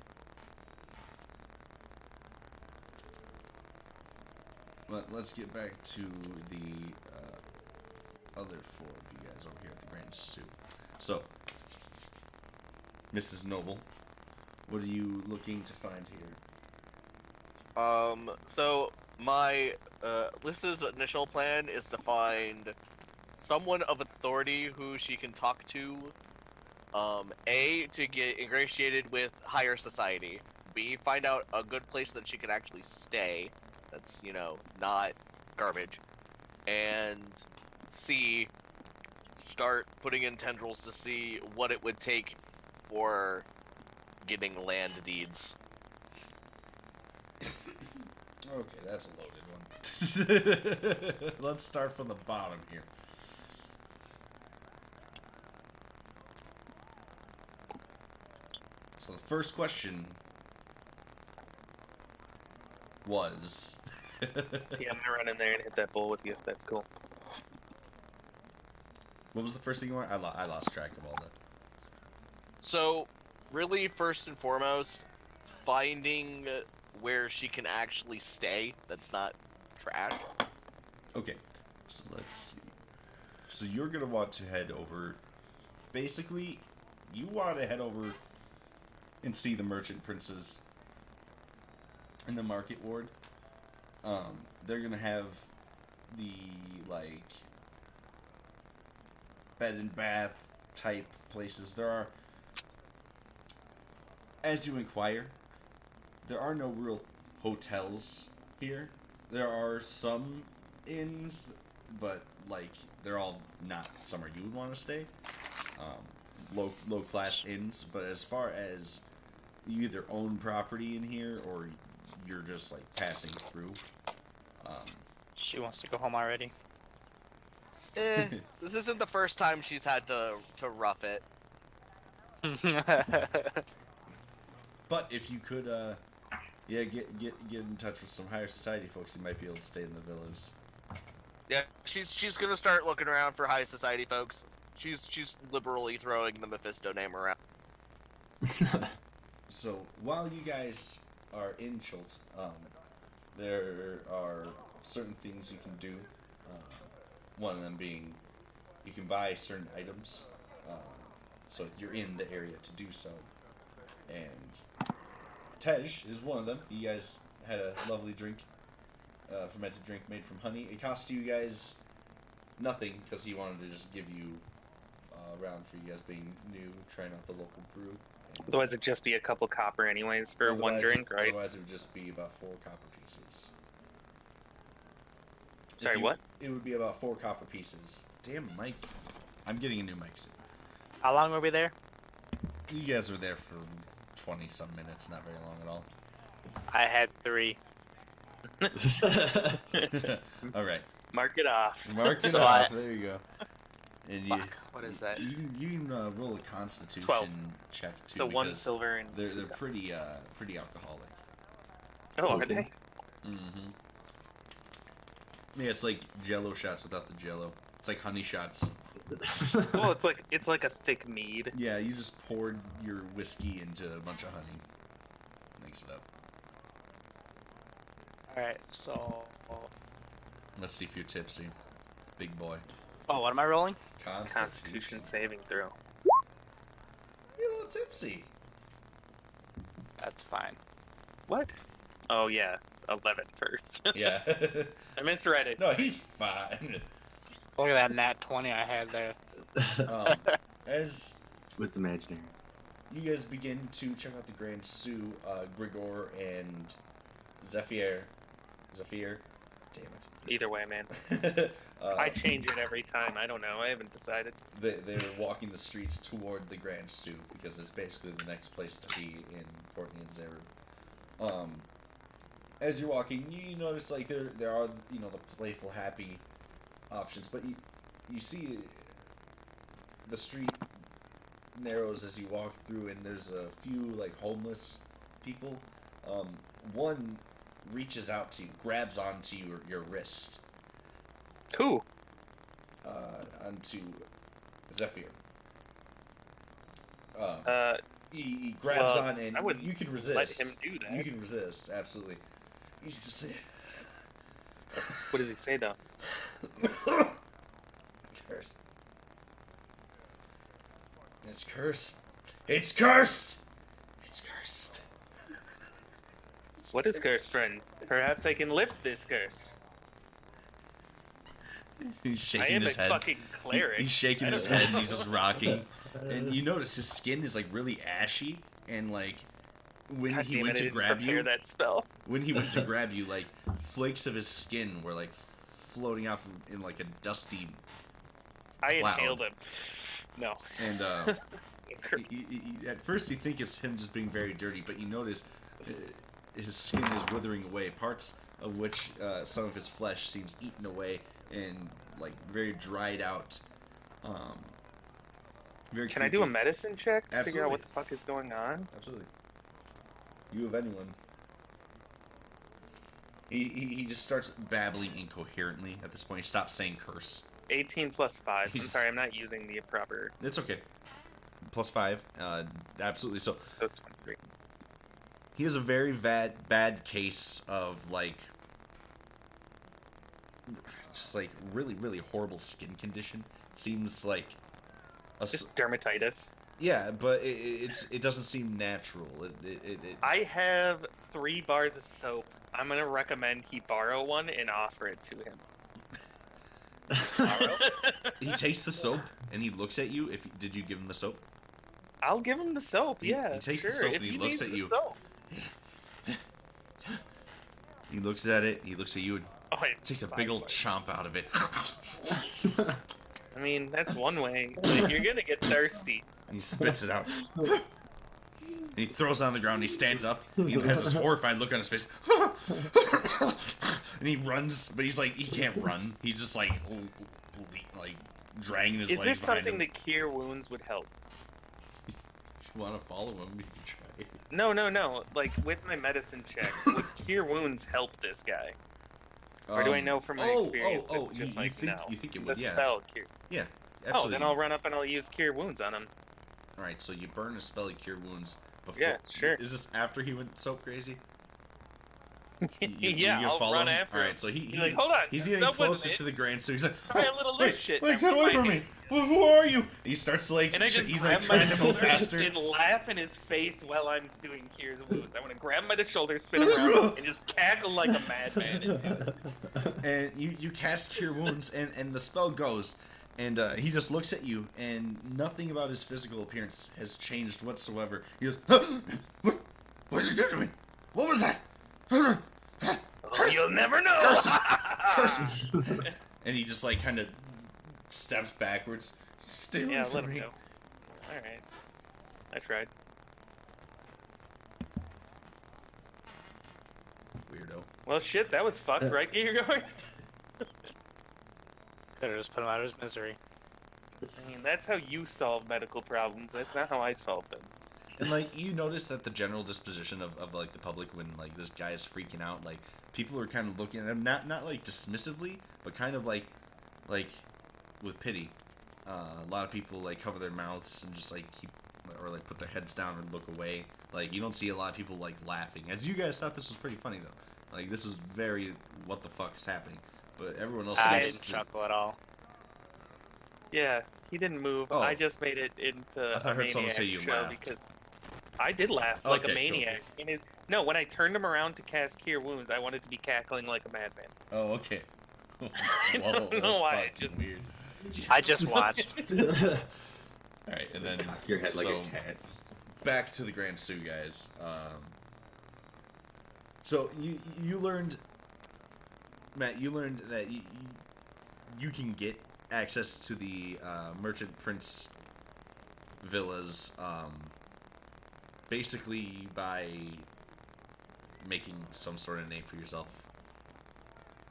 But let's get back to the other four of you guys over here at the Grand Soup. So, Mrs. Noble, what are you looking to find here? So my Lissa's initial plan is to find someone of authority who she can talk to. A, to get ingratiated with higher society. B, find out a good place that she can actually stay. That's, you know, not garbage. And C, start putting in tendrils to see what it would take for getting land deeds. Okay, that's a loaded one. Let's start from the bottom here. So the first question was... Yeah, I'm gonna run in there and hit that bull with you if that's cool. What was the first thing you wanted? I lost track of all that. So, really, first and foremost, finding where she can actually stay that's not trash. Okay, so let's see. So you're gonna want to head over. Basically, you want to head over and see the merchant princes in the market ward. They're gonna have the like bed and bath type places. There are, as you inquire, there are no real hotels here. There are some inns, but like they're all not somewhere you would want to stay. Low class inns, but as far as you either own property in here or you're just like passing through. She wants to go home already. This isn't the first time she's had to rough it. But if you could, yeah, get in touch with some higher society folks, you might be able to stay in the villas. Yeah, she's gonna start looking around for high society folks. She's liberally throwing the Mephisto name around. So while you guys are in Chult, there are certain things you can do. One of them being you can buy certain items. So you're in the area to do so. And Tej is one of them. You guys had a lovely drink, fermented drink made from honey. It cost you guys nothing because he wanted to just give you a round for you guys being new, trying out the local brew. Otherwise, it'd just be a couple copper anyways for one Otherwise- drink, right? Otherwise, it would just be about 4 copper pieces. Sorry, If you- what? It would be about 4 copper pieces. Damn, Mike. I'm getting a new mic soon. How long were we there? You guys were there for 20-some minutes, not very long at all. I had 3. All right. Mark it off. Mark it So off. There you go. And you, Fuck, what is that? You can roll a Constitution 12. check too. So one because silver and they're two pretty alcoholic. Oh, are Okay. they? Mm-hmm. Yeah, it's like Jello shots without the Jello. It's like honey shots. Well, it's like a thick mead. Yeah, you just poured your whiskey into a bunch of honey. Mix it up. Alright, so. Let's see if you're tipsy, big boy. Oh, what am I rolling? Constitution saving throw. You're a little tipsy. That's fine. What? Oh yeah, 11 first. Yeah. I misread it. No, he's fine. Look at that nat 20 I had there. As What's imaginary? you guys begin to check out the Grand Sioux, Grigor and Zephyr. Damn Either way, man. it. I change it every time. I don't know. I haven't decided. They're walking the streets toward the Grand Sioux because it's basically the next place to be in Courtney and Zeru. As you're walking, you notice like there are the playful, happy options, but you see the street narrows as you walk through, and there's a few like homeless people. One reaches out to you, grabs onto your wrist, Who? onto Zephyr. He grabs well, on, and I wouldn't you can resist. let him do that. You can resist, absolutely. He's just What does he say though? cursed. It's cursed. It's cursed. It's cursed. What is curse, friend? Perhaps I can lift this curse. He's I shaking am his a head. fucking cleric. He's shaking I his don't head. know. And he's just rocking. And you notice his skin is like really ashy, and like when God he damn went it, I to didn't grab prepare you, that spell. when he went to grab you, like flakes of his skin were like floating off in like a dusty I cloud. inhaled him. No. And Curse. at first you think it's him just being very dirty, but you notice his skin is withering away, parts of which some of his flesh seems eaten away and like very dried out. Very Can I do a creepy. medicine check to figure Absolutely. out what the fuck is going on? Absolutely. You of anyone. He just starts babbling incoherently at this point. He stops saying curse. 18 plus 5. I'm He's- sorry, I'm not using the proper. It's okay. +5. Absolutely. So So 23. he has a very bad case of like just like really horrible skin condition. Seems like Just dermatitis. yeah, but it doesn't seem natural. I have 3 bars of soap. I'm gonna recommend he borrow one and offer it to him. Borrow? He takes the soap and he looks at you. Did you give him the soap? I'll give him the soap. He- Yeah, he takes the sure. soap if and he looks needs at the you. soap. He looks at it. He looks at you and Oh, I takes a big old chomp out of it. I mean, that's one way. Like, you're gonna get thirsty. And he spits it out. And he throws it on the ground. And he stands up. He has this horrified look on his face. And he runs, but he's like he can't run. He's just like dragging his Is legs this behind something him. that cure wounds would help? If you want to follow him, you can try. No. Like with my medicine check, would cure wounds help this guy? Or do I know from my experience? It's just like, no. you think it The would? Yeah, spell cure. yeah, Oh, absolutely. then I'll run up and I'll use cure wounds on him. All right, so you burn a spell to cure wounds. Before, Yeah, sure. Is this after he went so crazy? Yeah, gonna I'll follow run him? after All him. right, so He's like, hold on. he's stop getting with closer it. to the Grand Sioux. He's like, Try a little wait, lift shit. wait, Now get put away my from me! hand- Who are you? He starts to like, And I just he's grab like trying my to move shoulder faster. and laugh in his face while I'm doing cures wounds. I want to grab him by the shoulder, spin him around, and just cackle like a madman. And you cast Cure Wounds, and the spell goes, and he just looks at you, and nothing about his physical appearance has changed whatsoever. He goes, what did you do to me? What was that? Oh, you'll never know. Curses! And he just like kind of steps backwards. Stay away Yeah, from let him me. go. All right, I tried. Weirdo. Well, shit, that was fucked, right? You're going. Could have just put him out of his misery. I mean, that's how you solve medical problems. That's not how I solve them. And like you notice that the general disposition of like the public when like this guy is freaking out, like people are kind of looking at him not like dismissively, but kind of like with pity. A lot of people like cover their mouths and just like keep or like put their heads down or look away. Like you don't see a lot of people like laughing. As you guys thought this was pretty funny though. Like this is very what the fuck is happening. But everyone else I seems didn't to... chuckle at all. Yeah, he didn't move. Oh. I just made it into I thought I a heard someone maniac say you show laughed. because I did laugh like Okay, a cool. maniac. No, when I turned him around to cast Cure Wounds, I wanted to be cackling like a madman. Oh, okay. I Whoa, don't know that's why, it fucking just- weird. I just watched. Alright, and then Cock your head like so a cat. back to the Grand Sue, guys. So you learned, Matt. You learned that you can get access to the Merchant Prince villas, basically by making some sort of name for yourself,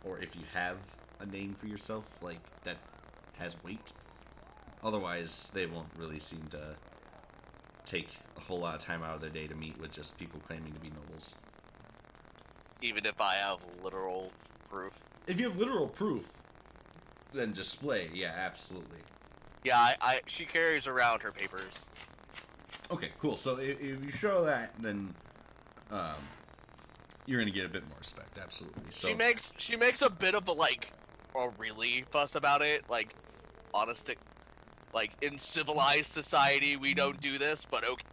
or if you have a name for yourself, like that has weight. Otherwise, they won't really seem to take a whole lot of time out of their day to meet with just people claiming to be nobles. Even if I have literal proof. If you have literal proof, then display. Yeah, absolutely. Yeah, she carries around her papers. Okay, cool. So if you show that, then you're gonna get a bit more respect. Absolutely. So She makes a bit of a really fuss about it. Like, honest, like in civilized society we don't do this, but okay.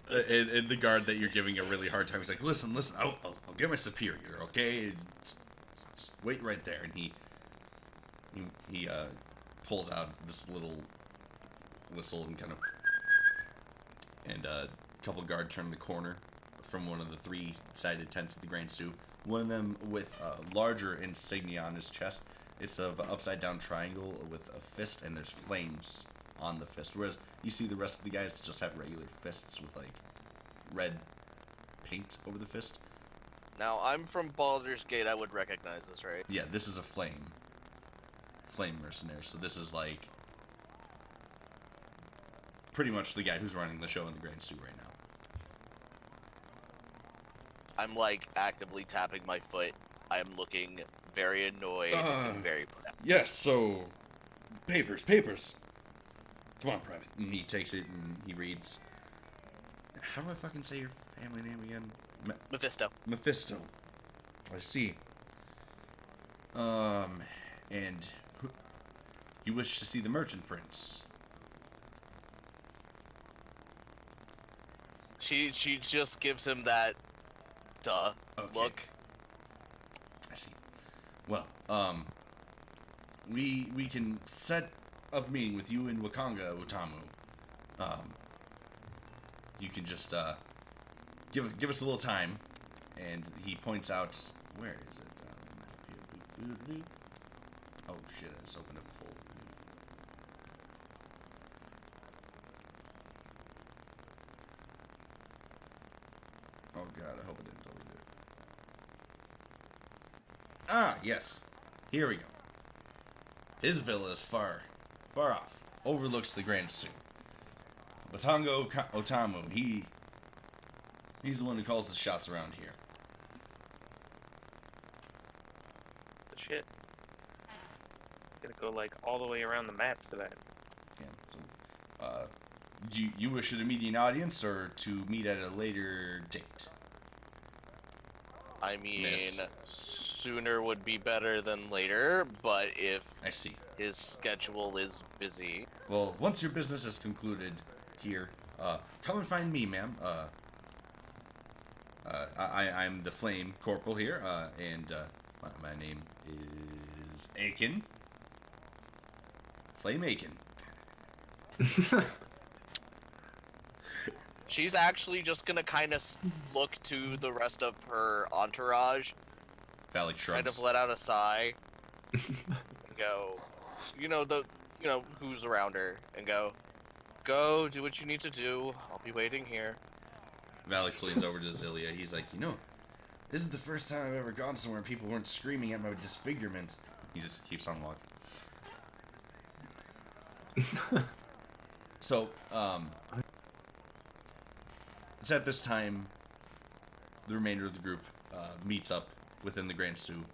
and the guard that you're giving a really hard time, he's like, listen, I'll get my superior, okay? Just wait right there. And he pulls out this little whistle and kind of, and a couple guard turn the corner from one of the three-sided tents of the Grand Sue. One of them with a larger insignia on his chest. It's of an upside-down triangle with a fist, and there's flames on the fist. Whereas you see the rest of the guys just have regular fists with like red paint over the fist. Now I'm from Baldur's Gate. I would recognize this, right? Yeah, this is a flame mercenary. So this is like pretty much the guy who's running the show in the Grand Sue right now. I'm like actively tapping my foot. I'm looking very annoyed and very put out. Yes, so papers. Come on, Private. And he takes it and he reads. How do I fucking say your family name again? Mephisto. Mephisto. I see. And you wish to see the Merchant Prince. She just gives him that duh Okay. look. I see. Well, we can set up a meeting with you in Wakanga, Utamu. You can just give us a little time, and he points out where is it? Oh shit! I just opened up a whole. Oh god! I hope I didn't delete it. Ah, yes. Here we go. His villa is far off. Overlooks the Grand Sue. Batongo Otamu, he's the one who calls the shots around here. The shit. Gonna go like all the way around the map for that. Yeah, so, do you wish an immediate audience or to meet at a later date? I mean, Miss. sooner would be better than later, but if I see. his schedule is busy, Well, once your business is concluded here, come and find me, ma'am. I'm the Flame Corporal here, and my name is Aiken. Flame Aiken. she's actually just gonna kind of look to the rest of her entourage, Phallic kind shrugs. of let out a sigh, and go, who's around her, and go do what you need to do. I'll be waiting here. Valix leans over to Zilia. He's like, This is the first time I've ever gone somewhere and people weren't screaming at my disfigurement. He just keeps on walking. So, it's at this time the remainder of the group meets up within the Grand Sioux.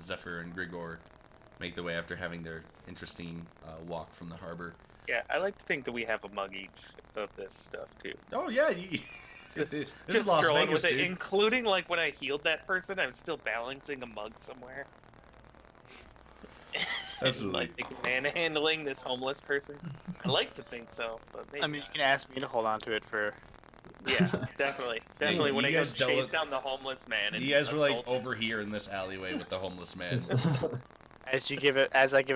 Zephyr and Grigor make their way after having their interesting walk from the harbor. Yeah, I like to think that we have a mug each of this stuff too. Oh yeah, this is Las strolling Vegas, with it, dude. including like when I healed that person, I'm still balancing a mug somewhere. Absolutely. Like manhandling this homeless person. I like to think so, but maybe I mean, you not. can ask me to hold on to it for. Yeah, definitely. Definitely you when I go guys dealt chase with- down the homeless man. And You guys were like assault him. over here in this alleyway with the homeless man. As I give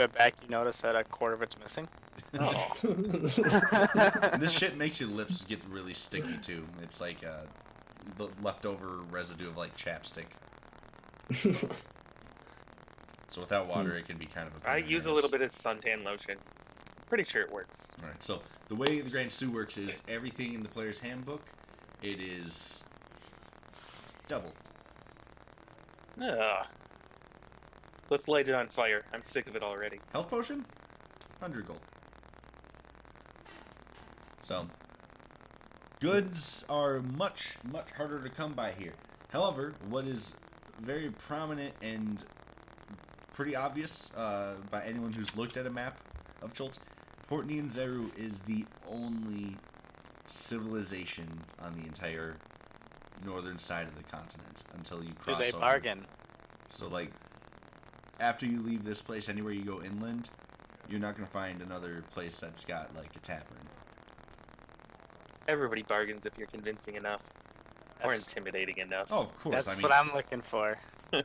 it back, you notice that a quarter of it's missing. Oh. This shit makes your lips get really sticky too. It's like the leftover residue of like chapstick. So without water, it can be kind of a. I pain in the use a ass. little bit of suntan lotion. Pretty sure it works. All right. So the way the Grand Sioux works is everything in the player's handbook. It is double. Ugh. Let's light it on fire. I'm sick of it already. Health potion, 100 gold. So, goods are much harder to come by here. However, what is very prominent and pretty obvious by anyone who's looked at a map of Chult, Port Nyanzaru is the only civilization on the entire northern side of the continent until you cross There's a over. bargain. So, like, after you leave this place, anywhere you go inland, you're not going to find another place that's got, like, a tavern. Everybody bargains if you're convincing enough. Or That's, intimidating enough. Oh, of course. that's I mean, what I'm looking for. there's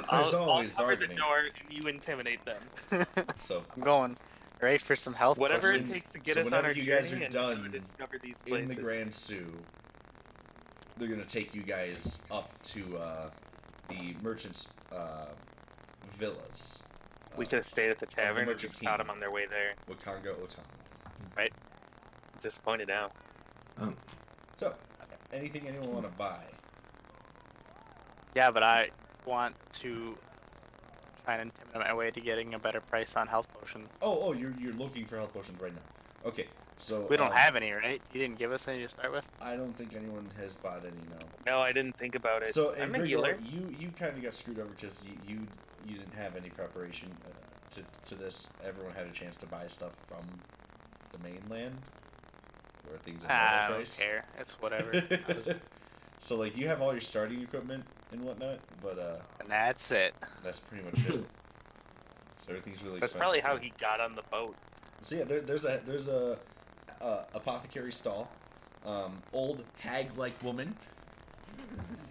I'll always cover the bargaining. door and you intimidate them. So, I'm going right for some health. Whatever it when- takes to get so us on whenever our you guys journey are and done to discover these in places. the Grand Sioux, they're going to take you guys up to the merchants' villas. We could have stayed at the tavern and merchant just caught king. them on their way there. Wakanga Otama. Just pointed out. So, anything anyone want to buy? Yeah, but I want to try and intimidate my way to getting a better price on health potions. Oh, you're looking for health potions right now. Okay, so We don't have any, right? You didn't give us any to start with. I don't think anyone has bought any. No. No, I didn't think about it. So, I'm a Grigor, healer. you kind of got screwed over because you didn't have any preparation to this. Everyone had a chance to buy stuff from the mainland, where things are I normal don't price. care. It's whatever. I was- So, like, you have all your starting equipment and whatnot, but and that's it. that's pretty much it. So everything's really That's expensive. probably how here. he got on the boat. So yeah, there's a apothecary stall, old hag-like woman.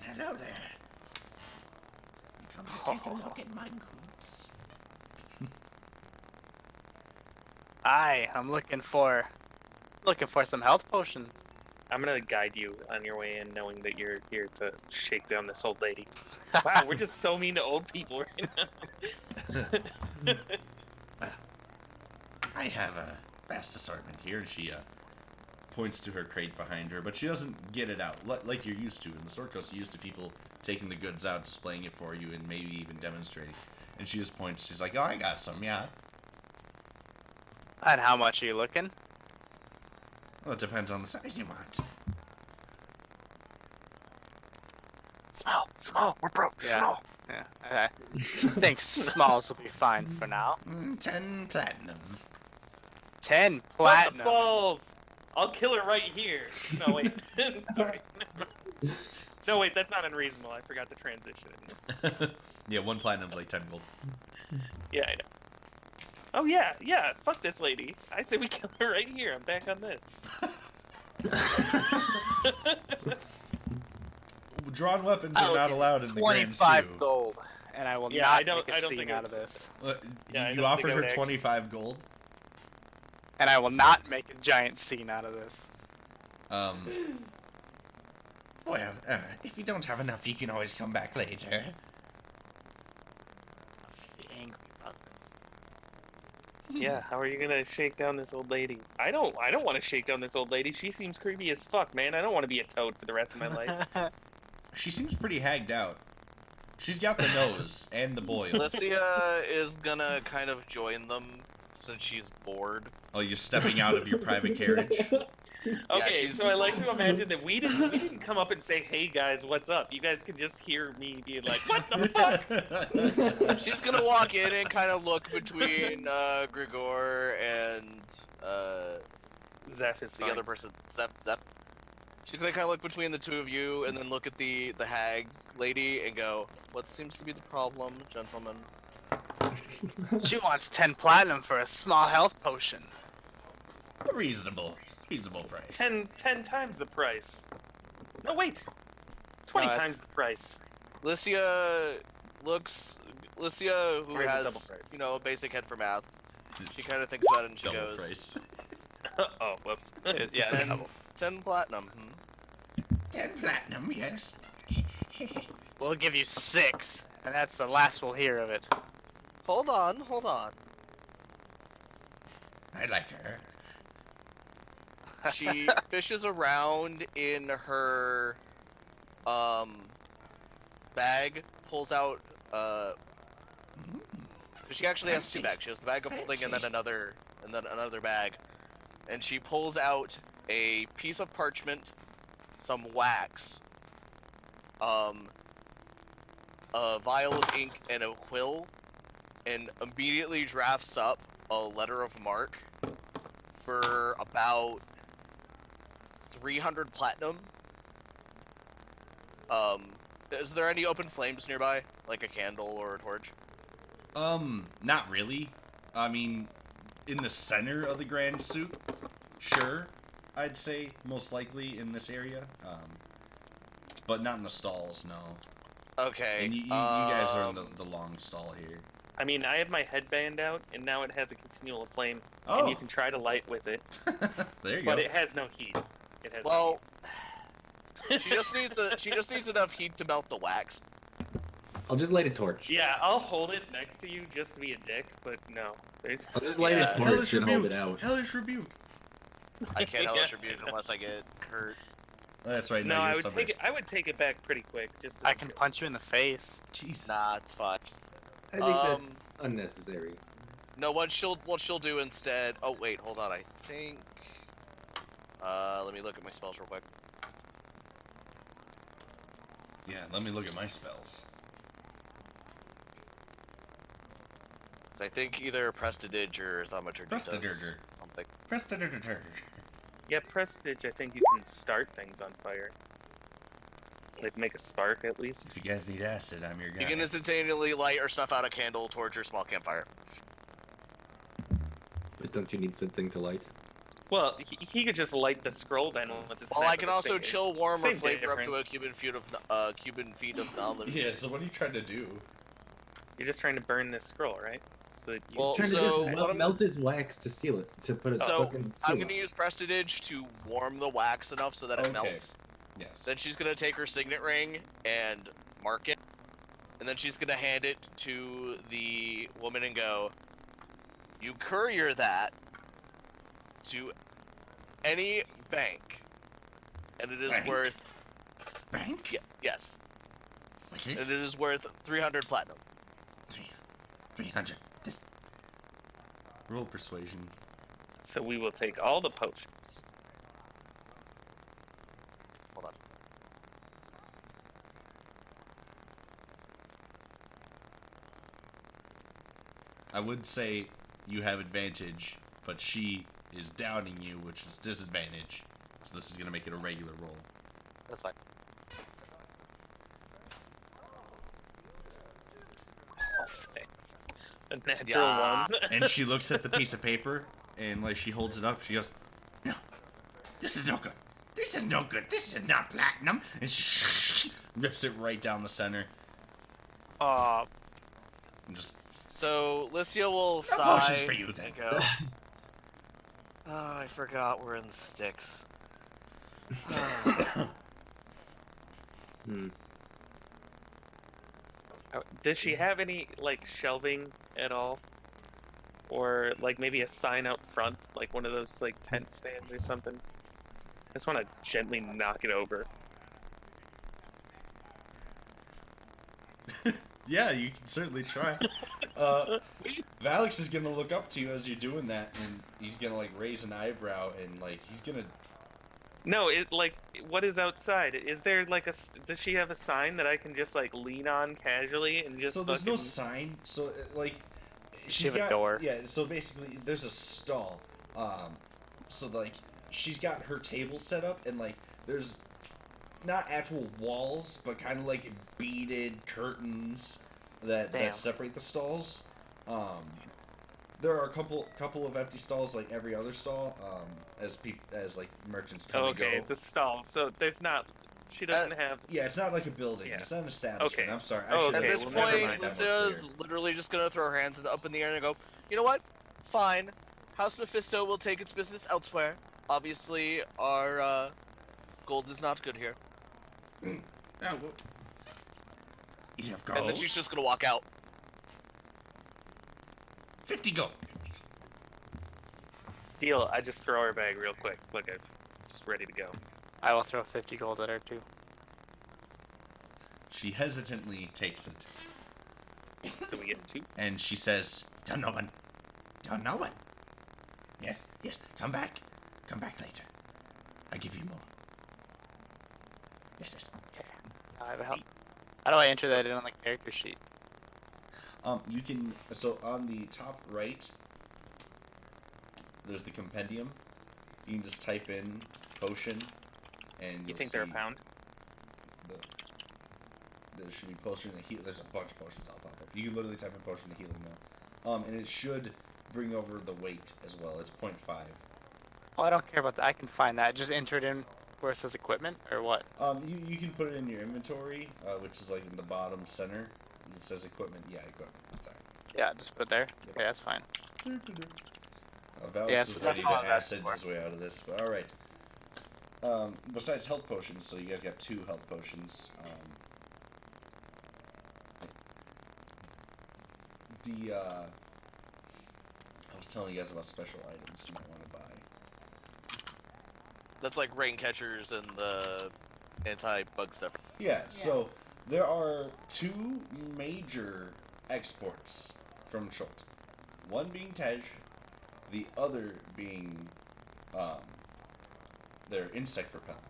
Hello there. Come to take a look at my goods. I'm looking for some health potions. I'm gonna guide you on your way in, knowing that you're here to shake down this old lady. Wow, we're just so mean to old people right now. I have a vast assortment here, and she points to her crate behind her, but she doesn't get it out like you're used to. In the Sword Coast, you're used to people taking the goods out, displaying it for you, and maybe even demonstrating. And she just points. She's like, "Oh, I got some, yeah." And how much are you looking? Well, it depends on the size you want. Small, we're broke. Yeah. Small. Yeah, I think smalls will be fine for now. 10 platinum. 10 What the platinum. balls? I'll kill her right here. No wait, sorry. No wait, that's not unreasonable. I forgot to transition. Yeah, 1 platinum's like 10 gold. Yeah, I know. Oh yeah. Fuck this lady. I say we kill her right here. I'm back on this. Drawn weapons I'll are not get allowed in the Grand Sioux. 25 gold, and I will Yeah, not I don't make a think scene it out of was- this. Yeah, I You don't offered think I her would actually- 25 gold. And I will not make a giant scene out of this. Well, if you don't have enough, you can always come back later. Be angry about this. Yeah, how are you gonna shake down this old lady? I don't want to shake down this old lady. She seems creepy as fuck, man. I don't want to be a toad for the rest of my life. She seems pretty hagged out. She's got the nose and the boil. Lycia is gonna kind of join them since she's bored. Oh, you're stepping out of your private carriage. Okay, she's- so I like to imagine that we didn't come up and say, "Hey guys, what's up?" You guys can just hear me being like, "What the fuck?" She's gonna walk in and kind of look between Grigor and Zeph is the fine. other person, Zep. She's gonna kind of look between the two of you and then look at the hag lady and go, "What seems to be the problem, gentlemen?" She wants 10 platinum for a small health potion. A reasonable price. 10 times the price. No, wait. 20 No, times the price. Lycia, who Or is it double has, price? you know, a basic head for math, she kind of thinks about it and she Double goes, price. Oh, whoops. Yeah, Ten- double. 10 platinum. 10 platinum, yes. We'll give you 6, and that's the last we'll hear of it. Hold on. I like her. She fishes around in her bag, pulls out Mm, 'cause she actually has two Fancy. bags. She has the bag of holding and then Fancy. another bag. And she pulls out a piece of parchment, some wax, a vial of ink and a quill, and immediately drafts up a letter of marque for about 300 platinum. Is there any open flames nearby? Like a candle or a torch? Not really. I mean, in the center of the grand suit, sure, I'd say most likely in this area. But not in the stalls, no. Okay. And you guys are in the long stall here. I mean, I have my headband out, and now it has a continual flame, Oh, and you can try to light with it, there you but go. it has no heat. It has Well, she just needs enough heat to melt the wax. I'll just light a torch. Yeah, I'll hold it next to you just to be a dick, but no. There's... I'll just light Yeah. a torch and hold it out. Hellish rebuke. I can't Yeah. hellish rebuke unless I get hurt. Oh, that's right. No, No, I you're would subject. take it. I would take it back pretty quick. Just to I can punch you in the face. Jesus. Nah, it's fine. I think that's unnecessary. No, what she'll do instead. Oh wait, hold on. I think. Let me look at my spells real quick. Yeah, let me look at my spells. 'Cause I think either Prestidige or Thaumaturgy does Prestidige. something. Prestidigitation. Yeah, Prestige. I think you can start things on fire. Like make a spark at least. If you guys need acid, I'm your guy. You can instantaneously light or snuff out a candle, torch, or small campfire. But don't you need something to light? Well, he could just light the scroll then with his. Well, I can also chill, warm, or Same flavor up to a difference. cuban feet of knowledge. Yeah, so what are you trying to do? You're just trying to burn this scroll, right? So that you... Well, Trying to so just what I'm- melt his wax to seal it, to put a So, fucking seal I'm on gonna it. use Prestidige to warm the wax enough so that it Okay. melts. Yes. Then she's gonna take her signet ring and mark it, and then she's gonna hand it to the woman and go, "You courier that to any bank, and it is Bank? worth Bank? yes, What's and this? it is worth 300 platinum." 300. This. Roll persuasion. So we will take all the potions. Hold on. I would say you have advantage, but she is downing you, which is disadvantage. So this is gonna make it a regular roll. That's fine. All six. A natural Yeah. one. And she looks at the piece of paper, and like she holds it up, she goes, "No, this is no good. This is no good. This is not platinum." And she rips it right down the center, and just So Lycia will no sigh potions for you then. and go, "Oh, I forgot we're in the sticks." Hmm. Does she have any like shelving at all, or like maybe a sign out front, like one of those like tent stands or something? I just want to gently knock it over. Yeah, you can certainly try. Valix is gonna look up to you as you're doing that, and he's gonna like raise an eyebrow, and like he's gonna. No, what is outside? Is there like does she have a sign that I can just like lean on casually and just So there's no fucking- sign. So like, She she's have a got door. Yeah. So basically, there's a stall. So like she's got her table set up, and like there's not actual walls, but kind of like beaded curtains that Damn. separate the stalls. There are a couple of empty stalls like every other stall. As like merchants come and go. Okay, it's a stall, so there's not. She doesn't have. Yeah, it's not like a building. Yeah. It's not an establishment. Okay. I'm sorry. Oh, I At okay, this well, never point, mind. Lucia's literally just gonna throw her hands up in the air and go, you know what? Fine. House Mephisto will take its business elsewhere. Obviously, our gold is not good here. Oh, well, you have And then gold. she's just gonna walk out. 50 gold. Deal. I just throw her bag real quick. Look, I'm just ready to go. I will throw 50 gold at her too. She hesitantly takes it, So we get 2. and she says, "Don't know one. Don't know one. Yes, yes. Come back. Come back later. I give you more. Yes, yes. Okay. I have a help. How do I enter that in on the character sheet? You can. So on the top right, there's the compendium. You can just type in potion, and You you'll think they're a see pound? there should be potion and heal. There's a bunch of potions I'll pop up. You can literally type in potion to healing now. And it should bring over the weight as well. It's 0.5. Oh, I don't care about that. I can find that. Just enter it in where it says equipment or what? You can put it in your inventory, which is like in the bottom center. It says equipment. Yeah, equipment. Sorry. Yeah, just put it there. Okay, that's fine. Valus Yeah, was so ready that's all to I'm asking acid for. his way out of this, but alright. Besides health potions, so you guys got 2 health potions. I was telling you guys about special items you might want to buy. That's like rain catchers and the anti-bug stuff. Yeah, so there are 2 major exports from Schult. One being Tej, the other being their insect repellent.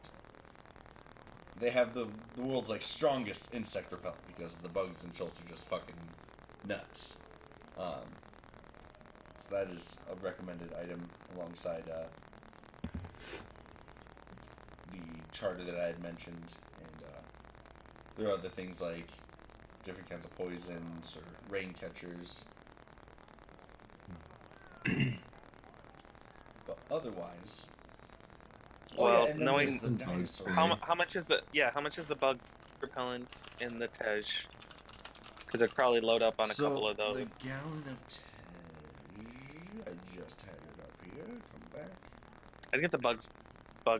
They have the world's like strongest insect repellent because the bugs in Schult are just fucking nuts. So that is a recommended item alongside the charter that I had mentioned, and there are other things like different kinds of poisons or rain catchers. But otherwise, Well, and then knowing there's the dinosaurs. how much is the bug repellent in the Tej? Because I'd probably load up on a couple of those. The gallon of Tej, I just had it up here. Come back. I'd get the bug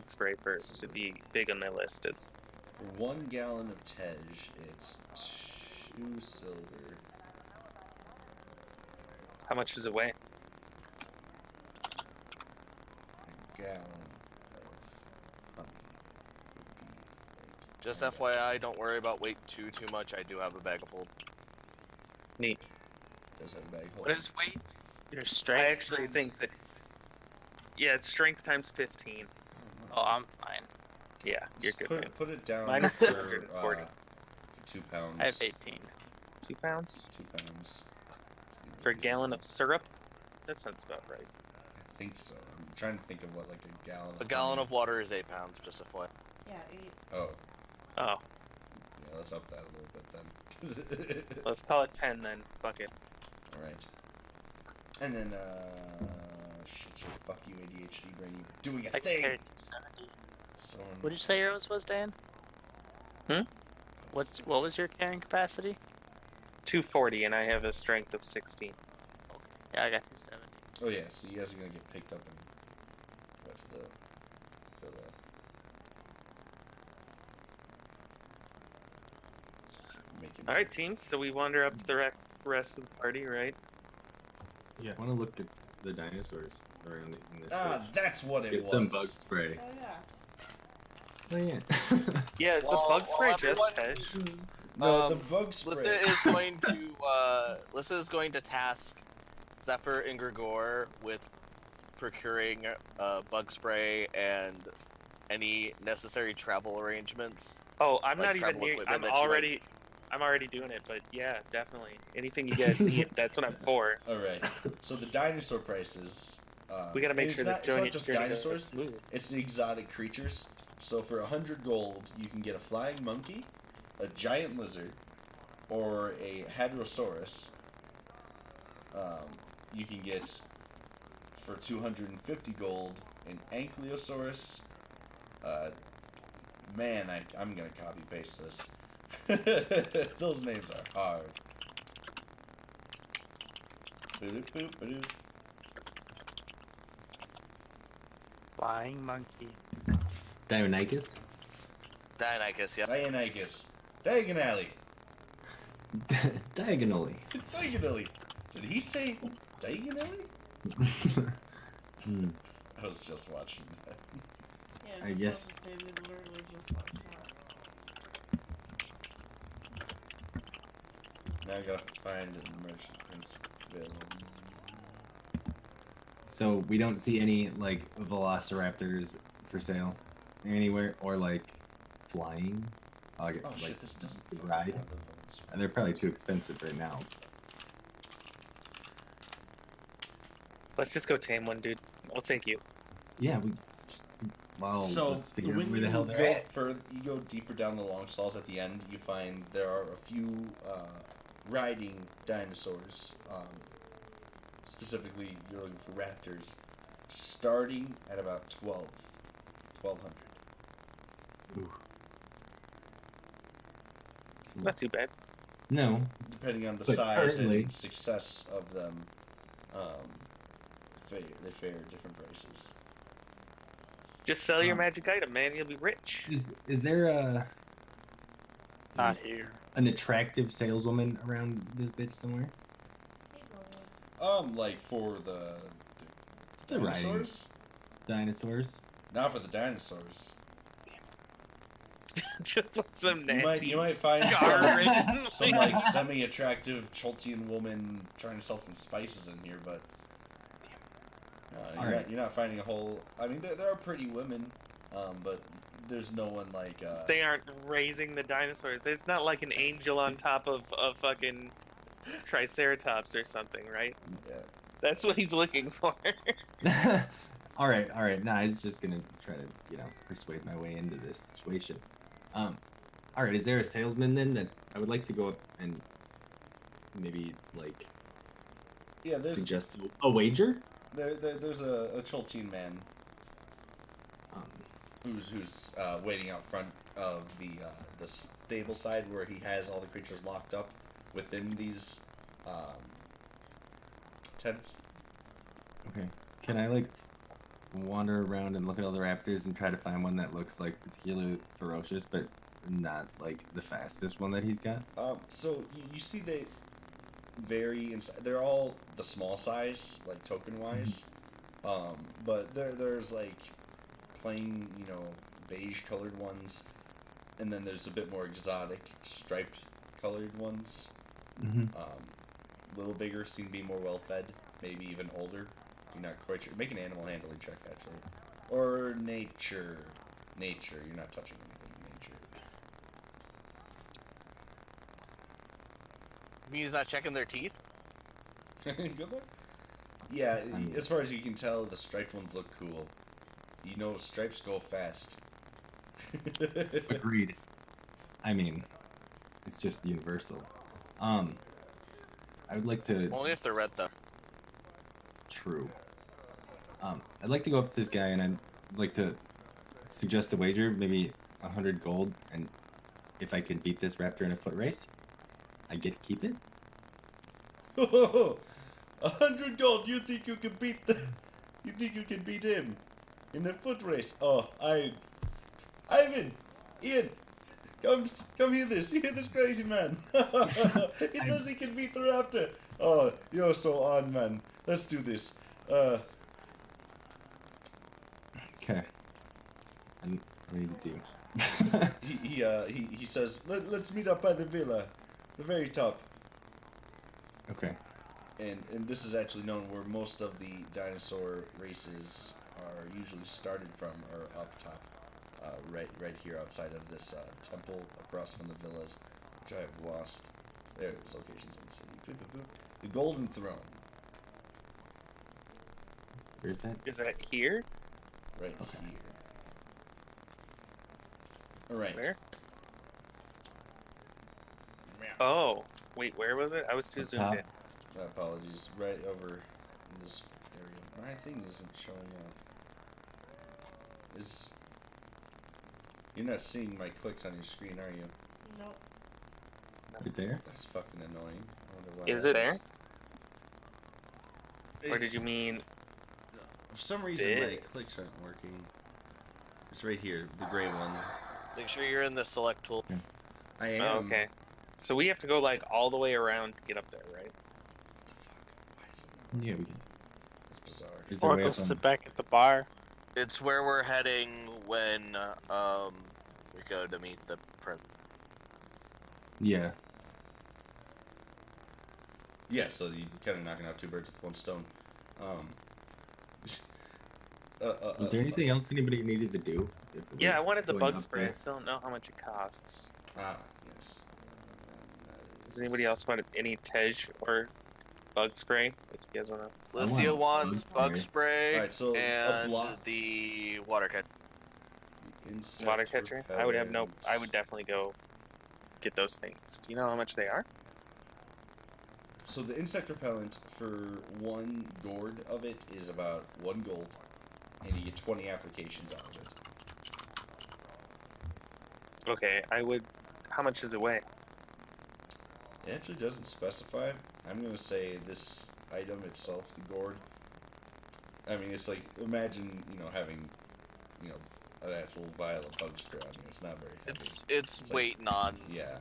spray first to be big on my list. It's For 1 gallon of Tej, it's 2 silver. how much does it weigh? A gallon of honey would be like Just 10 FYI, don't worry about weight too much. I do have a bag of hold. Neat. Does have a bag hold. What is weight? Your I strength? actually think that. Yeah, it's strength times 15. Oh, I'm fine. Yeah, you're Just good. put, man. put it down Mine is for 240. 2 pounds. I have 18. 2 pounds 2 pounds. for a gallon of syrup. That sounds about right. I think so. I'm trying to think of what like a gallon. A gallon of water is 8 pounds, just FYI. Yeah, 8. Oh, Oh, yeah. Let's up that a little bit then. let's call it 10 then. Fuck it. All right. And then shit, fuck you, ADHD brain. You were doing a Like thing. 70. Someone. What did you say yours was, Dan? Hmm? What was your carrying capacity? 240, and I have a strength of 16. Yeah, I got 270. Oh yeah, so you guys are gonna get picked up in rest of the villa. Making All right, team. So we wander up to the rest of the party, right? Yeah. I want to look at the dinosaurs around in this. Ah, village. that's what it Get was. some bug spray. Oh, yeah. Oh yeah. Yeah, is Well, the bug spray well, just everyone- Tej? No, the bug spray. Lissa is going to task Zephyr and Grigor with procuring bug spray and any necessary travel arrangements. Oh, I'm Like not even travel near. equipment I'm that you might- already. I'm already doing it, but yeah, definitely. Anything you guys need, that's what I'm for. All right. So the dinosaur prices. We gotta make and sure it's this not journey, just journey goes dinosaurs. smooth. It's the exotic creatures. So for 100 gold, you can get a flying monkey, a giant lizard, or a hadrosaurus. You can get for 250 gold an ankylosaurus. Man, I'm gonna copy paste this. Those names are hard. Boop, boop, boop. Flying monkey. Deinonychus? Deinonychus, yeah. Dionychus. Diagonally. Diagonally. Diagonally. Did he say diagonally? Hmm. I was just watching that. Yeah, I just guess- supposed to say we literally just watched that. Now I gotta find a Merchant Prince film. So we don't see any like velociraptors for sale anywhere, or like flying. Like, Oh shit, this doesn't fucking ride. have the phones. And they're probably too expensive right now. Let's just go tame one, dude. I'll take you. Yeah, we. Wow. So let's figure out when where you the hell go they're at. further, you go deeper down the long stalls at the end, you find there are a few riding dinosaurs. Specifically, you're looking for raptors, starting at about 1,200. It's not too bad. No. Depending on the But size currently- and success of them, they fare different prices. Just sell your Um, magic item, man. You'll be rich. Is there Not here. an attractive saleswoman around this bitch somewhere? Hey, Gordon. Like for the The riding. dinosaurs? Dinosaurs? Not for the dinosaurs. Just like some nasty. You might find scar-ridden- some like semi-attractive Choltian woman trying to sell some spices in here, but Alright. you're not finding a whole. I mean, there are pretty women, but there's no one like. They aren't raising the dinosaurs. There's not like an angel on top of a fucking triceratops or something, right? Yeah. That's what he's looking for. all right. Nah, I was just gonna try to, persuade my way into this situation. All right. Is there a salesman then that I would like to go up and maybe like Yeah, there's suggest a wager? there's a Choltian man Um, who's waiting out front of the stable side where he has all the creatures locked up within these tents. okay. Can I like wander around and look at all the raptors and try to find one that looks like particularly ferocious, but not like the fastest one that he's got? So you see they vary in they're all the small size, like token wise. But there's like plain, beige colored ones, and then there's a bit more exotic striped colored ones. Mm-hmm. A little bigger, seem to be more well fed, maybe even older. You're not quite sure. Make an animal handling check actually, or nature. Nature. You're not touching anything. Nature. You mean he's not checking their teeth? Good luck. Yeah, as far as you can tell, the striped ones look cool. Stripes go fast. Agreed. I mean, it's just universal. I would like to. Only if they're red, though. True. I'd like to go up to this guy and I'd like to suggest a wager, maybe 100 gold, and if I can beat this raptor in a foot race, I get to keep it. 100 gold. You think you can beat You think you can beat him in a foot race? Oh, Ivan, Ian, come hear this. Hear this crazy man. He says he can beat the raptor. Oh, you're so on, man. Let's do this. Okay. And what do you do? He says, let's meet up by the villa, the very top. Okay. And this is actually known where most of the dinosaur races are usually started from, or up top, right here outside of this temple across from the villas, which I have lost. There it is, locations in the city. Boop, boop, boop. The Golden Throne, Where's that? Is that here? right Okay. here. All right. Where? Oh, wait, where was it? I was too Up zoomed top. in. My apologies. Right over in this area. My thing isn't showing up. Is you're not seeing my clicks on your screen, are you? Nope. Right there? That's fucking annoying. I wonder why Is that it there? Or did It's- you mean? For some reason, my this? clicks aren't working. It's right here, the gray one. Make sure you're in the select tool. I am. Oh, okay. So we have to go like all the way around to get up there, right? What the fuck? Why did Yeah, we can. That's bizarre. Is there Or a way go up on... sit back at the bar. It's where we're heading when we go to meet the prince. Yeah. Yeah, so you kind of knocking out two birds with one stone. Was there anything else anybody needed to do? if we Yeah, I were wanted the going bug up spray. I there? still don't know how much it costs. Yes. Does anybody else want any Tej or bug spray? If you guys wanna. Lucia want wants bug bug spray. spray Alright, so a and block. the water catcher. Insect Water catcher? I would have no. I repellent. would definitely go get those things. Do you know how much they are? So the insect repellent for one gourd of it is about 1 gold, and you get 20 applications out of it. Okay, I would. How much does it weigh? It actually doesn't specify. I'm gonna say this item itself, the gourd. I mean, it's like imagine having an actual vial of bug spray on you. It's not very heavy. It's It's like- weight non Yeah,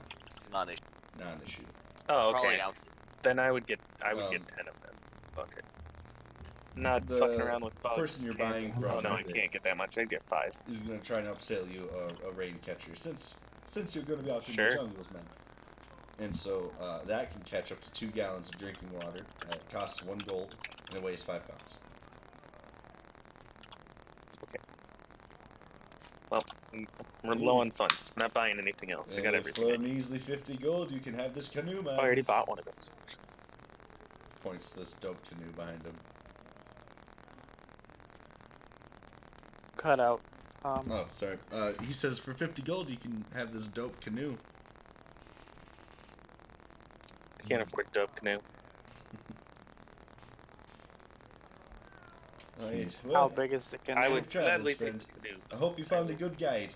non issue. not an issue. Oh, Probably okay. ounces. Then I would get. I would Um, get 10 of them. Okay. Not The fucking around with bugs. person you're can't- buying Oh from no, I can't get that much. I'd get 5. is gonna try and upsell you a rain catcher since you're gonna be out in Sure. the jungles, man. And so that can catch up to 2 gallons of drinking water. It costs 1 gold and it weighs 5 pounds. Well, we're low on funds. I'm not buying anything else. I And got if everything. for I a need. measly 50 gold, you can have this canoe, man. Oh, I already bought one of those. Points this dope canoe behind him. Cut out. Oh, sorry. He says for 50 gold, you can have this dope canoe. I can't afford dope canoe. Alright, How well, big is the I canoe? would travels, gladly friend. take the canoe. I hope you found a good guide.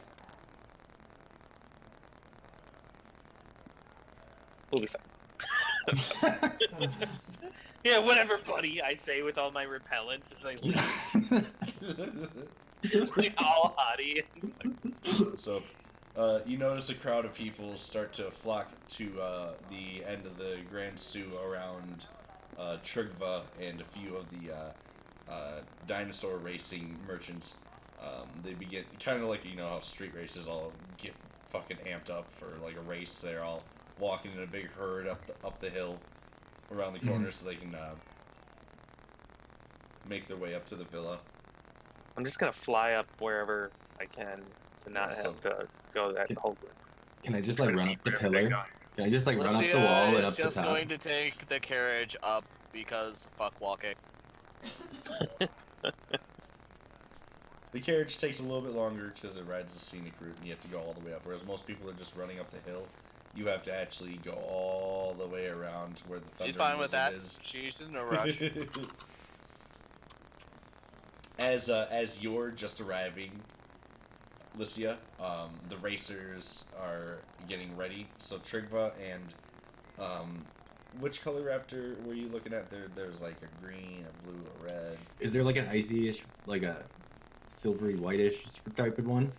We'll be fine. Yeah, whatever, buddy. I say with all my repellent as I leave. Like all hottie. So, you notice a crowd of people start to flock to the end of the Grand Sioux around Trigva and a few of the dinosaur racing merchants. They begin kind of like how street races all get fucking amped up for like a race. They're all walking in a big herd up the hill around the corner so they can make their way up to the villa. I'm just gonna fly up wherever I can to not Yeah, so- have to go that whole route. Can I just like run up the Whatever they pillar? got. Can I just like run up the Lucia wall and is up the just top? going to take the carriage up because fuck walking. The carriage takes a little bit longer because it rides the scenic route and you have to go all the way up. Whereas most people are just running up the hill. You have to actually go all the way around to where the thunder She's fine with Museum that. is. She's in no rush. As you're just arriving, Lycia, the racers are getting ready. So Trigva and which color raptor were you looking at? There's like a green, a blue, a red. Is there like an icy-ish, like a silvery whitish type of one?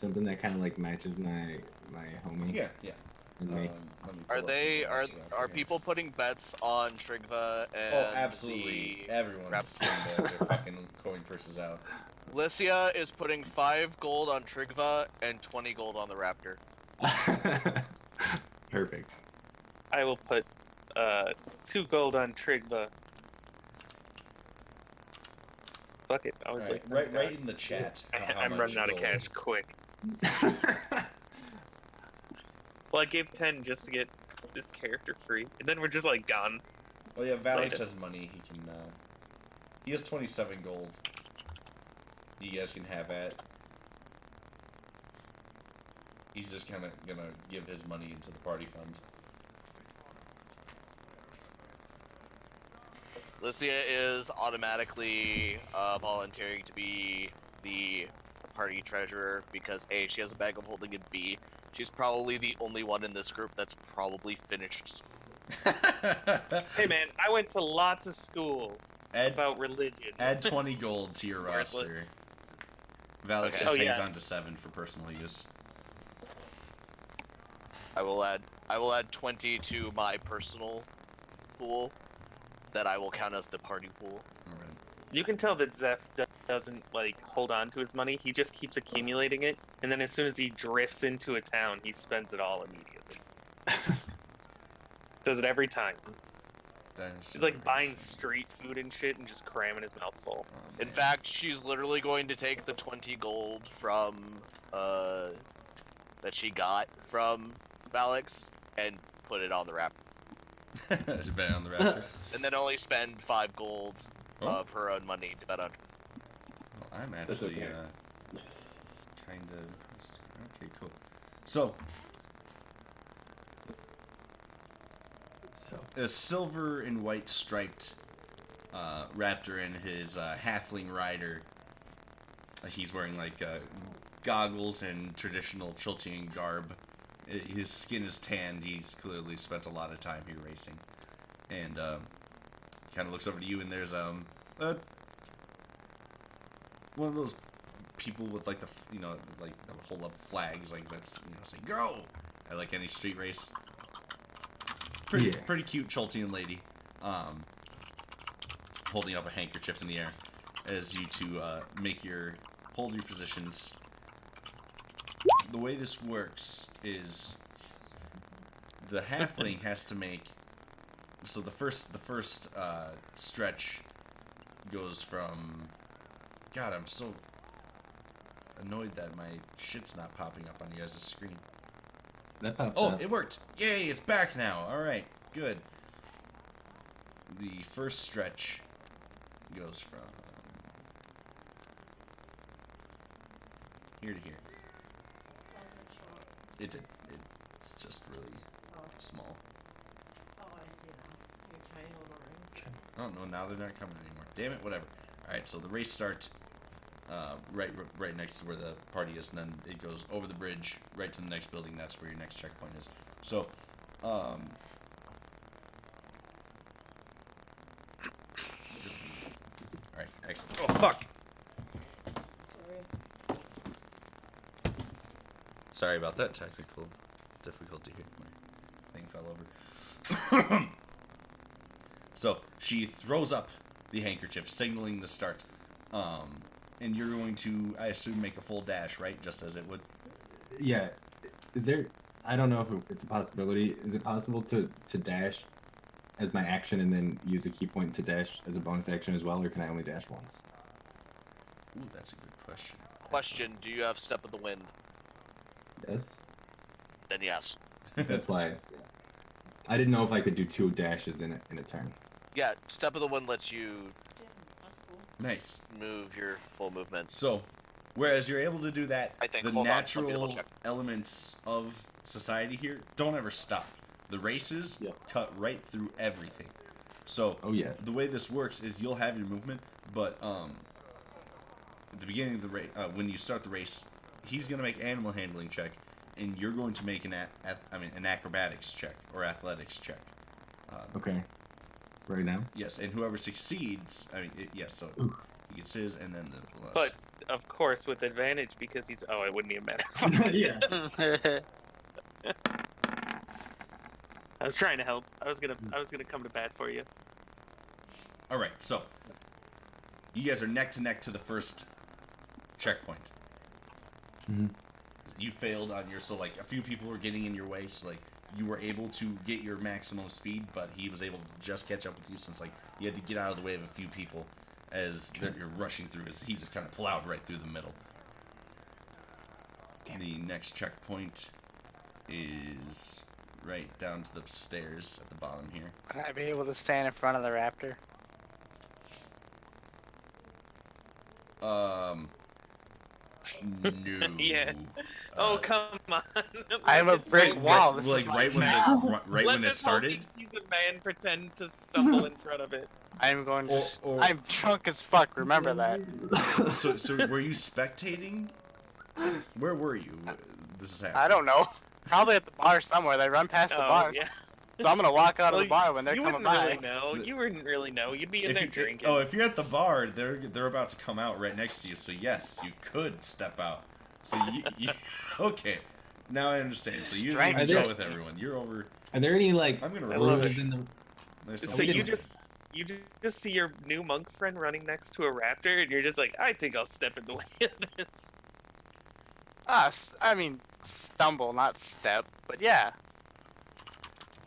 Something that kind of like matches my homie. Yeah. And me. Let me pull Are up they the are Velociraptor are here. people putting bets on Trigva and Oh, absolutely. the Everyone's Raps- getting their fucking coin purses out. Lycia is putting 5 gold on Trigva and 20 gold on the Raptor. Perfect. I will put 2 gold on Trigva. Fuck it. I was Alright, like, right in the chat. how I'm much running out of gold. cash quick. Well, I gave 10 just to get this character free, and then we're just like gone. Oh yeah, Valix Later. has money. He can. He has 27 gold. You guys can have at. He's just kind of gonna give his money into the party fund. Lycia is automatically volunteering to be the party treasurer because A, she has a bag of holding, and B, she's probably the only one in this group that's probably finished school. Hey man, I went to lots of school add about religion. add 20 gold to your roster. Worthless. Valix Okay. just Oh, hangs yeah. on to 7 for personal use. I will add 20 to my personal pool that I will count as the party pool. Alright. You can tell that Zeph doesn't like hold on to his money. He just keeps accumulating it, and then as soon as he drifts into a town, he spends it all immediately. Does it every time. He's like buying street food and shit and just cramming his mouth full. Oh, In man. fact, she's literally going to take the 20 gold from that she got from Valix and put it on the Raptor. Just bet on the Raptor. And then only spend 5 gold Oh. of her own money to bet on. Well, I'm That's actually okay. kind of okay. Cool. So So a silver and white striped raptor and his halfling rider. He's wearing like goggles and traditional Chultian garb. His skin is tanned. He's clearly spent a lot of time here racing, and kind of looks over to you. And there's one of those people with like the like that hold up flags like that's say go. I like any street race. Pretty cute Chultian lady, holding up a handkerchief in the air as you two hold your positions. The way this works is the halfling has to make. So the first stretch goes from. God, I'm so annoyed that my shit's not popping up on you guys' screen. that popped Oh, up. it worked! Yay, it's back now. All right, good. The first stretch goes from here to here. It did. It's just really small. Oh, I see them. Your tiny little rings. Oh no, now they're not coming anymore. Damn it, whatever. All right, so the race starts right next to where the party is, and then it goes over the bridge right to the next building. That's where your next checkpoint is. So, all right, excellent. Oh fuck! Sorry. Sorry about that technical difficulty here. My thing fell over. So she throws up the handkerchief, signaling the start. And you're going to, I assume, make a full dash, right? Just as it would. Yeah. Is there? I don't know if it's a possibility. Is it possible to dash as my action and then use a key point to dash as a bonus action as well, or can I only dash once? Ooh, that's a good question. Question, do you have Step of the Wind? Yes. Then yes. That's why. I didn't know if I could do 2 dashes in a turn. Yeah, Step of the Wind lets you Yeah, that's cool. Nice. move your full movement. So, whereas you're able to do that, I think- the hold on, let me double natural check. elements of society here don't ever stop. The races Yeah. cut right through everything. So, Oh yeah. the way this works is you'll have your movement, but at the beginning of the race, when you start the race, he's gonna make animal handling check, and you're going to make an acrobatics check or athletics check. Okay. Right now. Yes, and whoever succeeds, yes, so Ooh. he gets his, and then the plus. But of course with advantage because he's it wouldn't even matter. Yeah. I was trying to help. I was gonna come to bat for you. All right, so you guys are neck to neck to the first checkpoint. Mhm. You failed on your, so like a few people were getting in your way, so like you were able to get your maximum speed, but he was able to just catch up with you since like you had to get out of the way of a few people as you're rushing through. As he just kind of plowed right through the middle. Damn. The next checkpoint is right down to the stairs at the bottom here. Would I be able to stand in front of the raptor? No. Yeah. Oh, come on. I'm a Let this brick man- wall. This like is my right when path. the right let when it this started. He's a man pretend to stumble in front of it. I'm going to. Or- I'm drunk as fuck. Remember that. So were you spectating? Where were you? This is happening. I don't know. Probably at the bar somewhere. They run past the bar, yeah. so I'm gonna walk out of Well, the bar when they're you coming wouldn't by. really know. You wouldn't really know. You'd be in there drinking. If you're at the bar, they're about to come out right next to you. So yes, you could step out. So you okay. Now I understand. So you Strength didn't check. go with everyone. You're over. Are there any like I'm gonna I love rooms it. in the? There's So some- you just see your new monk friend running next to a raptor, and you're just like, I think I'll step in the way of this. I mean, stumble, not step, but yeah.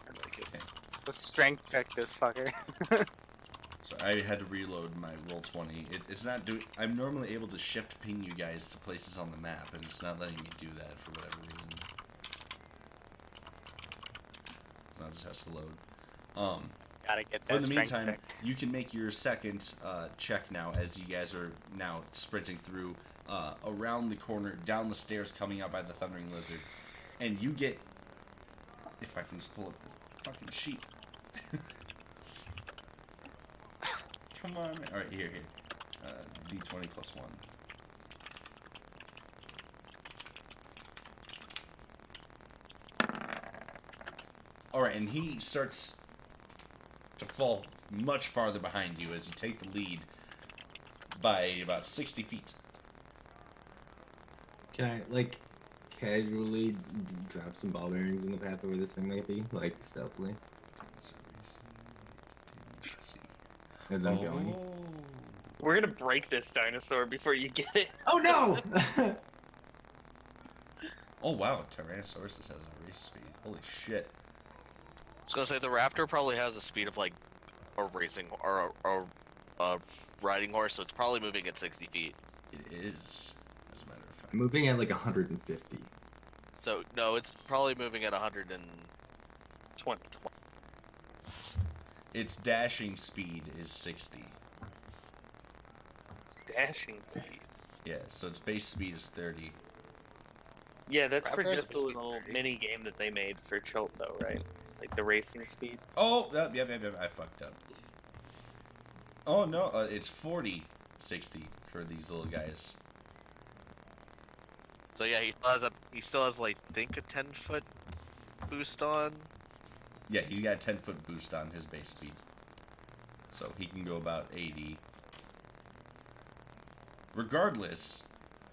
I like it. Let's strength check this fucker. So I had to reload my roll 20. It's not doing. I'm normally able to shift ping you guys to places on the map, and it's not letting me do that for whatever reason. So now it just has to load. Gotta get But that in the strength meantime, check. you can make your second check now as you guys are now sprinting through around the corner, down the stairs, coming out by the Thundering Lizard, and you get. If I can just pull up the fucking sheet. Come on, man. All right, here. D20 plus 1. All right, and he starts to fall much farther behind you as you take the lead by about 60 feet. Can I like casually drop some ball bearings in the path where this thing might be, like stealthily, as I'm going? We're gonna break this dinosaur before you get it. Oh no! Oh wow, Tyrannosaurus has a race speed. Holy shit. I was gonna say the raptor probably has a speed of like a racing or a riding horse, so it's probably moving at 60 feet. It is, as a matter of fact. I'm moving at like 150. So no, it's probably moving at 100 and 20. Its dashing speed is 60. It's dashing speed. Yeah, so its base speed is 30. Yeah, that's for Raptor has just the speed little 30. mini game that they made for Cholt, though, right? Like the racing speed. Oh, yeah, I fucked up. Oh no, it's 40, 60 for these little guys. so yeah, he still has like think a 10-foot boost on. Yeah, he's got a 10-foot boost on his base speed. So he can go about 80. Regardless,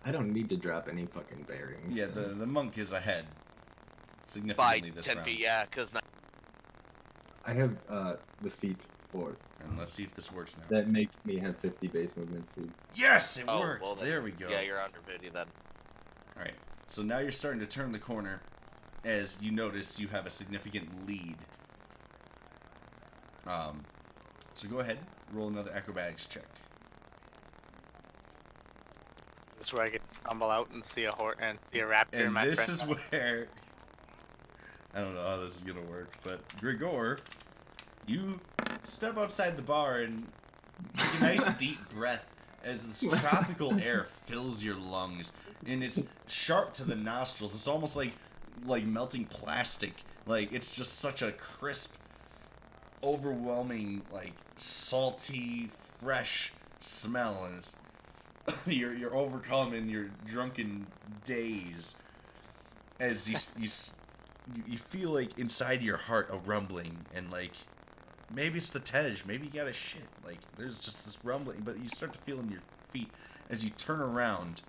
I don't need to drop any fucking bearings. yeah, so- the monk is ahead By significantly this 10 round. feet, yeah, because I have the feet for And let's see if this works now. that make me have 50 base movement speed. Yes, it Oh, works. well then- There we go. yeah, you're under 50 then. All right. So now you're starting to turn the corner as you notice you have a significant lead. So go ahead, roll another acrobatics check. This is where I get to stumble out and see a raptor in And my this friend. is where I don't know how this is gonna work, but Grigor, you step outside the bar and take a nice deep breath as this tropical air fills your lungs, and it's sharp to the nostrils. It's almost like melting plastic. Like it's just such a crisp, overwhelming, like salty, fresh smell, and it's you're overcome in your drunken daze as you feel like inside your heart a rumbling, and like maybe it's the Tej, maybe you got a shit, like there's just this rumbling, but you start to feel in your feet as you turn around.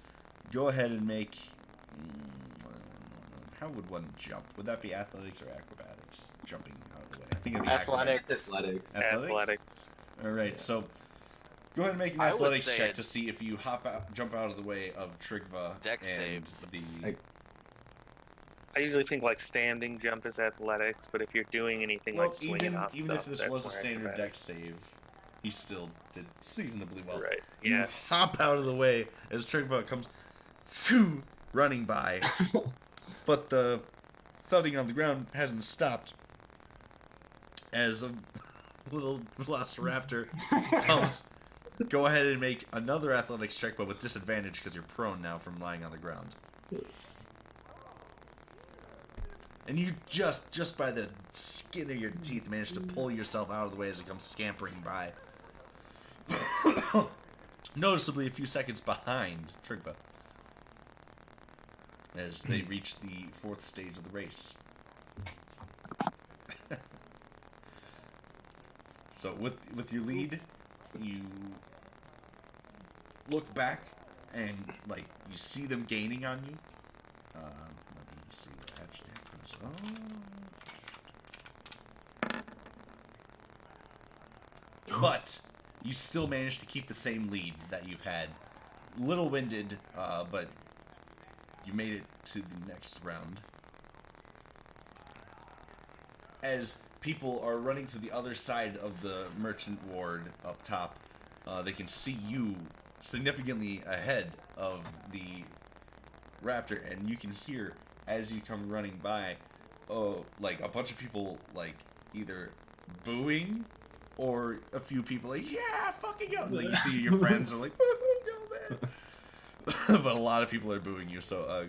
Go ahead and make how would one jump? Would that be athletics or acrobatics? Jumping out of the way. I think it'd be Athletics. Athletics. Athletics? Athletics. All right, so Go ahead and make an I would athletics say check it- to see if you jump out of the way of Trigva Dex and save. the. I usually think like standing jump is athletics, but if you're doing anything Well, like swinging off even stuff, if this that's was a more standard acrobatics. dex save, he still did seasonably well. Right. You Yeah. hop out of the way as Trigva comes, phew, running by, but the thudding on the ground hasn't stopped. As a little velociraptor comes, go ahead and make another athletics check, but with disadvantage because you're prone now from lying on the ground. And you just by the skin of your teeth manage to pull yourself out of the way as it comes scampering by. Noticeably a few seconds behind Trigva. As they reach the 4th stage of the race. So with your lead, you look back and like you see them gaining on you. Let me see what actually happens. But you still manage to keep the same lead that you've had. Little winded, but you made it to the next round. As people are running to the other side of the merchant ward up top, they can see you significantly ahead of the raptor, and you can hear as you come running by, like a bunch of people like either booing or a few people like, yeah, fucking go. Like you see your friends are like, woohoo, go man. But a lot of people are booing you, so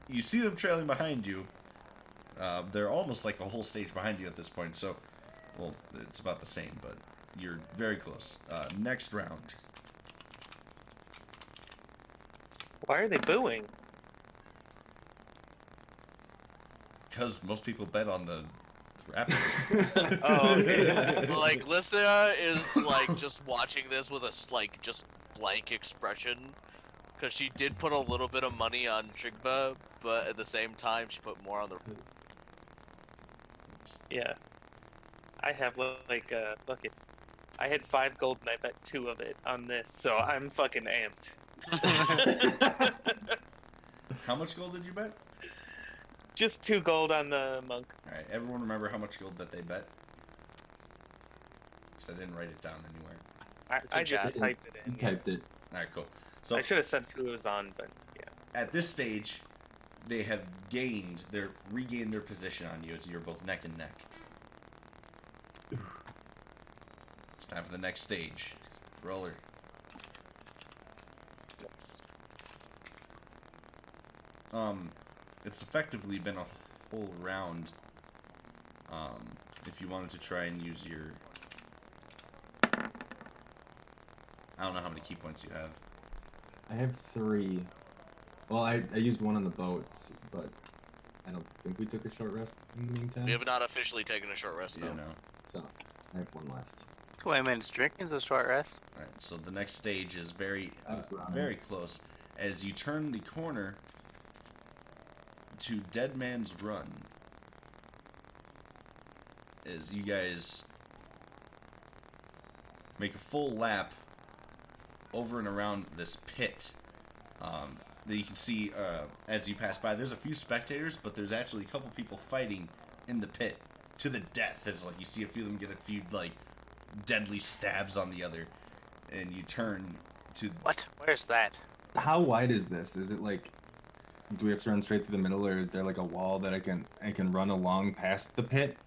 you see them trailing behind you. They're almost like a whole stage behind you at this point, so, well, it's about the same, but you're very close. Next round. Why are they booing? Because most people bet on the raptor. Oh, okay. Like, Lycia is, like, just watching this with a, like, just blank expression. Because she did put a little bit of money on Trigva, but at the same time, she put more on the... Yeah. I have like fucking. I had 5 gold and I bet 2 of it on this, so I'm fucking amped. How much gold did you bet? Just 2 gold on the monk. Alright, everyone remember how much gold that they bet? Because I didn't write it down anywhere. I in just chat. typed it You in. typed it. Alright, cool. So, I should have said who it was on, but yeah. at this stage, they have regained their position on you as you're both neck and neck. It's time for the next stage. Roller. Yes. It's effectively been a whole round. If you wanted to try and use your... I don't know how many key points you have. I have 3. Well, I used 1 on the boats, but I don't think we took a short rest in the meantime. We have not officially taken a short rest, You though. know. So, I have 1 left. 20 minutes drinking's a short rest. Alright, so the next stage is very, That's right. very close. As you turn the corner to Dead Man's Run, as you guys make a full lap over and around this pit that you can see as you pass by. There's a few spectators, but there's actually a couple people fighting in the pit to the death. As like you see a few of them get a few like deadly stabs on the other, and you turn to What? Where's that? How wide is this? Is it like, do we have to run straight through the middle, or is there like a wall that I can run along past the pit?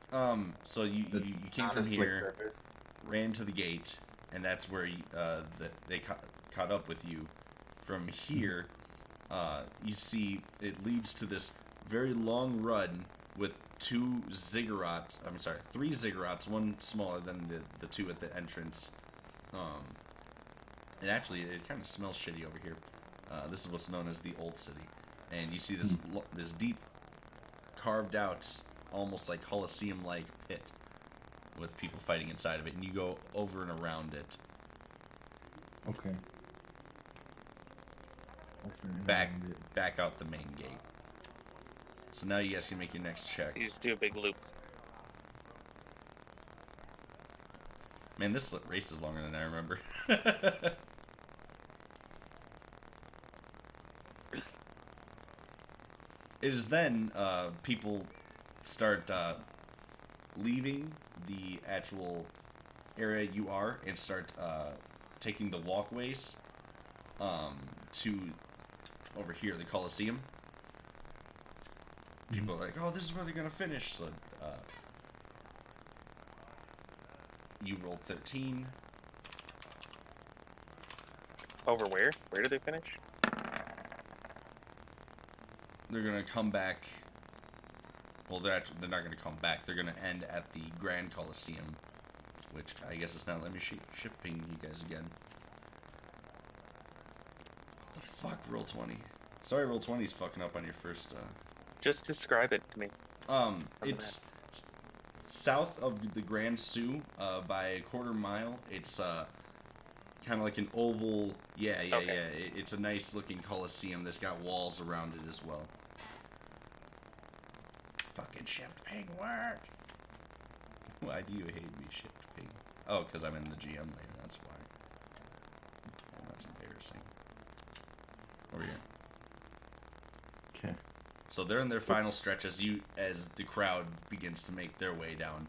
so you came On from a slick here, surface? ran to the gate, and that's where they caught up with you. From here, you see it leads to this very long run with 3 ziggurats, 1 smaller than the 2 at the entrance. And actually, it kind of smells shitty over here. This is what's known as the Old City. And you see this deep, carved out, almost like Colosseum-like pit with people fighting inside of it. And you go over and around it, Okay. back out the main gate. So now you guys can make your next check. So you just do a big loop. Man, this race is longer than I remember. It is then people start leaving the actual area you are and start taking the walkways to over here, the Coliseum. People are like, oh, this is where they're gonna finish. So you rolled 13. Over where? Where do they finish? They're gonna come back. Well, they're not gonna come back. They're gonna end at the Grand Coliseum, which I guess it's not. Let me shift ping you guys again. What the fuck, roll 20? Sorry, roll 20 is fucking up on your first. Just describe it to me. It's south of the Grand Sioux by a quarter mile. It's kind of like an oval. Yeah. It's a nice looking coliseum that's got walls around it as well. Fucking shift ping work. Why do you hate me, shift ping? Oh, because I'm in the GM layer. That's why. Oh, that's embarrassing. Over here. Okay. So they're in their final stretch as the crowd begins to make their way down.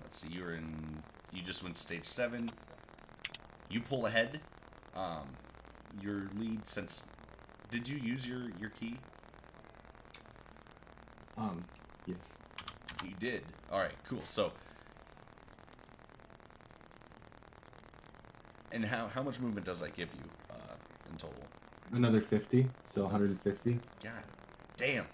Let's see, you just went to stage 7. You pull ahead. Your lead did you use your key? Yes. You did. All right, cool. So, and how much movement does that give you in total? Another 50, so 150. God damn.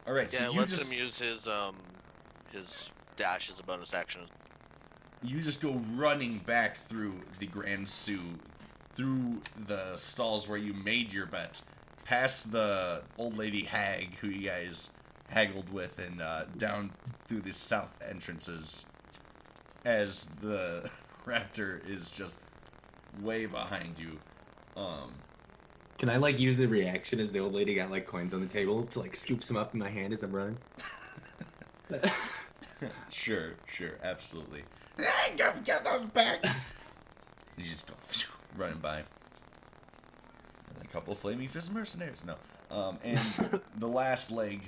All right, Yeah, so lets him use his dash as a bonus action. You just go running back through the Grand Sioux, through the stalls where you made your bet, past the old lady hag who you guys haggled with, and down through the south entrances, as the raptor is just way behind you. Can I like use the reaction as the old lady got like coins on the table to like scoop some up in my hand as I'm running? Sure, absolutely. Get those back! You just go running by. And a couple of flaming fist mercenaries. No. And the last leg,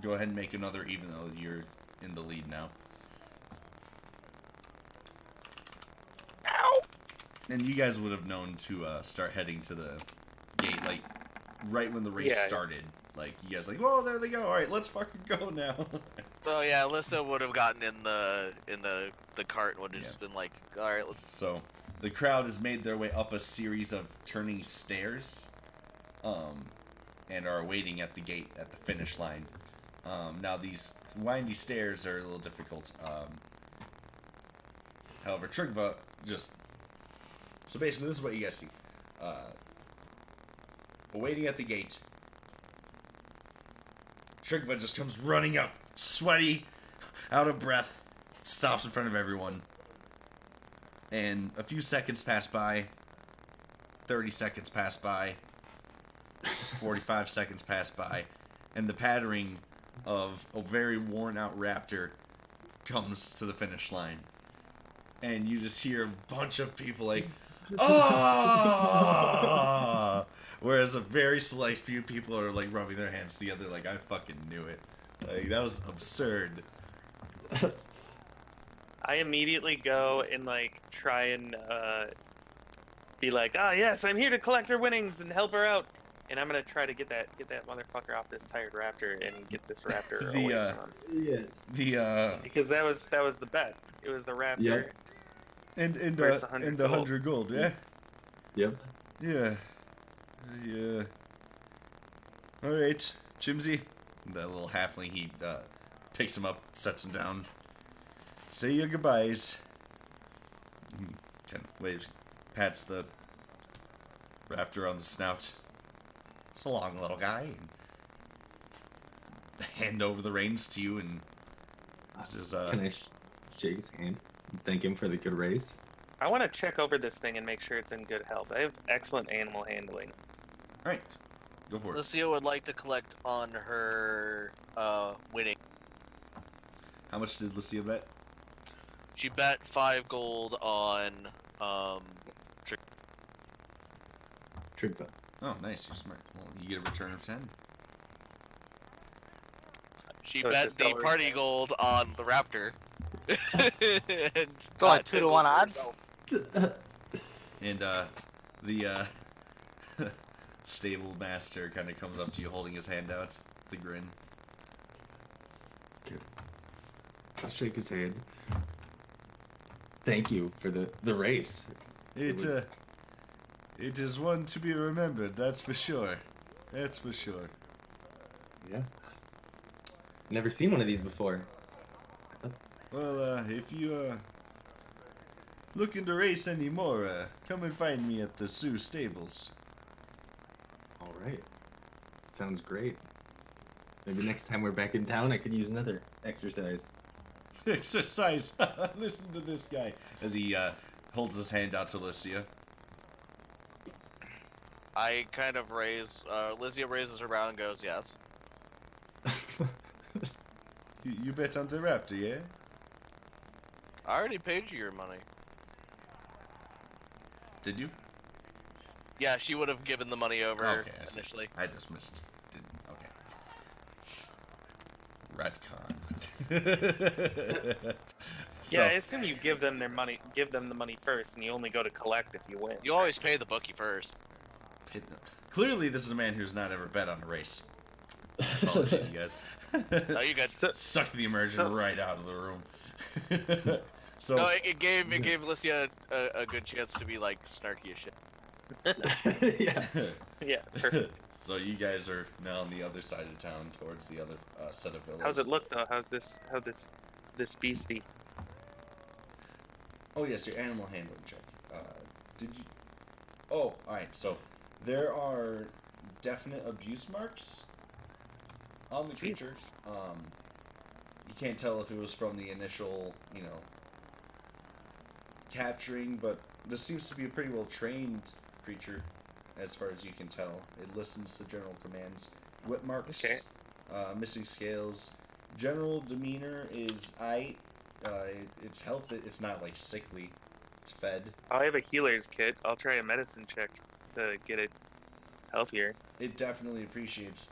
go ahead and make another, even though you're in the lead now. Ow! And you guys would have known to start heading to the gate, like, right when the race started. Like, you guys like, whoa, there they go. All right, let's fucking go now. Oh yeah, Alyssa would have gotten in the cart and would have just been like, all right, let's. So, the crowd has made their way up a series of turning stairs, and are waiting at the gate at the finish line. Now these windy stairs are a little difficult. However, Trigva just. So basically, this is what you guys see. Waiting at the gate. Trigva just comes running up, sweaty, out of breath, stops in front of everyone. And a few seconds pass by, 30 seconds pass by, 45 seconds pass by, and the pattering of a very worn out raptor comes to the finish line. And you just hear a bunch of people like, oh! Whereas a very select few people are like rubbing their hands together like, I fucking knew it. Like, that was absurd. I immediately go and like try and be like, ah, yes, I'm here to collect her winnings and help her out, and I'm gonna try to get that motherfucker off this tired raptor and get this raptor away from him. Yes. Because that was the bet. It was the raptor. Yep. And Versus 100 the 100 gold, yeah? Yep. Yeah. Yeah. Alright, Chimsy. That little halfling, he picks him up, sets him down. Say your goodbyes. Kind of waves, pats the raptor on the snout. So long, little guy. And hand over the reins to you and says, Can I shake his hand and thank him for the good race? I want to check over this thing and make sure it's in good health. I have excellent animal handling. Alright, go for it. Lucia would like to collect on her winning. How much did Lucia bet? She bet 5 gold on Trig Oh, nice. You're smart. Well, you get a return of 10. She So it's bet just the dollar- party gold on the raptor. It's only 2 to 1 odds. And the stable master kind of comes up to you holding his hand out. The grin. Good. I'll shake his hand. Thank you for the race. It was- it is one to be remembered, that's for sure. That's for sure. Yeah. Never seen one of these before. Well, if you looking to race anymore, come and find me at the Sioux stables. All right. Sounds great. Maybe next time we're back in town, I could use another exercise. Exercise. Listen to this guy as he holds his hand out to Lycia. I kind of raise. Lysia raises her brow and goes, "Yes." You bet on the raptor, yeah? I already paid you your money. Did you? Yeah, she would have given the money over Okay, I see. initially. I just missed. Didn't. Okay. Retcon. Yeah, I assume you give them their money, give them the money first, and you only go to collect if you win. You always pay the bookie first. Clearly, this is a man who's not ever bet on a race. Apologies, you guys. No, you got. Sucked the immersion so- right out of the room. So No, it gave Lysia a good chance to be like snarky as shit. Yeah. Yeah, perfect. So you guys are now on the other side of town, towards the other set of villas. How's it look though? How's this beastie? Oh yes, your animal handling check. Did you? Oh, all right. So there are definite abuse marks on the creature. Jesus. You can't tell if it was from the initial, capturing, but this seems to be a pretty well trained creature, as far as you can tell. It listens to general commands. Whip marks, Okay. Missing scales. General demeanor is it's healthy. It's not like sickly. It's fed. I have a healer's kit. I'll try a medicine check to get it healthier. It definitely appreciates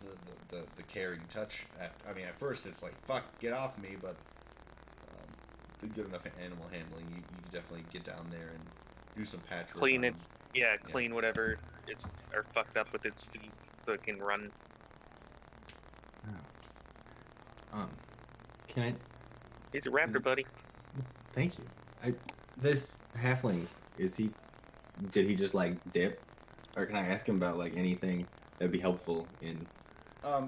the caring touch. At first it's like, fuck, get off me, but the good enough animal handling, you definitely get down there and do some patchwork. Clean on its clean whatever it's are fucked up with its feet so it can run. Can I? He's a raptor, buddy. Thank you. This halfling, did he just like dip, or can I ask him about like anything that'd be helpful in?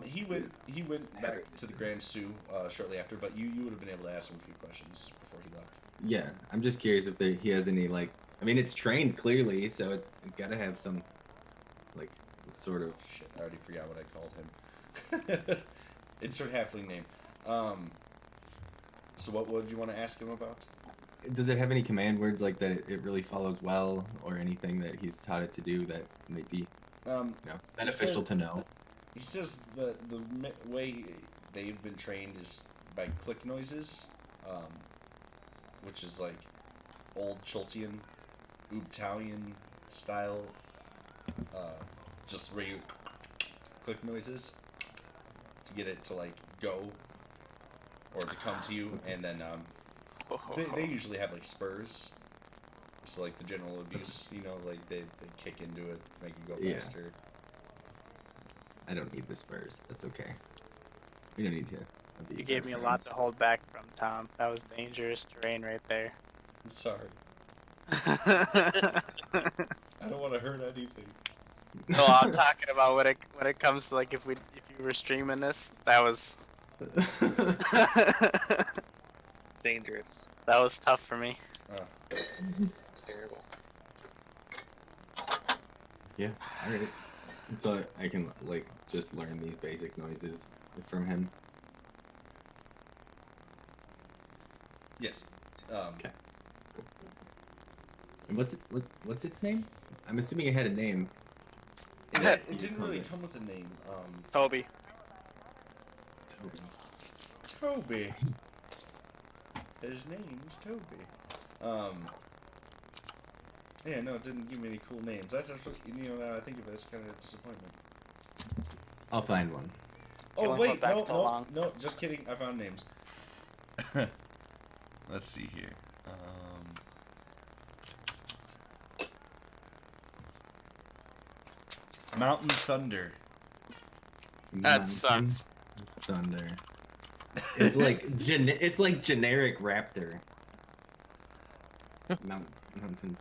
He went back to the Grand Sioux shortly after, but you would have been able to ask him a few questions before he left. Yeah, I'm just curious if he has any like. I mean, it's trained clearly, so it's got to have some, like, sort of. Shit, I already forgot what I called him. Insert halfling name. So what would you want to ask him about? Does it have any command words like that? It really follows well, or anything that he's taught it to do that may be, beneficial to know. He says the way they've been trained is by click noises, which is like old Choltian, Ubtalian style, just where you click noises to get it to like go or to come to you, and then they usually have like spurs. So like the general abuse, like they kick into it, make it go Yeah. faster. I don't need the spurs. That's okay. We don't need to. You gave me a lot to hold back from, Tom. That was dangerous terrain right there. I'm sorry. I don't want to hurt anything. No, I'm talking about when it comes to like if you were streaming this, that was Dangerous. that was tough for me. Terrible. Yeah. All right. So I can like just learn these basic noises from him. Yes. Okay. And what's its name? I'm assuming it had a name. It didn't really come with a name. Toby. Toby. His name's Toby. Yeah, no, it didn't give me any cool names. That's actually, now that I think of it, it's kind of a disappointment. I'll find one. Oh, Feeling wait, put back no, so no, long. no, just kidding. I found names. Let's see here. Mountain Thunder. That Mountain sucks. Thunder. It's like it's like generic raptor. Mountain.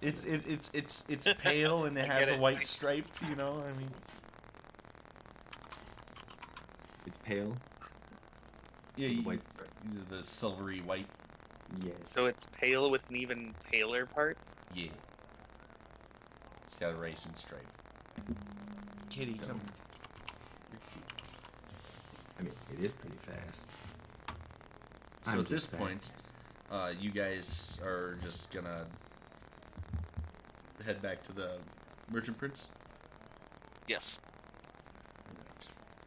It's pale and it I has get a it. white stripe. You know, I mean, It's pale. yeah, with a you, white stripe. the silvery white. Yes. So it's pale with an even paler part. Yeah, it's got a racing stripe. Kitty, come. You're cute. I mean, it is pretty fast. So I'm at this just point, you guys are just gonna head back to the Merchant Prince. Yes.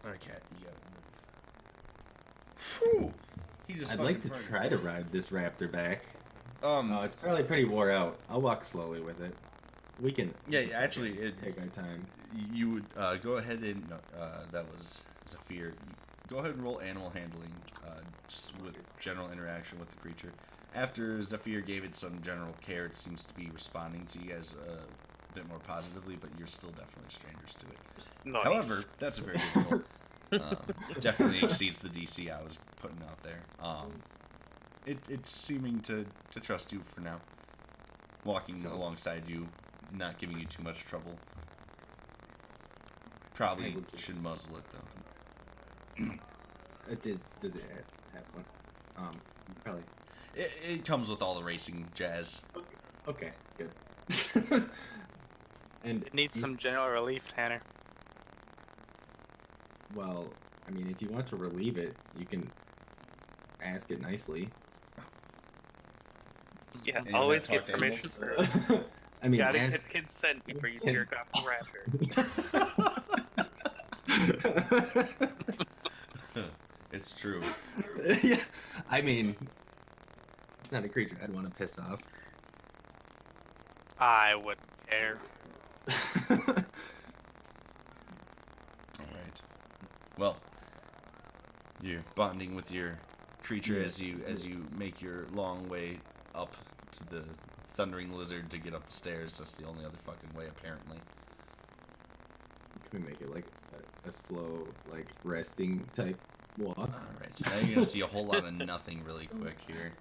Alright, cat, you gotta move. Whew! He just. I'd fucking like to farted. try to ride this raptor back. Um. Oh, it's probably pretty wore out. I'll walk slowly with it. We can. Yeah, actually, take our time. you would go ahead and that was Zafir. Go ahead and roll animal handling, just with general interaction with the creature. After Zafir gave it some general care, it seems to be responding to you guys a bit more positively, but you're still definitely strangers to it. Nice. However, that's a very good roll. Definitely exceeds the DC I was putting out there. It's seeming to trust you for now. Walking alongside you, not giving you too much trouble. Probably should muzzle it though. Does it have one? Probably. It comes with all the racing jazz. Okay, good. And It needs some general relief, Tanner. Well, I mean, if you want to relieve it, you can ask it nicely. Yeah, And always not get talk to permission animals. first. I mean, Gotta ask... get consent before you jerk off the raptor. It's true. Yeah, I mean, it's not a creature I'd want to piss off. I wouldn't care. Alright. Well, you're bonding with your creature Yeah. as you make your long way up to the thundering lizard to get up the stairs. That's the only other fucking way, apparently. Can we make it like a slow, like resting type walk? Alright, so now you're gonna see a whole lot of nothing really quick here.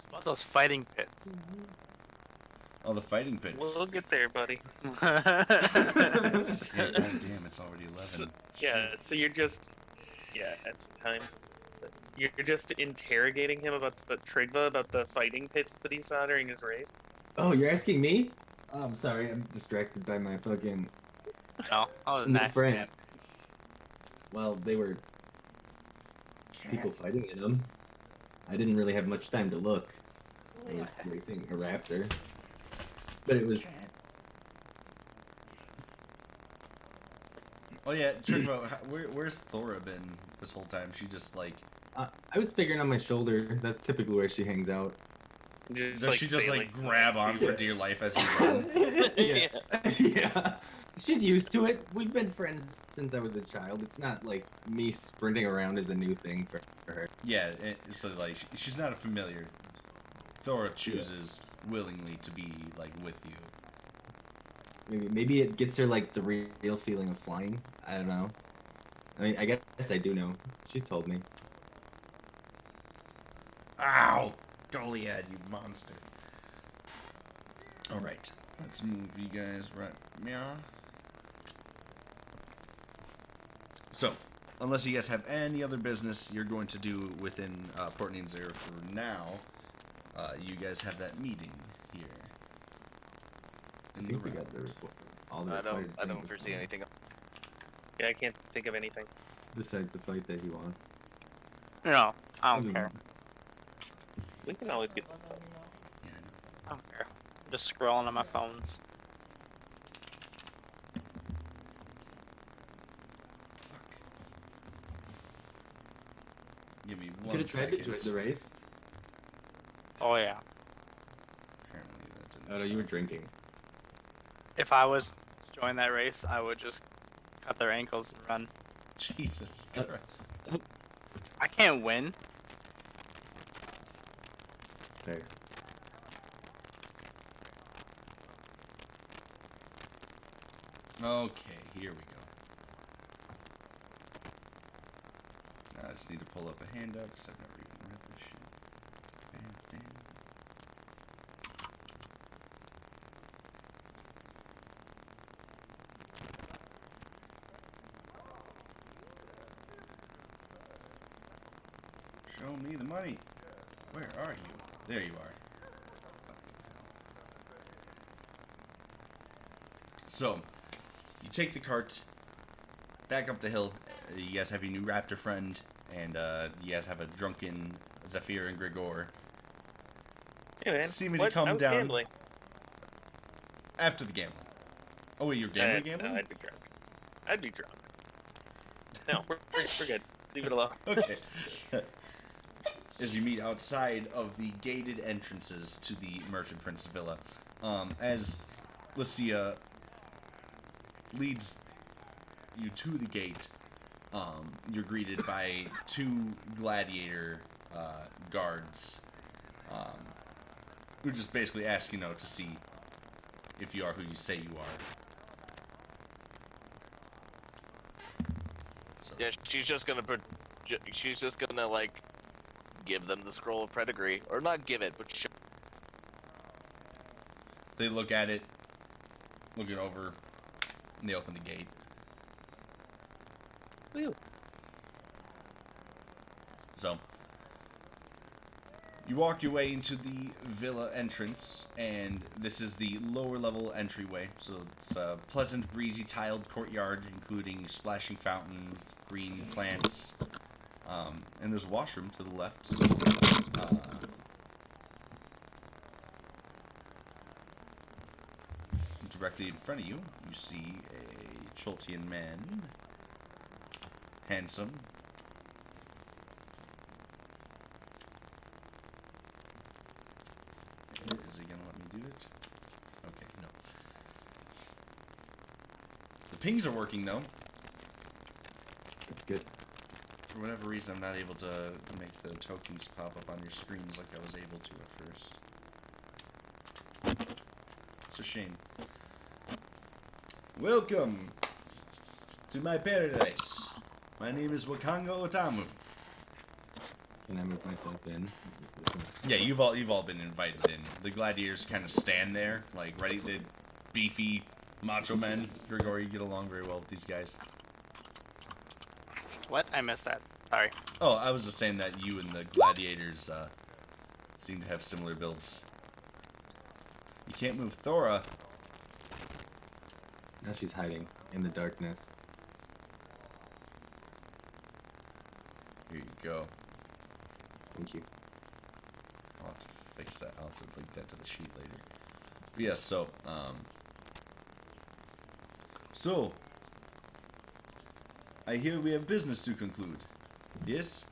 What about those fighting pits? Oh, the fighting pits. We'll get there, buddy. Yeah, God damn, it's already 11. Yeah, so you're just... Yeah, it's time. You're just interrogating him about the Trigva, about the fighting pits that he saw during his race? Oh, you're asking me? Oh, I'm sorry, I'm distracted by my fucking No, I was new not. friend. Well, they were Cat. people fighting in them. I didn't really have much time to look. I was racing a raptor. But it was... Oh yeah, Trigvo, where's Thora been this whole time? She just like... I was figuring on my shoulder. That's typically where she hangs out. Does she just sailing. like grab on for dear life as you run? Yeah. Yeah. She's used to it. We've been friends since I was a child. It's not like me sprinting around is a new thing for her. Yeah, so like she's not a familiar. Thora chooses willingly to be like with you. Maybe it gets her like the real feeling of flying. I don't know. I mean, I guess I do know. She's told me. Ow! Goliad, you monster. Alright, let's move you guys right meow. So, unless you guys have any other business you're going to do within Port Ninzer for now, you guys have that meeting here. I In think the we room. got the report. All the I required don't things foresee done. anything. Yeah, I can't think of anything. Besides the fight that he wants. No, I don't care. We can always get... Yeah, I know. I don't care. I'm just scrolling on my phones. Give me You could one have tried to second. join the race. Oh yeah. Apparently that didn't. Oh no, you were drinking. If I was to join that race, I would just cut their ankles and run. Jesus Uh, Christ. I can't win. Fair. Okay, here we go. Now I just need to pull up a handout because I've never even read this shit. Bam, bam. Show me the money. Where are you? There you are. So, you take the cart, back up the hill. You guys have your new raptor friend, and you guys have a drunken Zephyr and Grigor. Hey man, See me to what? come I was down. gambling. After the gambling. Oh wait, you're gambling? No, I'd be drunk. I'd be drunk. No, we're good. Leave it alone. Okay. As you meet outside of the gated entrances to the Merchant Prince Villa, as Lycia leads you to the gate, you're greeted by two gladiator guards, who just basically ask to see if you are who you say you are. So, Yeah, she's just gonna like give them the scroll of pedigree, or not give it, but show. they look at it, look it over, and they open the gate. Whew. So, you walk your way into the villa entrance, and this is the lower level entryway. So it's a pleasant, breezy, tiled courtyard, including splashing fountain, green plants, and there's a washroom to the left. Directly in front of you, you see a Choltian man, handsome. Is he gonna let me do it? Okay, no. The pings are working though. That's good. For whatever reason, I'm not able to make the tokens pop up on your screens like I was able to at first. It's a shame. Welcome to my paradise. My name is Wakanga Otamu. Can I move myself in? Is this Yeah, you've all been invited in. The gladiators kind of stand there, like ready. The beefy macho men. Grigor, you get along very well with these guys. What? I missed that. Sorry. Oh, I was just saying that you and the gladiators seem to have similar builds. You can't move Thora. Now she's hiding in the darkness. Here you go. Thank you. I'll have to fix that. I'll have to link that to the sheet later. But yeah, so, I hear we have business to conclude. Yes?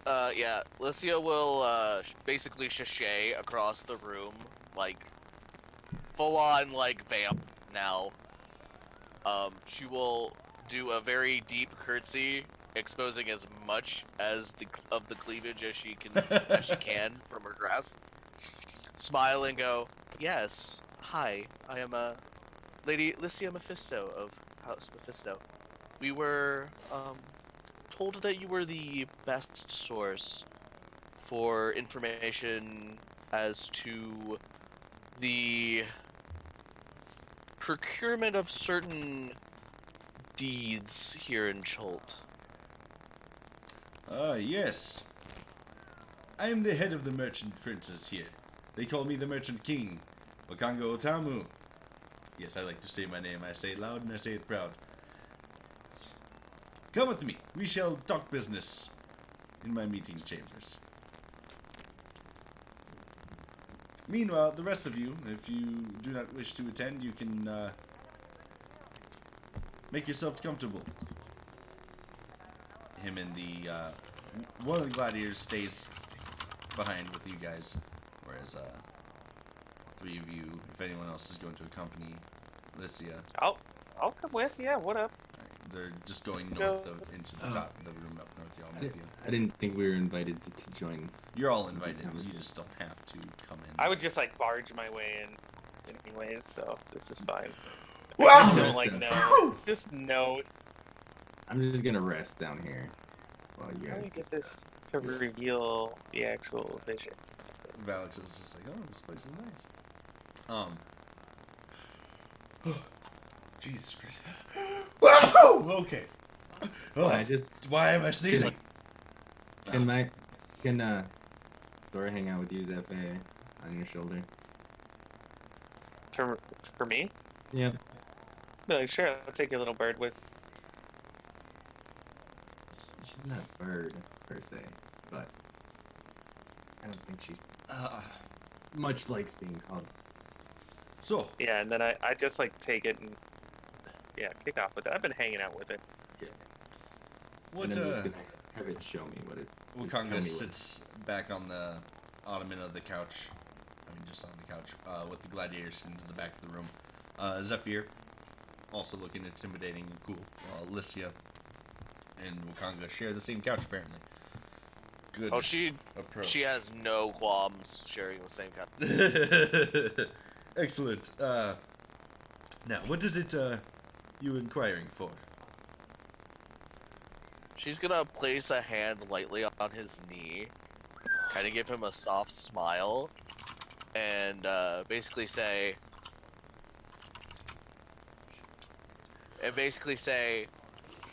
Yeah, Lycia will basically sashay across the room, like full on like vamp now. She will do a very deep curtsy, exposing as much as of the cleavage as she can from her dress. Smile and go, "Yes, hi, I am Lady Lycia Mephisto of House Mephisto. We were told that you were the best source for information as to the procurement of certain deeds here in Cholt." Yes. I am the head of the merchant princes here. They call me the merchant king, Wakanga Otamu. Yes, I like to say my name. I say it loud and I say it proud. Come with me. We shall talk business in my meeting chambers. Meanwhile, the rest of you, if you do not wish to attend, you can make yourself comfortable. Him and the one of the gladiators stays behind with you guys, whereas 3 of you, if anyone else is going to accompany Lycia, I'll come with. Yeah, what up? they're just going Go. north into the top of the room up north. Y'all with you. I didn't think we were invited to join. You're all invited. You just don't have to come in. I would just like barge my way in anyways, so this is fine. Wow! Just don't like no. Just no. I'm just gonna rest down here while you How do guys we get this to reveal the actual vision? Valix is just like, oh, this place is nice. Jesus Christ. Wow! Okay. Oh, I just why am I sneezing? can Dora hang out with you, Zefe, on your shoulder? For me? Yep. Be like, sure, I'll take your little bird with. She's not a bird per se, but I don't think she much likes being called. So, Yeah, and then I just like take it and kick off with it. I've been hanging out with it. what, And I'm just gonna have it show me what it. tell me Wakanga what- sits back on the ottoman of the couch. I mean, just on the couch, with the gladiator sitting to the back of the room. Zephyr, also looking intimidating and cool. Lycia and Wakanga share the same couch, apparently. Good Oh, she approach. has no qualms sharing the same couch. Excellent. Now, what is it you inquiring for? She's gonna place a hand lightly on his knee, kind of give him a soft smile, and basically say,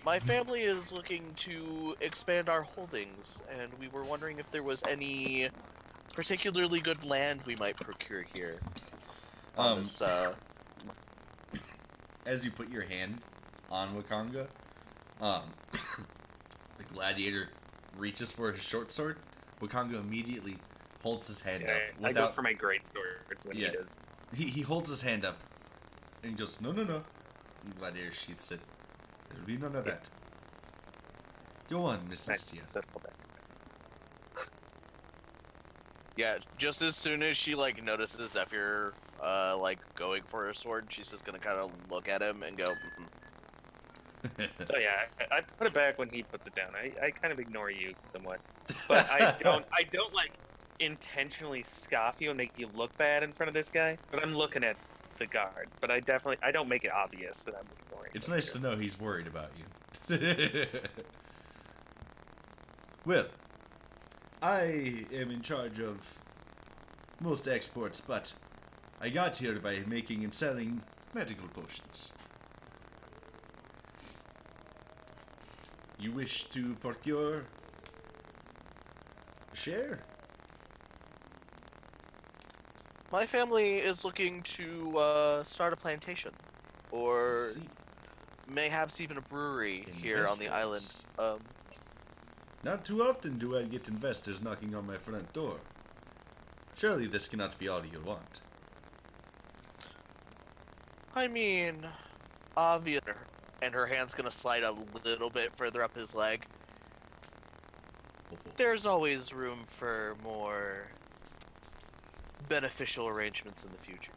my family is looking to expand our holdings, and we were wondering if there was any particularly good land we might procure here. On this, As you put your hand on Wakanga, the gladiator reaches for his short sword. Wakanga immediately holds his hand Yeah, up I go without. for my great sword when Yeah. he does. He holds his hand up and goes, no. And the gladiator sheaths it. There'll be none of that. Go on, Miss Nice. Lycia. Settle back. yeah, just as soon as she notices Zephyr going for her sword, she's just gonna kind of look at him and go, So yeah, I put it back when he puts it down. I kind of ignore you somewhat, but I don't like intentionally scoff you and make you look bad in front of this guy. But I'm looking at the guard. But I don't make it obvious that I'm ignoring. It's him. nice to know he's worried about you. Well, I am in charge of most exports, but I got here by making and selling medical potions. You wish to procure a share? my family is looking to start a plantation, or See, mayhaps even a brewery here on the island. investors. Not too often do I get investors knocking on my front door. Surely this cannot be all you want. I mean, obvious. And her hand's gonna slide a little bit further up his leg. There's always room for more beneficial arrangements in the future.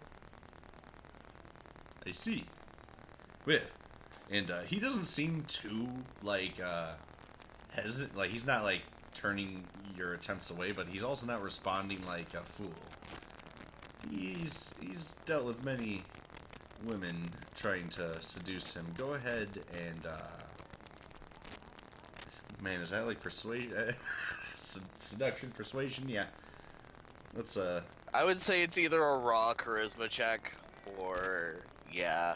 I see. Well, and he doesn't seem too hesitant. Like he's not turning your attempts away, but he's also not responding like a fool. He's dealt with many women trying to seduce him. Go ahead and man, is that persuasion? Seduction, persuasion? Yeah. Let's I would say it's either a raw charisma check or, yeah,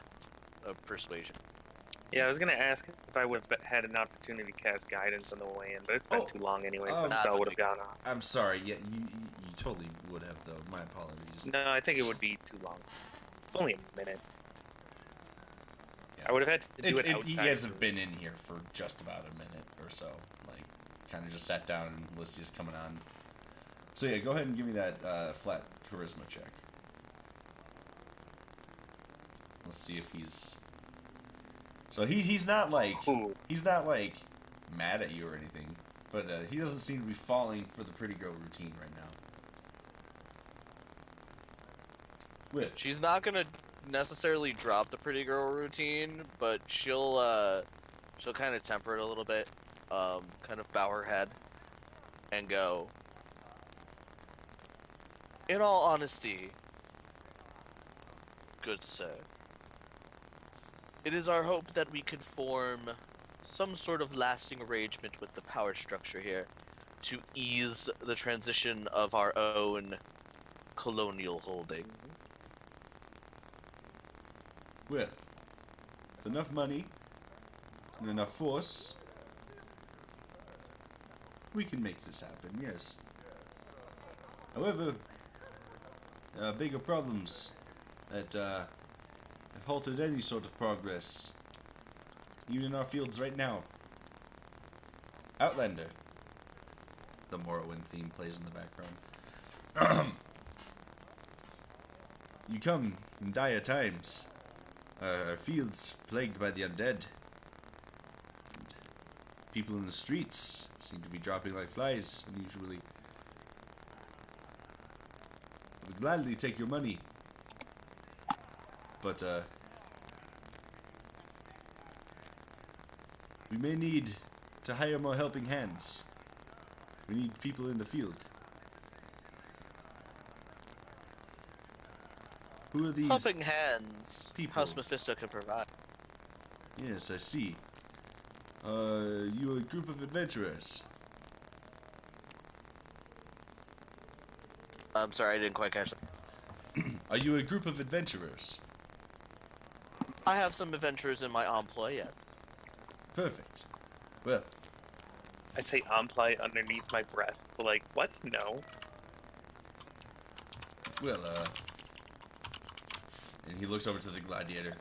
a persuasion. Yeah, I was gonna ask if I would have had an opportunity to cast guidance on the way in, but it's been Oh. too long anyway, Oh, so the that's spell would have okay. gone off. I'm sorry. Yeah, you totally would have though. My apologies. No, I think it would be too long. It's only a minute. Yeah. I would have had to do it outside. You guys of have the been in here for just about a minute or so. Kind of just sat down and Lycia's coming on. So yeah, go ahead and give me that flat charisma check. Let's see if he's. So he's not room. Ooh, he's not mad at you or anything. But he doesn't seem to be falling for the pretty girl routine right now. Which? She's not gonna necessarily drop the pretty girl routine, but she'll kind of temper it a little bit, kind of bow her head, and go. In all honesty, good sir, it is our hope that we could form some sort of lasting arrangement with the power structure here to ease the transition of our own colonial holding. Well, with enough money and enough force, we can make this happen, yes. However, there are bigger problems that have halted any sort of progress, even in our fields right now. Outlander. The Morrowind theme plays in the background. You come in dire times. Our fields plagued by the undead. And people in the streets seem to be dropping like flies, unusually. I would gladly take your money. But, we may need to hire more helping hands. We need people in the field. Who are these Helping hands, people? House Mephisto can provide. Yes, I see. You a group of adventurers? I'm sorry, I didn't quite catch that. Are you a group of adventurers? I have some adventurers in my employ yet. Perfect. Well, I say "employ" underneath my breath. Like, what? No. well, and he looks over to the gladiator.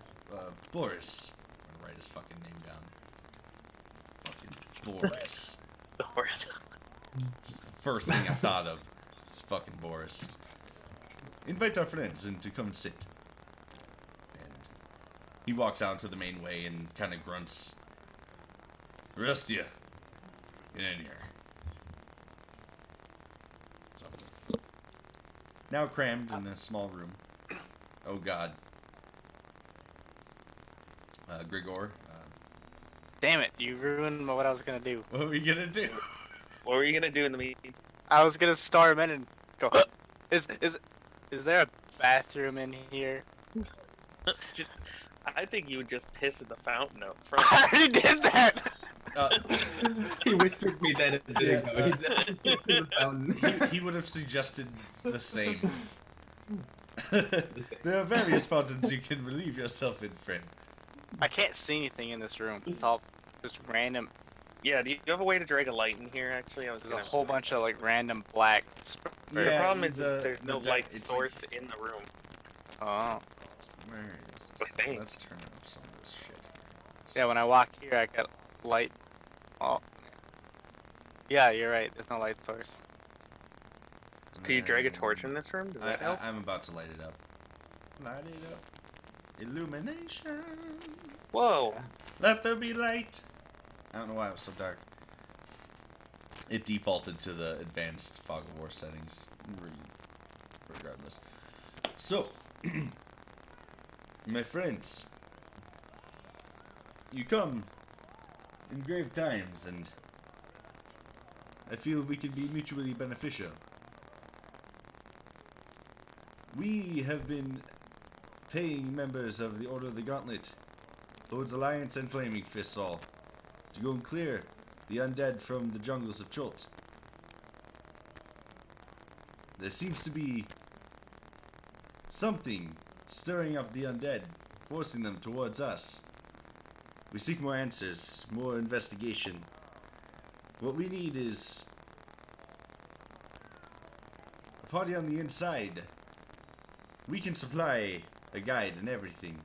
Boris. I'm gonna write his fucking name down. Fucking Boris. Just the first thing I thought of is fucking Boris. Invite our friends and to come sit. And he walks out to the main way and kind of grunts. Rest ya. Get in here. So, now crammed in a small room. Oh god. Grigor, Damn it, you ruined what I was gonna do. what are we gonna do? What were you gonna do in the meeting? I was gonna storm in and go, is there a bathroom in here? I think you would just piss in the fountain out I front. already did that! He whispered me that a minute ago. He's in the fountain. He would have suggested the same. There are various fountains you can relieve yourself in, friend. I can't see anything in this room. It's all just random. Yeah, do you have a way to drag a light in here? Actually, I was There's a gonna. whole bunch of like random black. The Yeah, problem is the- there's the no de- light it's source in the room. Oh. Where is The this? thing. Let's turn off some of this shit. Yeah, when I walk here, I got light. Oh. Yeah, you're right. There's no light source. Can you drag a torch in this room? Does that help? I'm about to light it up. Light it up. Illumination. Whoa! Let there be light. I don't know why it was so dark. It defaulted to the advanced fog of war settings, regardless. So, my friends, you come in grave times, and I feel we can be mutually beneficial. We have been paying members of the Order of the Gauntlet, Lord's Alliance and Flaming Fists all, to go and clear the undead from the jungles of Chult. There seems to be something stirring up the undead, forcing them towards us. We seek more answers, more investigation. What we need is a party on the inside. We can supply a guide and everything.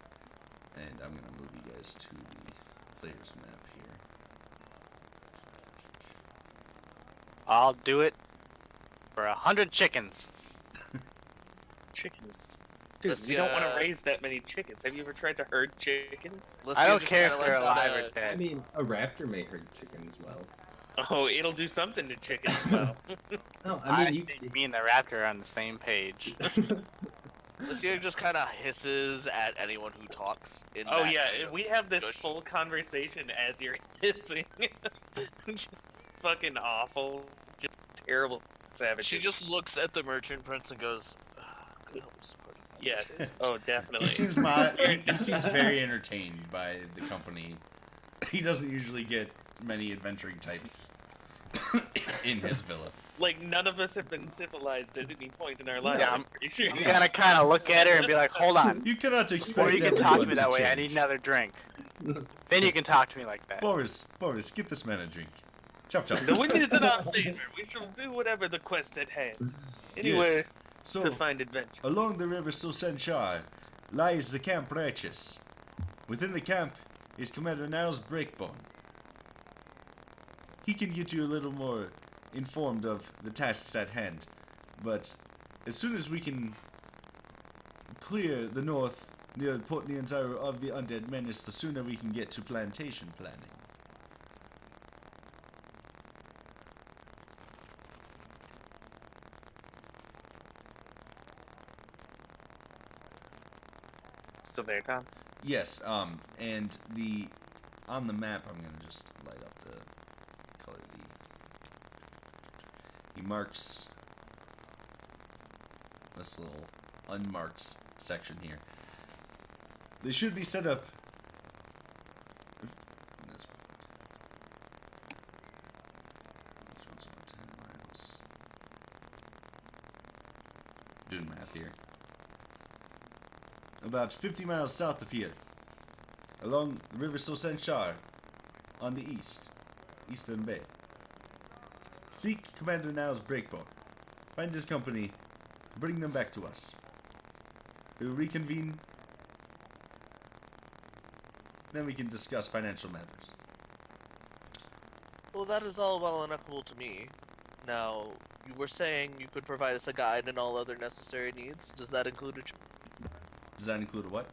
And I'm gonna move you guys to the player's map here. I'll do it for 100 chickens. Chickens. Dude, Let's you don't want see, to raise that many chickens. Have you ever tried to herd chickens? I don't care if they're alive or I dead. mean, a raptor may herd chicken as well. Oh, it'll do something to chicken as well. No, I I mean, think me and the raptor are on the same page. Lucio just kind of hisses at anyone who talks. In Oh that yeah, kind of we have this gush. full conversation as you're hissing. Just fucking awful, just terrible savage. She just looks at the merchant prince and goes, "Good old sword." yeah. Oh, definitely. He seems very entertained by the company. He doesn't usually get many adventuring types in his villa. Like none of us have been civilized at any point in our lives. Yeah, I'm pretty sure. I'm gonna kind of look at her and be like, "Hold on, You cannot before expect you can everyone talk to me to that way, change. I need another drink. Then you can talk to me like that." Boris, get this man a drink. Chop chop. The wind is in our favor. We shall do whatever the quest at hand. Anywhere Yes. So, to find adventure. along the river Sosenchar lies the Camp Righteous. Within the camp is Commander Niles Breakbone. He can get you a little more informed of the tasks at hand, but as soon as we can clear the north near Port Nyanzaru of the Undead Menace, the sooner we can get to plantation planning. Still there, Tom? Yes, and on the map, I'm gonna just light up the color he marks this little unmarked section here. They should be set up. This one's about 10 miles. Doing math here. About 50 miles south of here, along the River Sosenchar, on the Eastern Bay. Seek Commander Niles Breakbone. Find his company, bring them back to us. We will reconvene, then we can discuss financial matters. Well, that is all well and cool to me. Now, you were saying you could provide us a guide and all other necessary needs. Does that include a Does that include a what?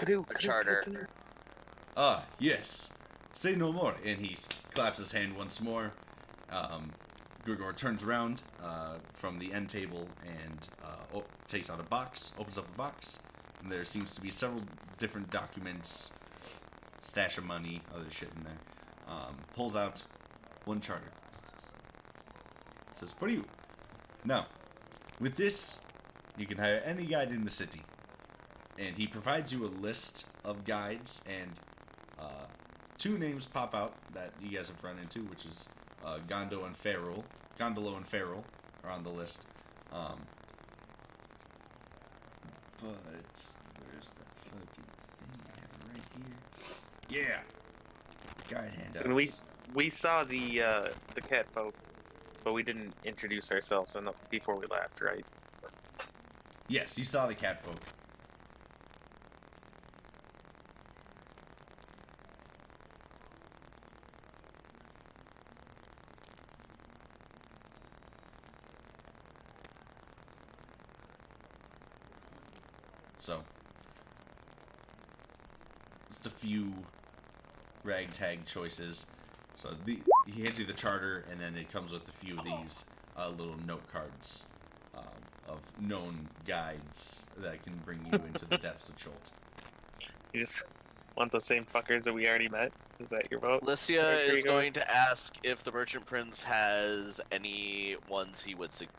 A charter. Ah, yes. Say no more. And he claps his hand once more. Grigor turns around from the end table and takes out a box, opens up a box, and there seems to be several different documents, stash of money, other shit in there. Pulls out one charter. Says, for you. Now, with this, you can hire any guide in the city. And he provides you a list of guides, and two names pop out that you guys have run into, which is Gondolo and Farrell are on the list. But where's that fucking thing I have right here? Yeah, guide handouts. And we saw the cat folk, but we didn't introduce ourselves before we left, right? Yes, you saw the cat folk. So, just a few ragtag choices. So he hands you the charter, and then it comes with a few of these little note cards of known guides that can bring you into the depths of Chult. You just want the same fuckers that we already met? Is that your vote? Lycia There you is go. going to ask if the merchant prince has any ones he would suggest.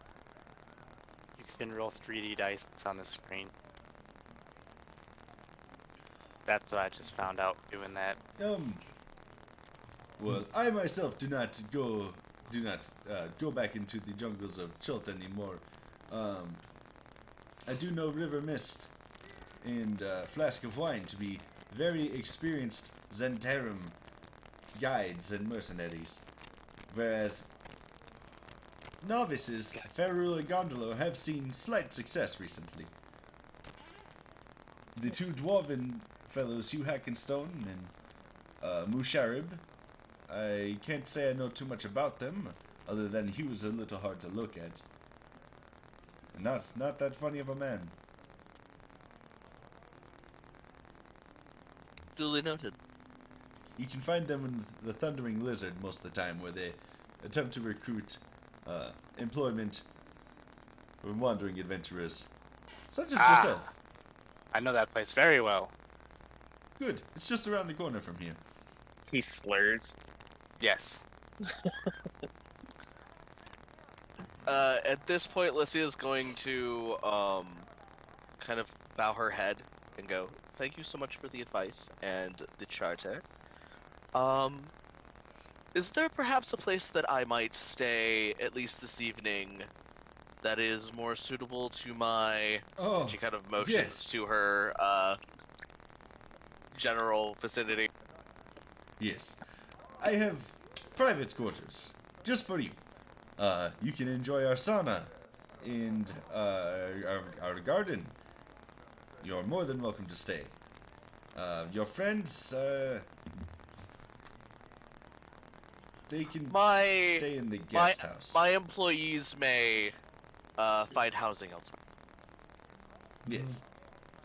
You can roll 3D dice on the screen. That's what I just found out doing that. Well, I myself do not go back into the jungles of Chult anymore. I do know River Mist and Flask of Wine to be very experienced Zentarum guides and mercenaries, whereas novices, Ferrul and Gondolo, have seen slight success recently. The two dwarven fellows, Hugh Hackenstone and Musharib, I can't say I know too much about them, other than Hugh's a little hard to look at. And not that funny of a man. Duly noted. You can find them in the Thundering Lizard most of the time, where they attempt to recruit employment from wandering adventurers, such as yourself. I know that place very well. Good. It's just around the corner from here. He slurs. Yes. At this point, Lycia is going to kind of bow her head and go, "Thank you so much for the advice and the charter. Is there perhaps a place that I might stay at least this evening that is more suitable to my?" Oh, She kind of motions yes. to her general vicinity. Yes. I have private quarters, just for you. You can enjoy our sauna and our garden. You're more than welcome to stay. Your friends, they can stay in the guest house. My employees may find housing elsewhere. Yes.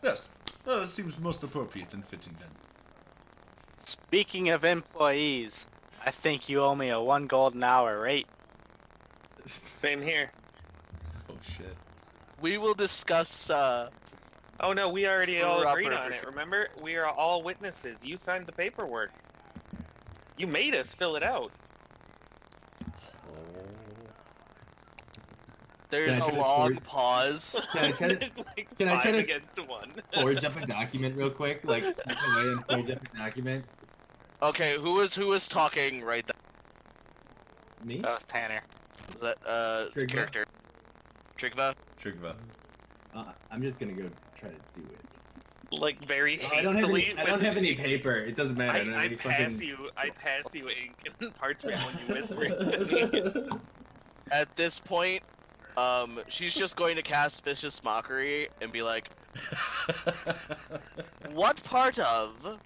Yes. Well, that seems most appropriate and fitting then. Speaking of employees, I think you owe me a 1 gold an hour rate. Same here. Oh shit. We will discuss. Oh no, we already all Proper agreed on it. procurement. Remember, we are all witnesses. You signed the paperwork. You made us fill it out. There's Can I a try to long forge- pause. Can I try to It's like can I 5 try to- against 1. forge up a document real quick? Like, sneak away and forge up a document? Okay, who was talking right there? Me? That was Tanner. Was that the Trigva. character? Trigva? Trigva. I'm just gonna go try to do it. Like very Oh, I don't have hastily. any. I don't have any paper. It doesn't matter. I don't have I any pass you ink and parchment when you whisper it to me. At this point, she's just going to cast vicious mockery and be like, "What part of?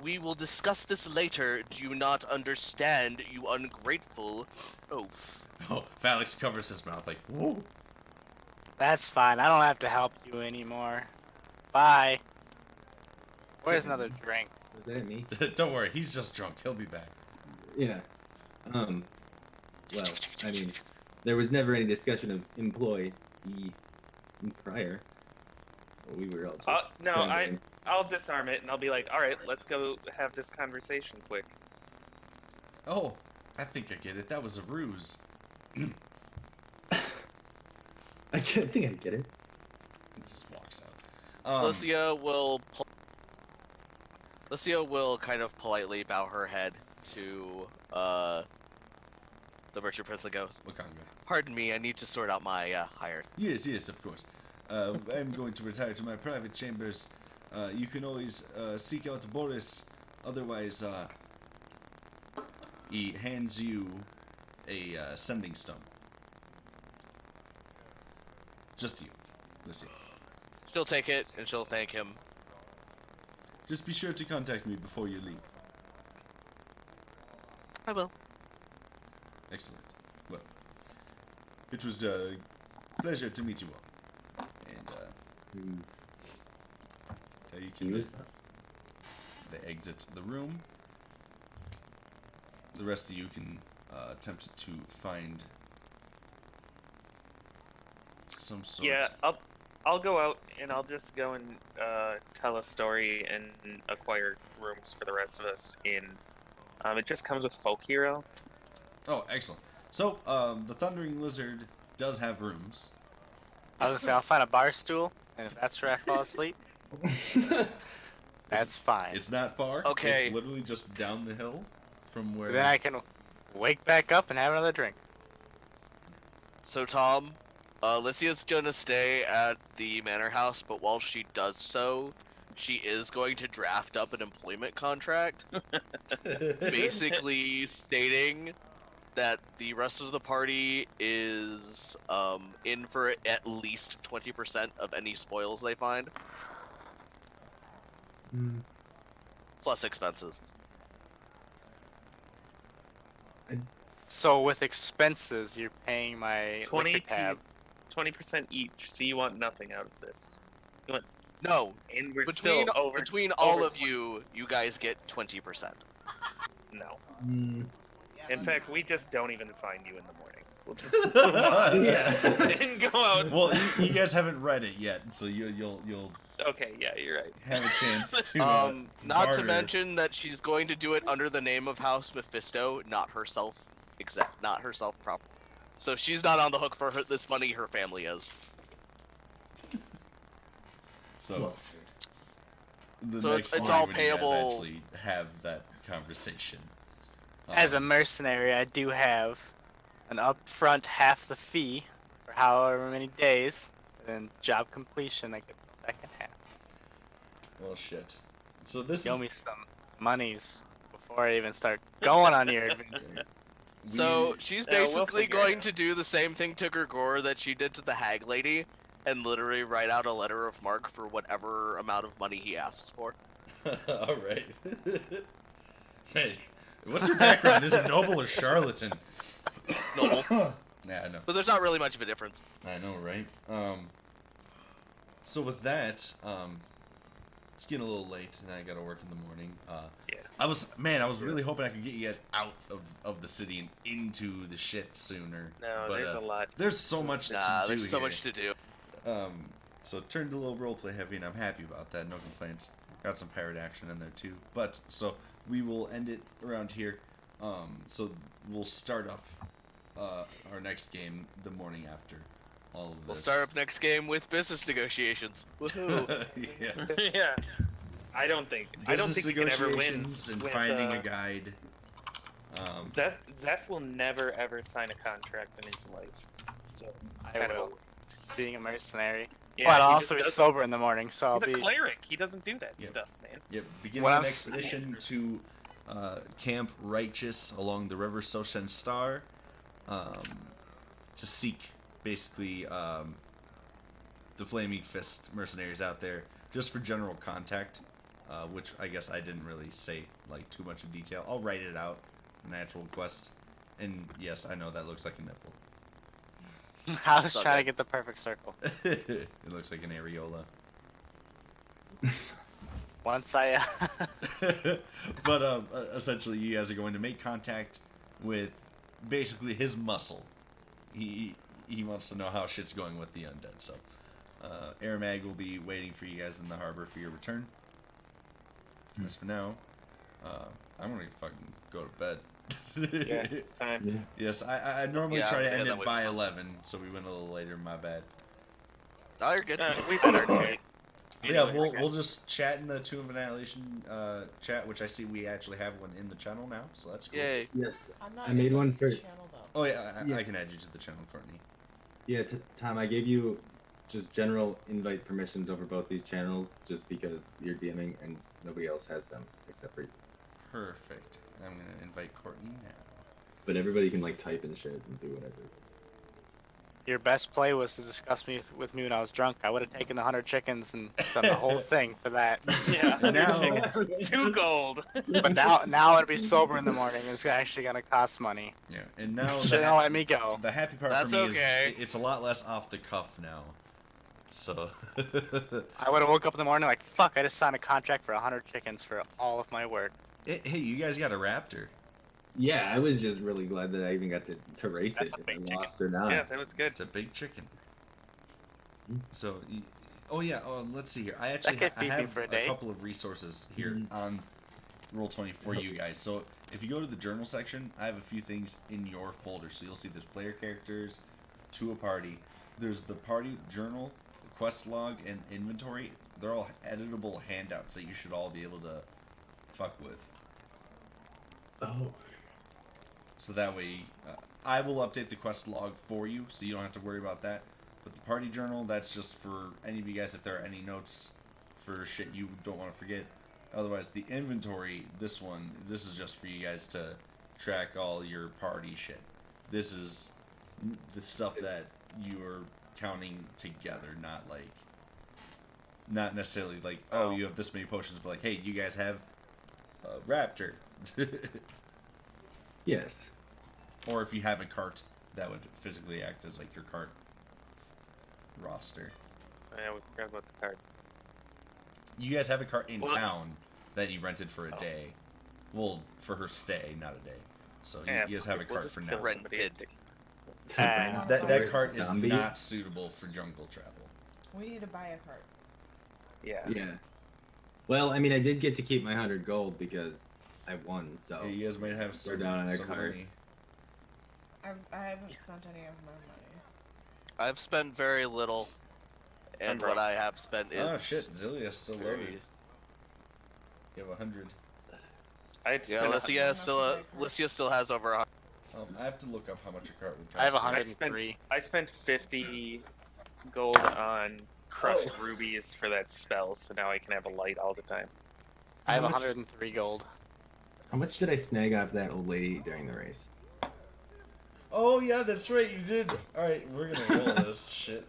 We will discuss this later. Do you not understand, you ungrateful oaf?" Oh, Felix covers his mouth like, whoa. That's fine. I don't have to help you anymore. Bye. Where's another drink? Was that me? Don't worry, he's just drunk. He'll be back. Yeah. Well, I mean, there was never any discussion of employee prior. We were all just No, trembling. I'll disarm it and I'll be like, all right, let's go have this conversation quick. Oh, I think I get it. That was a ruse. I think I get it. He just walks out. Lycia will kind of politely bow her head to the merchant prince and goes, Wakanga. "Pardon me, I need to sort out my hire." Yes, yes, of course. I'm going to retire to my private chambers. You can always seek out Boris. Otherwise, he hands you a sending stone. Just you. Listen. She'll take it and she'll thank him. Just be sure to contact me before you leave. I will. Excellent. Well, it was a pleasure to meet you all. And you He can was. they exit the room. The rest of you can attempt to find some sort. Yeah, I'll go out and I'll just go and tell a story and acquire rooms for the rest of us in. It just comes with Folk Hero. Oh, excellent. So, the Thundering Lizard does have rooms. I was gonna say I'll find a bar stool, and if that's where I fall asleep, that's fine. It's not far. Okay. It's literally just down the hill from where. Then I can wake back up and have another drink. So Tom, Lycia's gonna stay at the manor house, but while she does so, she is going to draft up an employment contract, basically stating that the rest of the party is in for at least 20% of any spoils they find, Hmm. plus expenses. So with expenses, you're paying my 20 liquor tab. 20% each. So you want nothing out of this. No, And we're between still over. between all over of you, you guys get 20%. No. Mm, Yeah, In let's fact, not. we just don't even find you in the morning. We'll just move on. Yeah. And go out. Well, you guys haven't read it yet, so you'll Okay, yeah, you're right. have a chance to. Not to barter. mention that she's going to do it under the name of House Mephisto, not herself. Not herself proper. So she's not on the hook for this money. Her family is. So well, the So next it's morning all when you guys payable- actually have that conversation. As a Um, mercenary, I do have an upfront half the fee for however many days, and then job completion, I get the second half. well, shit. So this Show is me some monies before I even start going on your adventure. So we- she's Yeah, we'll basically figure it going out. to do the same thing to Gregor that she did to the hag lady, and literally write out a letter of marque for whatever amount of money he asks for. all right. Hey, what's your background? Is it noble or charlatan? Noble. Yeah, I know. But there's not really much of a difference. I know, right? So with that, it's getting a little late, and I gotta work in the morning. Yeah. I was really hoping I could get you guys out of the city and into the shit sooner. No, but, there's a lot. There's so much Nah, to do there's so here. much to do. So it turned a little roleplay heavy, and I'm happy about that. No complaints. Got some pirate action in there too. But so we will end it around here. So we'll start up our next game the morning after all of this. We'll start up next game with business negotiations. Woohoo! Yeah. Yeah. I don't think Business we can ever win. negotiations and with, finding a guide. Zeph will never ever sign a contract in his life. So I kind of will, being a mercenary. yeah, But I'll he also be just sober in the morning, so I'll He's a be. cleric. He doesn't do that Yep. stuff, man. Yep. Beginning When an I'm- expedition to Camp Righteous along the River Soshen Star to seek basically the Flaming Fist mercenaries out there just for general contact, which I guess I didn't really say like too much in detail. I'll write it out, an actual quest. And yes, I know that looks like a nipple. I was It's trying okay. to get the perfect circle. It looks like an areola. Once I. But essentially, you guys are going to make contact with basically his muscle. He wants to know how shit's going with the undead. So, Aramag will be waiting for you guys in the harbor for your return. As for now, I'm gonna fucking go to bed. Yeah, it's time. yeah. Yes, I normally Yeah, try to yeah, end that it way by was fine. 11, so we went a little later. My bad. Oh, you're good. We better do. Yeah, we'll just chat in the Tomb of Annihilation chat, which I see we actually have one in the channel now, so that's cool. Yay. Yes. I'm not I made in one this for- channel though. Oh yeah, Yeah. I can add you to the channel, Courtney. Yeah, Tom, I gave you just general invite permissions over both these channels just because you're DMing and nobody else has them except for you. Perfect. I'm gonna invite Courtney now. But everybody can like type and shit and do whatever. Your best play was to discuss me with me when I was drunk. I would have taken the 100 chickens and done the whole thing for that. Yeah. Now, 2 gold. But now I'm gonna be sober in the morning. It's actually gonna cost money. yeah, and now Should not let me go. the happy part That's for me okay. is it's a lot less off the cuff now. So, I would have woke up in the morning like, fuck, I just signed a contract for 100 chickens for all of my work. hey, you guys got a raptor. Yeah, I was just really glad that I even got to race That's it, a if big I chicken. lost or not. Yeah, that was good. It's a big chicken. Hmm. So, oh yeah, let's see here. I actually could I feed me have for a a day. couple of resources here Mhm. on Roll20 for you guys. So if you go to the journal section, I have a few things in your folder. So you'll see there's player characters to a party. There's the party journal, quest log, and inventory. They're all editable handouts that you should all be able to fuck with. Oh, So that way, I will update the quest log for you, so you don't have to worry about that. But the party journal, that's just for any of you guys if there are any notes for shit you don't want to forget. Otherwise, the inventory, this is just for you guys to track all your party shit. This is the stuff that you are counting together, not necessarily like, oh, you have this many potions, but like, hey, you guys have a raptor. yes. Or if you have a cart, that would physically act as like your cart roster. Yeah, we forgot about the card. You guys have a cart in Well- town that you rented for a Oh. day. Well, for her stay, not a day. So Yeah, you guys have a we'll cart just for kill now. somebody and Rented. take- That Tyrannosaurus cart is zombie? not suitable for jungle travel. We need to buy a cart. Yeah. Yeah. Well, I mean, I did get to keep my 100 gold because I won, so. Yeah, you guys might have some, down on a some cart. money. I haven't spent any of my money. I've spent very little, and I'm broke. what I have spent is. Oh shit, Zillia's still very- loaded. You have 100. I'd Yeah, spend Lycia still has over 100. I have to look up how much a cart would cost. I have you. 103. I spent 50 gold on crushed rubies for that spell, so now I can have a light all the time. I have How much- 103 gold. How much did I snag off that old lady during the race? Oh yeah, that's right, you did. Alright, we're gonna roll this shit.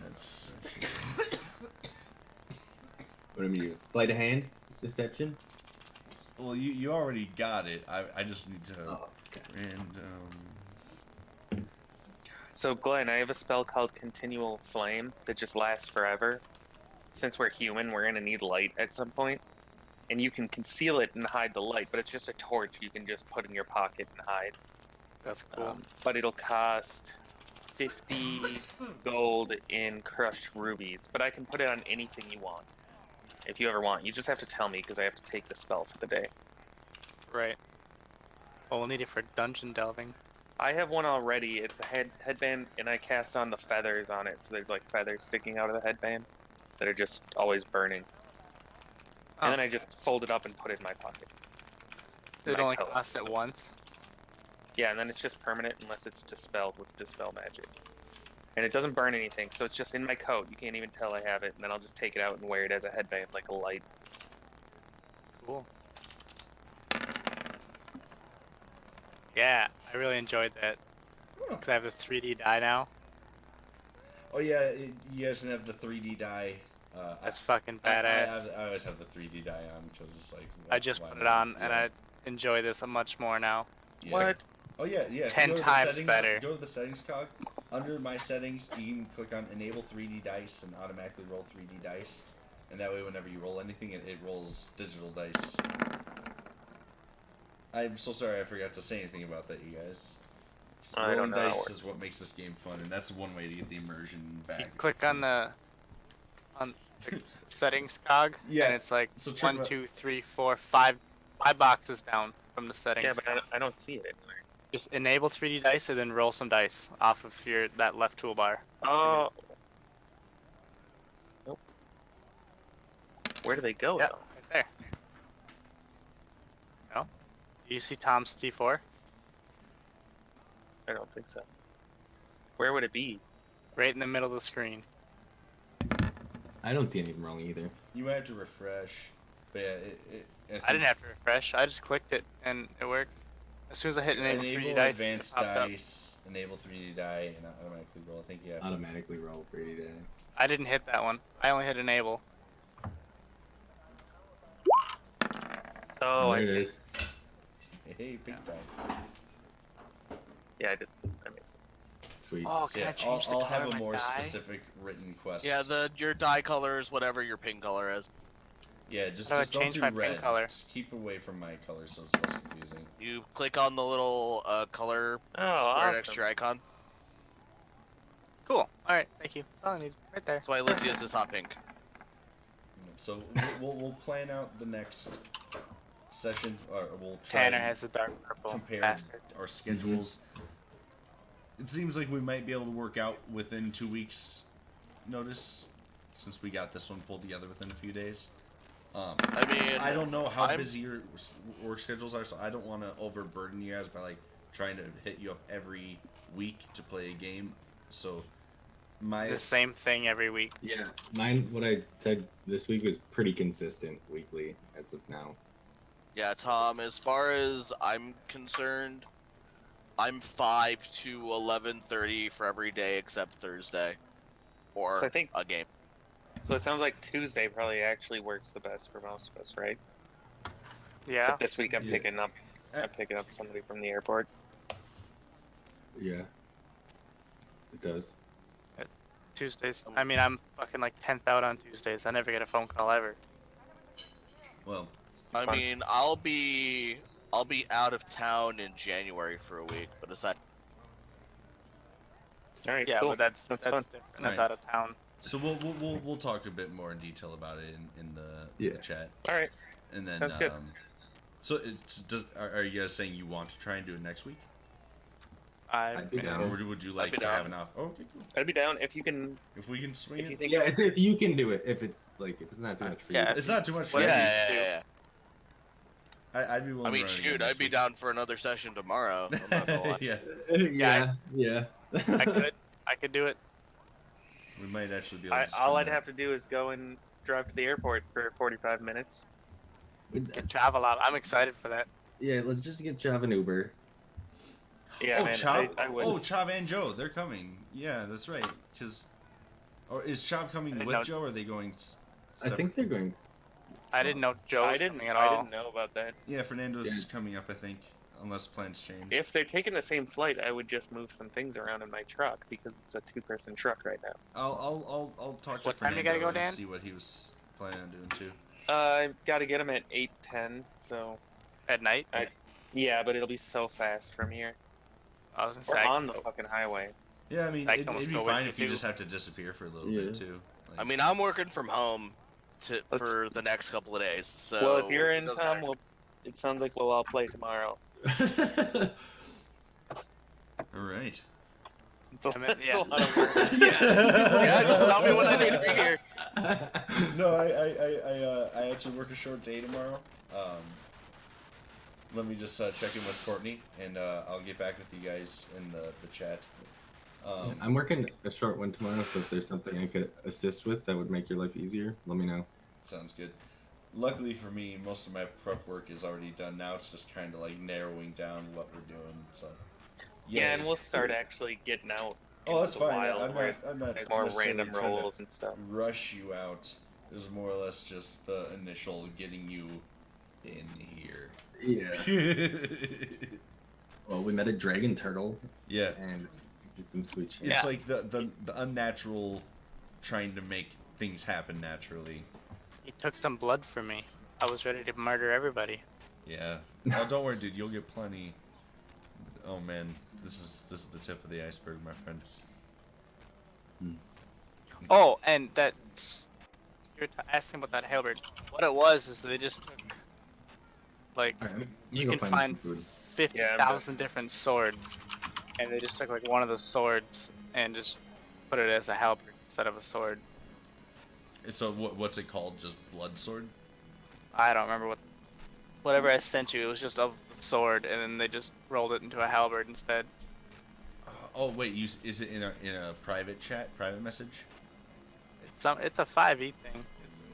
Let's What do I do? Sleight of hand? Deception? well, you already got it. I just need to Oh, okay. random. So, Glenn, I have a spell called Continual Flame that just lasts forever. Since we're human, we're gonna need light at some point. And you can conceal it and hide the light, but it's just a torch you can just put in your pocket and hide. That's cool. But it'll cost 50 gold in crushed rubies. But I can put it on anything you want. If you ever want. You just have to tell me because I have to take the spell for the day. Right. Well, we'll need it for dungeon delving. I have one already. It's a headband, and I cast on the feathers on it. So there's like feathers sticking out of the headband that are just always burning. Oh. And then I just fold it up and put it in my pocket. It My only color. costs it once. Yeah, and then it's just permanent unless it's dispelled with dispel magic. And it doesn't burn anything, so it's just in my coat. You can't even tell I have it, and then I'll just take it out and wear it as a headband, like a light. Cool. Yeah, I really enjoyed that. Huh. Because I have the 3D die now. Oh yeah, you guys can have the 3D die. That's fucking I badass. I always have the 3D die on because it's like. I just why put it not? on, and Yeah. I enjoy this much more now. Yeah. What? Oh yeah, yeah. If 10 you go to the times settings, better. Go to the settings cog. Under my settings, you can click on enable 3D dice and automatically roll 3D dice, and that way, whenever you roll anything, it rolls digital dice. I'm so sorry I forgot to say anything about that, you guys. Just I don't rolling know how it dice works. is what makes this game fun, and that's one way to get the immersion back. You click on the settings cog, Yeah, and it's like so try 1, about- 2, 3, 4, 5 boxes down from the settings. Yeah, but I don't see it anywhere. Just enable 3D dice and then roll some dice off of that left toolbar. Oh. Nope. Where do they go, Yeah, though? right there. No? Do you see Tom's D4? I don't think so. Where would it be? Right in the middle of the screen. I don't see anything wrong either. You might have to refresh, but yeah, I didn't have to refresh. I just clicked it and it worked. As soon as I hit enable 3D dice, advanced it popped up. dice, enable 3D die, and automatically roll. I think you have to. Automatically roll 3D die. I didn't hit that one. I only hit enable. Oh, I There see. it is. Hey, big time. Yeah, I did. I mean, Sweet. Oh, So can yeah, I change the I'll color have of a my more die? specific written quest. Yeah, your dye color is whatever your pin color is. Yeah, just How do I don't change do my pin red. color? Just keep away from my color so it's less confusing. You click on the little color oh, square next awesome. to your icon. Cool. Alright, thank you. That's all I need. Right there. That's why Lycia's is hot pink. So we'll plan out the next session, or we'll try Tanner and has the dark purple. compare Bastard. our schedules. It seems like we might be able to work out within 2 weeks' notice, since we got this one pulled together within a few days. I mean, I don't know how I'm- busy your work schedules are, so I don't want to overburden you guys by like trying to hit you up every week to play a game. So my The same thing every week. Yeah, mine, what I said this week was pretty consistent weekly as of now. Yeah, Tom, as far as I'm concerned, I'm 5 to 11:30 for every day except Thursday. Or So I think- a game. So it sounds like Tuesday probably actually works the best for most of us, right? Yeah. Except this week I'm Yeah. picking up somebody from the airport. Yeah, it does. Tuesdays. I mean, I'm fucking like 10th out on Tuesdays. I never get a phone call ever. Well, I Fun. mean, I'll be out of town in January for a week, but aside, All right, Yeah, cool. but that's fun. different. That's Right. out of town. so we'll talk a bit more in detail about it in Yeah. the chat, All right. and then Sounds good. So are you guys saying you want to try and do it next week, I'd be mean, down. or would you like be to down. have an off? Oh, okay, cool. I'd be down if you can. If we can swing If you it, think Yeah, it's if you can do it. If it's not too much for Yeah, you. it's not too much for yeah, me. yeah, yeah, yeah. I'd be willing. I mean, to run it shoot, again I'd next be week. down for another session tomorrow. I'm not gonna lie. Yeah, Yeah. I could do it. we might actually be able to. All spin I'd that. have to do is go and drive to the airport for 45 minutes. Get travel out. I'm excited for that. Yeah, let's just get Chav an Uber. Yeah, oh, man. Chav! I would. Oh, Chav and Joe, they're coming. Yeah, that's right. Or is Chav coming I with know- Joe, or are they going? I think they're going. I didn't know Joe was I didn't. coming at I all. didn't know about that. Yeah, Fernando's Yeah. coming up, I think, unless plans change. If they're taking the same flight, I would just move some things around in my truck because it's a two-person truck right now. I'll talk to What time Fernando you gotta go, and Dan? see what he was planning on doing too. I've got to get him at 8:10. So At night? yeah, but it'll be so fast from here. I was gonna We're say. on the fucking highway. Yeah, I mean, I it'd, can almost it'd be go with fine you, if you too. just have to disappear for a little Yeah. bit too. Like, I mean, I'm working from home Let's- for the next couple of days. So well, if you're it in doesn't Tom, matter. it sounds like we'll all play tomorrow. all right. It's a, I mean, it's yeah. a lot of work. Yeah, just tell me when I need to be here. No, I actually work a short day tomorrow. Let me just check in with Courtney, and I'll get back with you guys in the chat. I'm working a short one tomorrow, so if there's something I could assist with that would make your life easier, let me know. Sounds good. Luckily for me, most of my prep work is already done. Now it's just kind of like narrowing down what we're doing. So Yeah, and yay. we'll start actually getting out. Oh, that's into the fine. wild where I'm not There's more necessarily random trying to rolls and stuff. rush you out. It was more or less just the initial getting you in here. Yeah. Well, we met a dragon turtle Yeah. and did some sweet shit. It's Yeah. like the unnatural trying to make things happen naturally. He took some blood from me. I was ready to murder everybody. Yeah. Oh, don't worry, dude. You'll get plenty. Oh man, this is the tip of the iceberg, my friend. Oh, and that you're asking about that halberd. What it was is they just took like Alright, I'm You gonna can go find- some food. 50,000 different swords, and they just took like one of the swords and just put it as a halberd instead of a sword. So what's it called? Just blood sword? I don't remember whatever I sent you. It was just of the sword, and then they just rolled it into a halberd instead. Oh wait, is it in a private chat, private message? It's a 5e thing.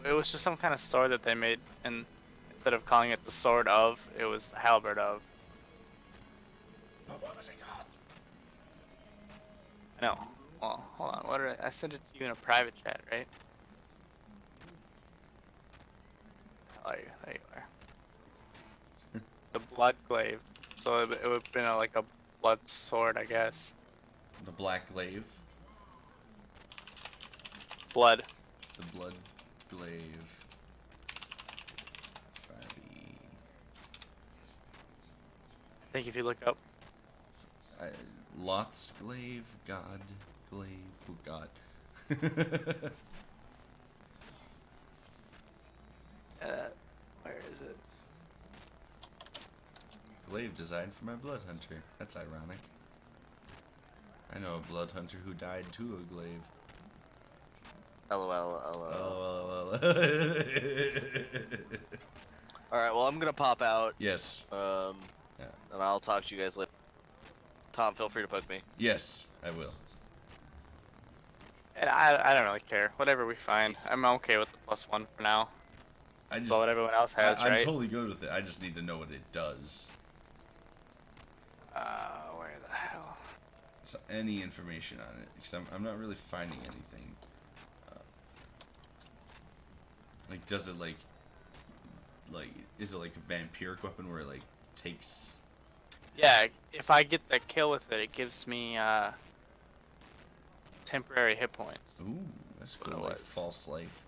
It was just some kind of sword that they made, and instead of calling it the sword of, it was the halberd of. But what was it called? No. Well, hold on. What did I sent it to you in a private chat, right? Oh, there you are. The blood glaive. So it would have been like a blood sword, I guess. The black glaive, Blood. the blood glaive. 5e. I think if you look up. Loth's glaive, God glaive, oh God. Where is it? Glaive designed for my blood hunter. That's ironic. I know a blood hunter who died to a glaive. LOL, Oh, LOL. well. Alright, well, I'm gonna pop out, Yes. Yeah. and I'll talk to you guys later. Tom, feel free to poke me. Yes, I will. And I don't really care. Whatever we find. I'm okay with the +1 for now. I just, That's what everyone else has, I'm right? totally good with it. I just need to know what it does. Where the hell? So any information on it, because I'm not really finding anything. Like, does it like, is it like a vampiric weapon where it like takes? Yeah, if I get the kill with it, it gives me temporary hit points. Ooh, that's What cool. it Like was. false life.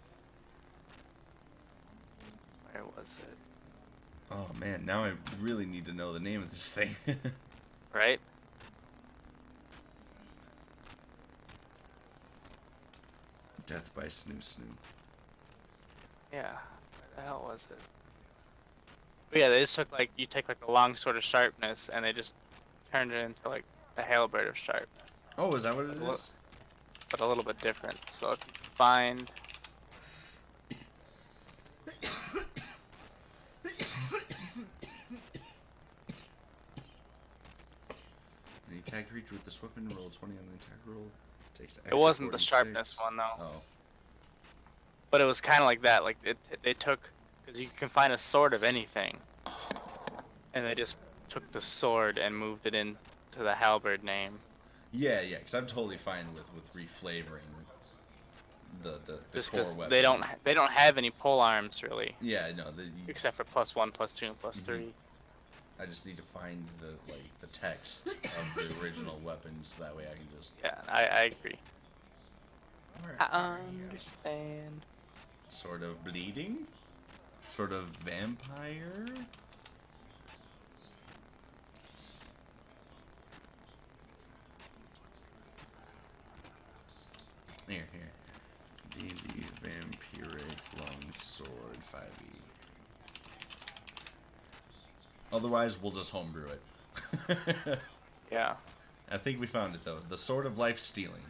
Where was it? Oh man, now I really need to know the name of this thing. Right? Death by Snoo Snoo. Yeah. Where the hell was it? But yeah, they just took like you take like the long sword of sharpness and they just turned it into like the halberd of sharpness, Oh, is that what it What- is? but a little bit different. So if you find When you attack a creature with this weapon, roll a 20 on the attack roll. Takes it extra wasn't the 46. sharpness one though, Oh. but it was kind of like that. Like they took because you can find a sword of anything, and they just took the sword and moved it into the halberd name. Yeah, yeah, because I'm totally fine with reflavoring the Just core because weapon. they don't have any pole arms really, Yeah, no, except for +1, +2, and +3. I just need to find the text of the original weapon so that way I can just. Yeah, I agree. Where I are you? understand. Sort of bleeding, sort of vampire. Here. D&D Vampiric Longsword 5e. Otherwise, we'll just homebrew it. Yeah. I think we found it, though. The Sword of Life Stealing.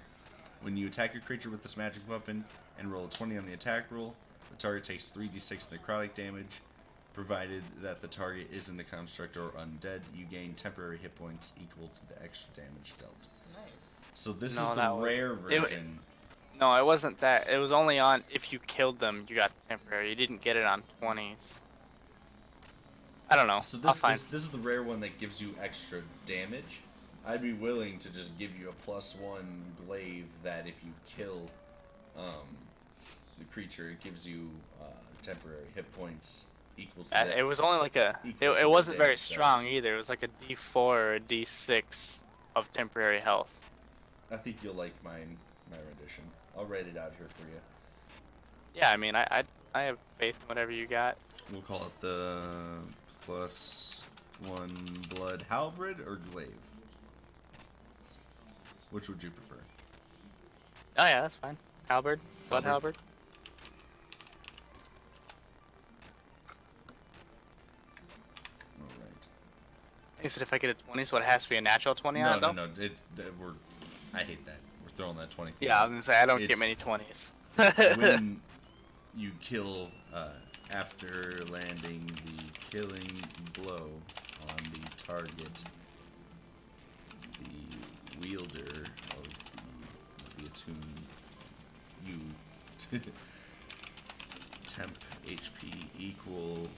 When you attack a creature with this magic weapon and roll a 20 on the attack roll, the target takes 3d6 necrotic damage. Provided that the target isn't a construct or undead, you gain temporary hit points equal to the extra damage dealt. Nice. So this No, is the that was- rare it- version. No, it wasn't that. It was only on if you killed them, you got temporary. You didn't get it on 20s. I don't know. So I'll this, find. this this is the rare one that gives you extra damage. I'd be willing to just give you a +1 glaive that if you kill the creature, it gives you temporary hit points equal to that. It was only like a. equal to It the wasn't very damage dealt. strong either. It was like a D4 or a D6 of temporary health. I think you'll like my rendition. I'll write it out here for you. Yeah, I mean, I have faith in whatever you got. We'll call it the +1 blood halberd or glaive. Which would you prefer? Oh yeah, that's fine. Halberd, blood Halberd. halberd. All right. He said if I get a 20, so it has to be a natural 20 on it, though? No. I hate that. We're throwing that 20 thing Yeah, I out. was gonna say I don't get It's- many 20s. It's when you kill after landing the killing blow on the target, the wielder of the attune you temp HP equal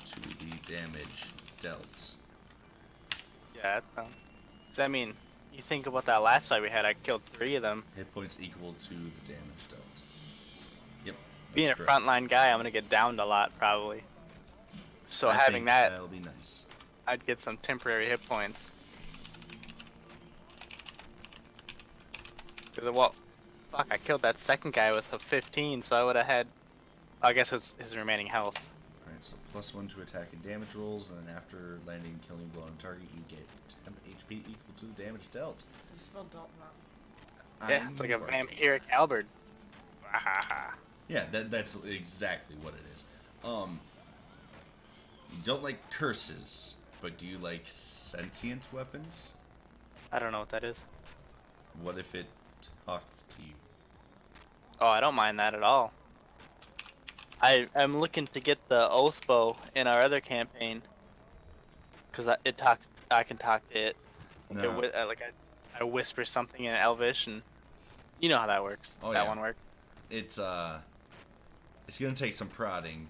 to the damage dealt. Yeah, that sounds. Does that mean you think about that last fight we had? I killed 3 of them. Hit points equal to the damage dealt. Yep. Being a that's correct. frontline guy, I'm gonna get downed a lot probably. So I having think that, that'll be nice. I'd get some temporary hit points. Cause well, fuck, I killed that second guy with a 15, so I would have had. I guess it's his remaining health. Alright, so +1 to attack and damage rolls, and then after landing killing blow on target, you get temp HP equal to the damage dealt. You spelled dealt wrong. Yeah, it's like a working. vampiric halberd. Wahaha. Yeah, that's exactly what it is. You don't like curses, but do you like sentient weapons? I don't know what that is. What if it talked to you? Oh, I don't mind that at all. I'm looking to get the oath bow in our other campaign. Cause it talks. I can talk to it. No. I whisper something in Elvish, and you know how that works. Oh, that yeah. one works. It's gonna take some prodding.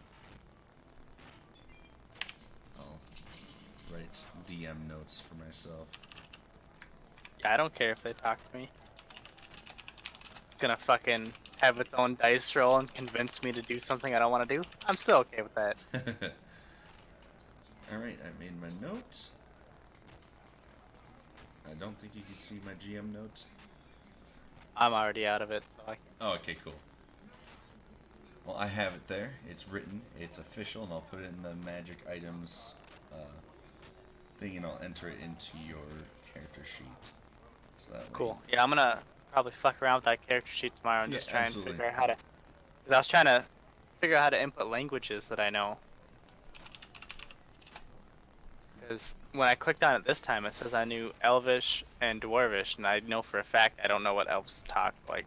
I'll write DM notes for myself. Yeah, I don't care if they talk to me. It's gonna fucking have its own dice roll and convince me to do something I don't want to do. I'm still okay with that. Alright, I made my note. I don't think you can see my GM note. I'm already out of it, so I can. Oh, okay, cool. Well, I have it there. It's written. It's official, and I'll put it in the magic items thing, and I'll enter it into your character sheet. So that way. Cool. Yeah, I'm gonna probably fuck around with that character sheet tomorrow and Yeah, just try absolutely. and figure out how to. Cause I was trying to figure out how to input languages that I know. Because when I clicked on it this time, it says I knew Elvish and Dwarvish, and I know for a fact I don't know what elves talk like.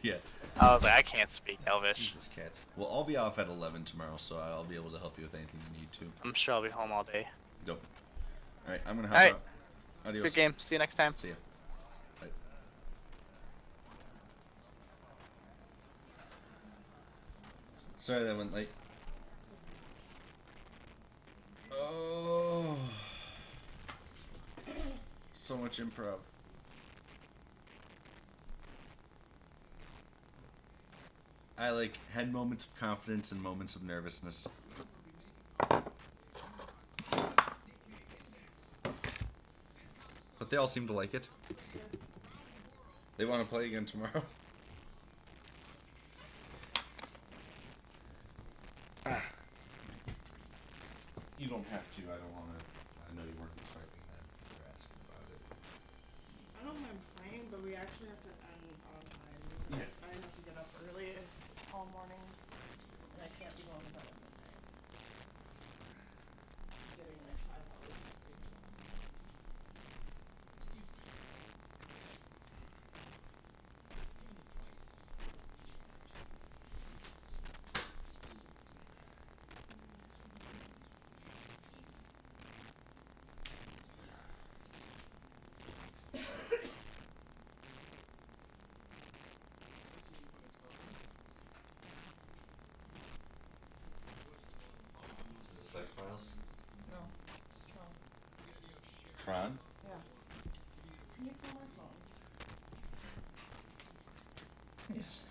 Yeah. I was like, I can't speak Elvish. Jesus, cats. Well, I'll be off at 11 tomorrow, so I'll be able to help you with anything you need to. I'm sure I'll be home all day. Dope. All right, I'm gonna hop All right. out. Adios. Good game. See you next time. See ya. Bye. Sorry that went late. Oh, so much improv. I had moments of confidence and moments of nervousness. But they all seem to like it. They want to play again tomorrow. You don't have to. I don't want to. I know you weren't expecting that. You're asking about it. I don't mind playing, but we actually have to end on time. Yeah. I have to get up early all mornings, and I can't be going to bed at midnight. Getting like 5 hours of sleep. Is this X-Files? No, it's Tron. Tron? Yeah. Can you call my phone? Yes.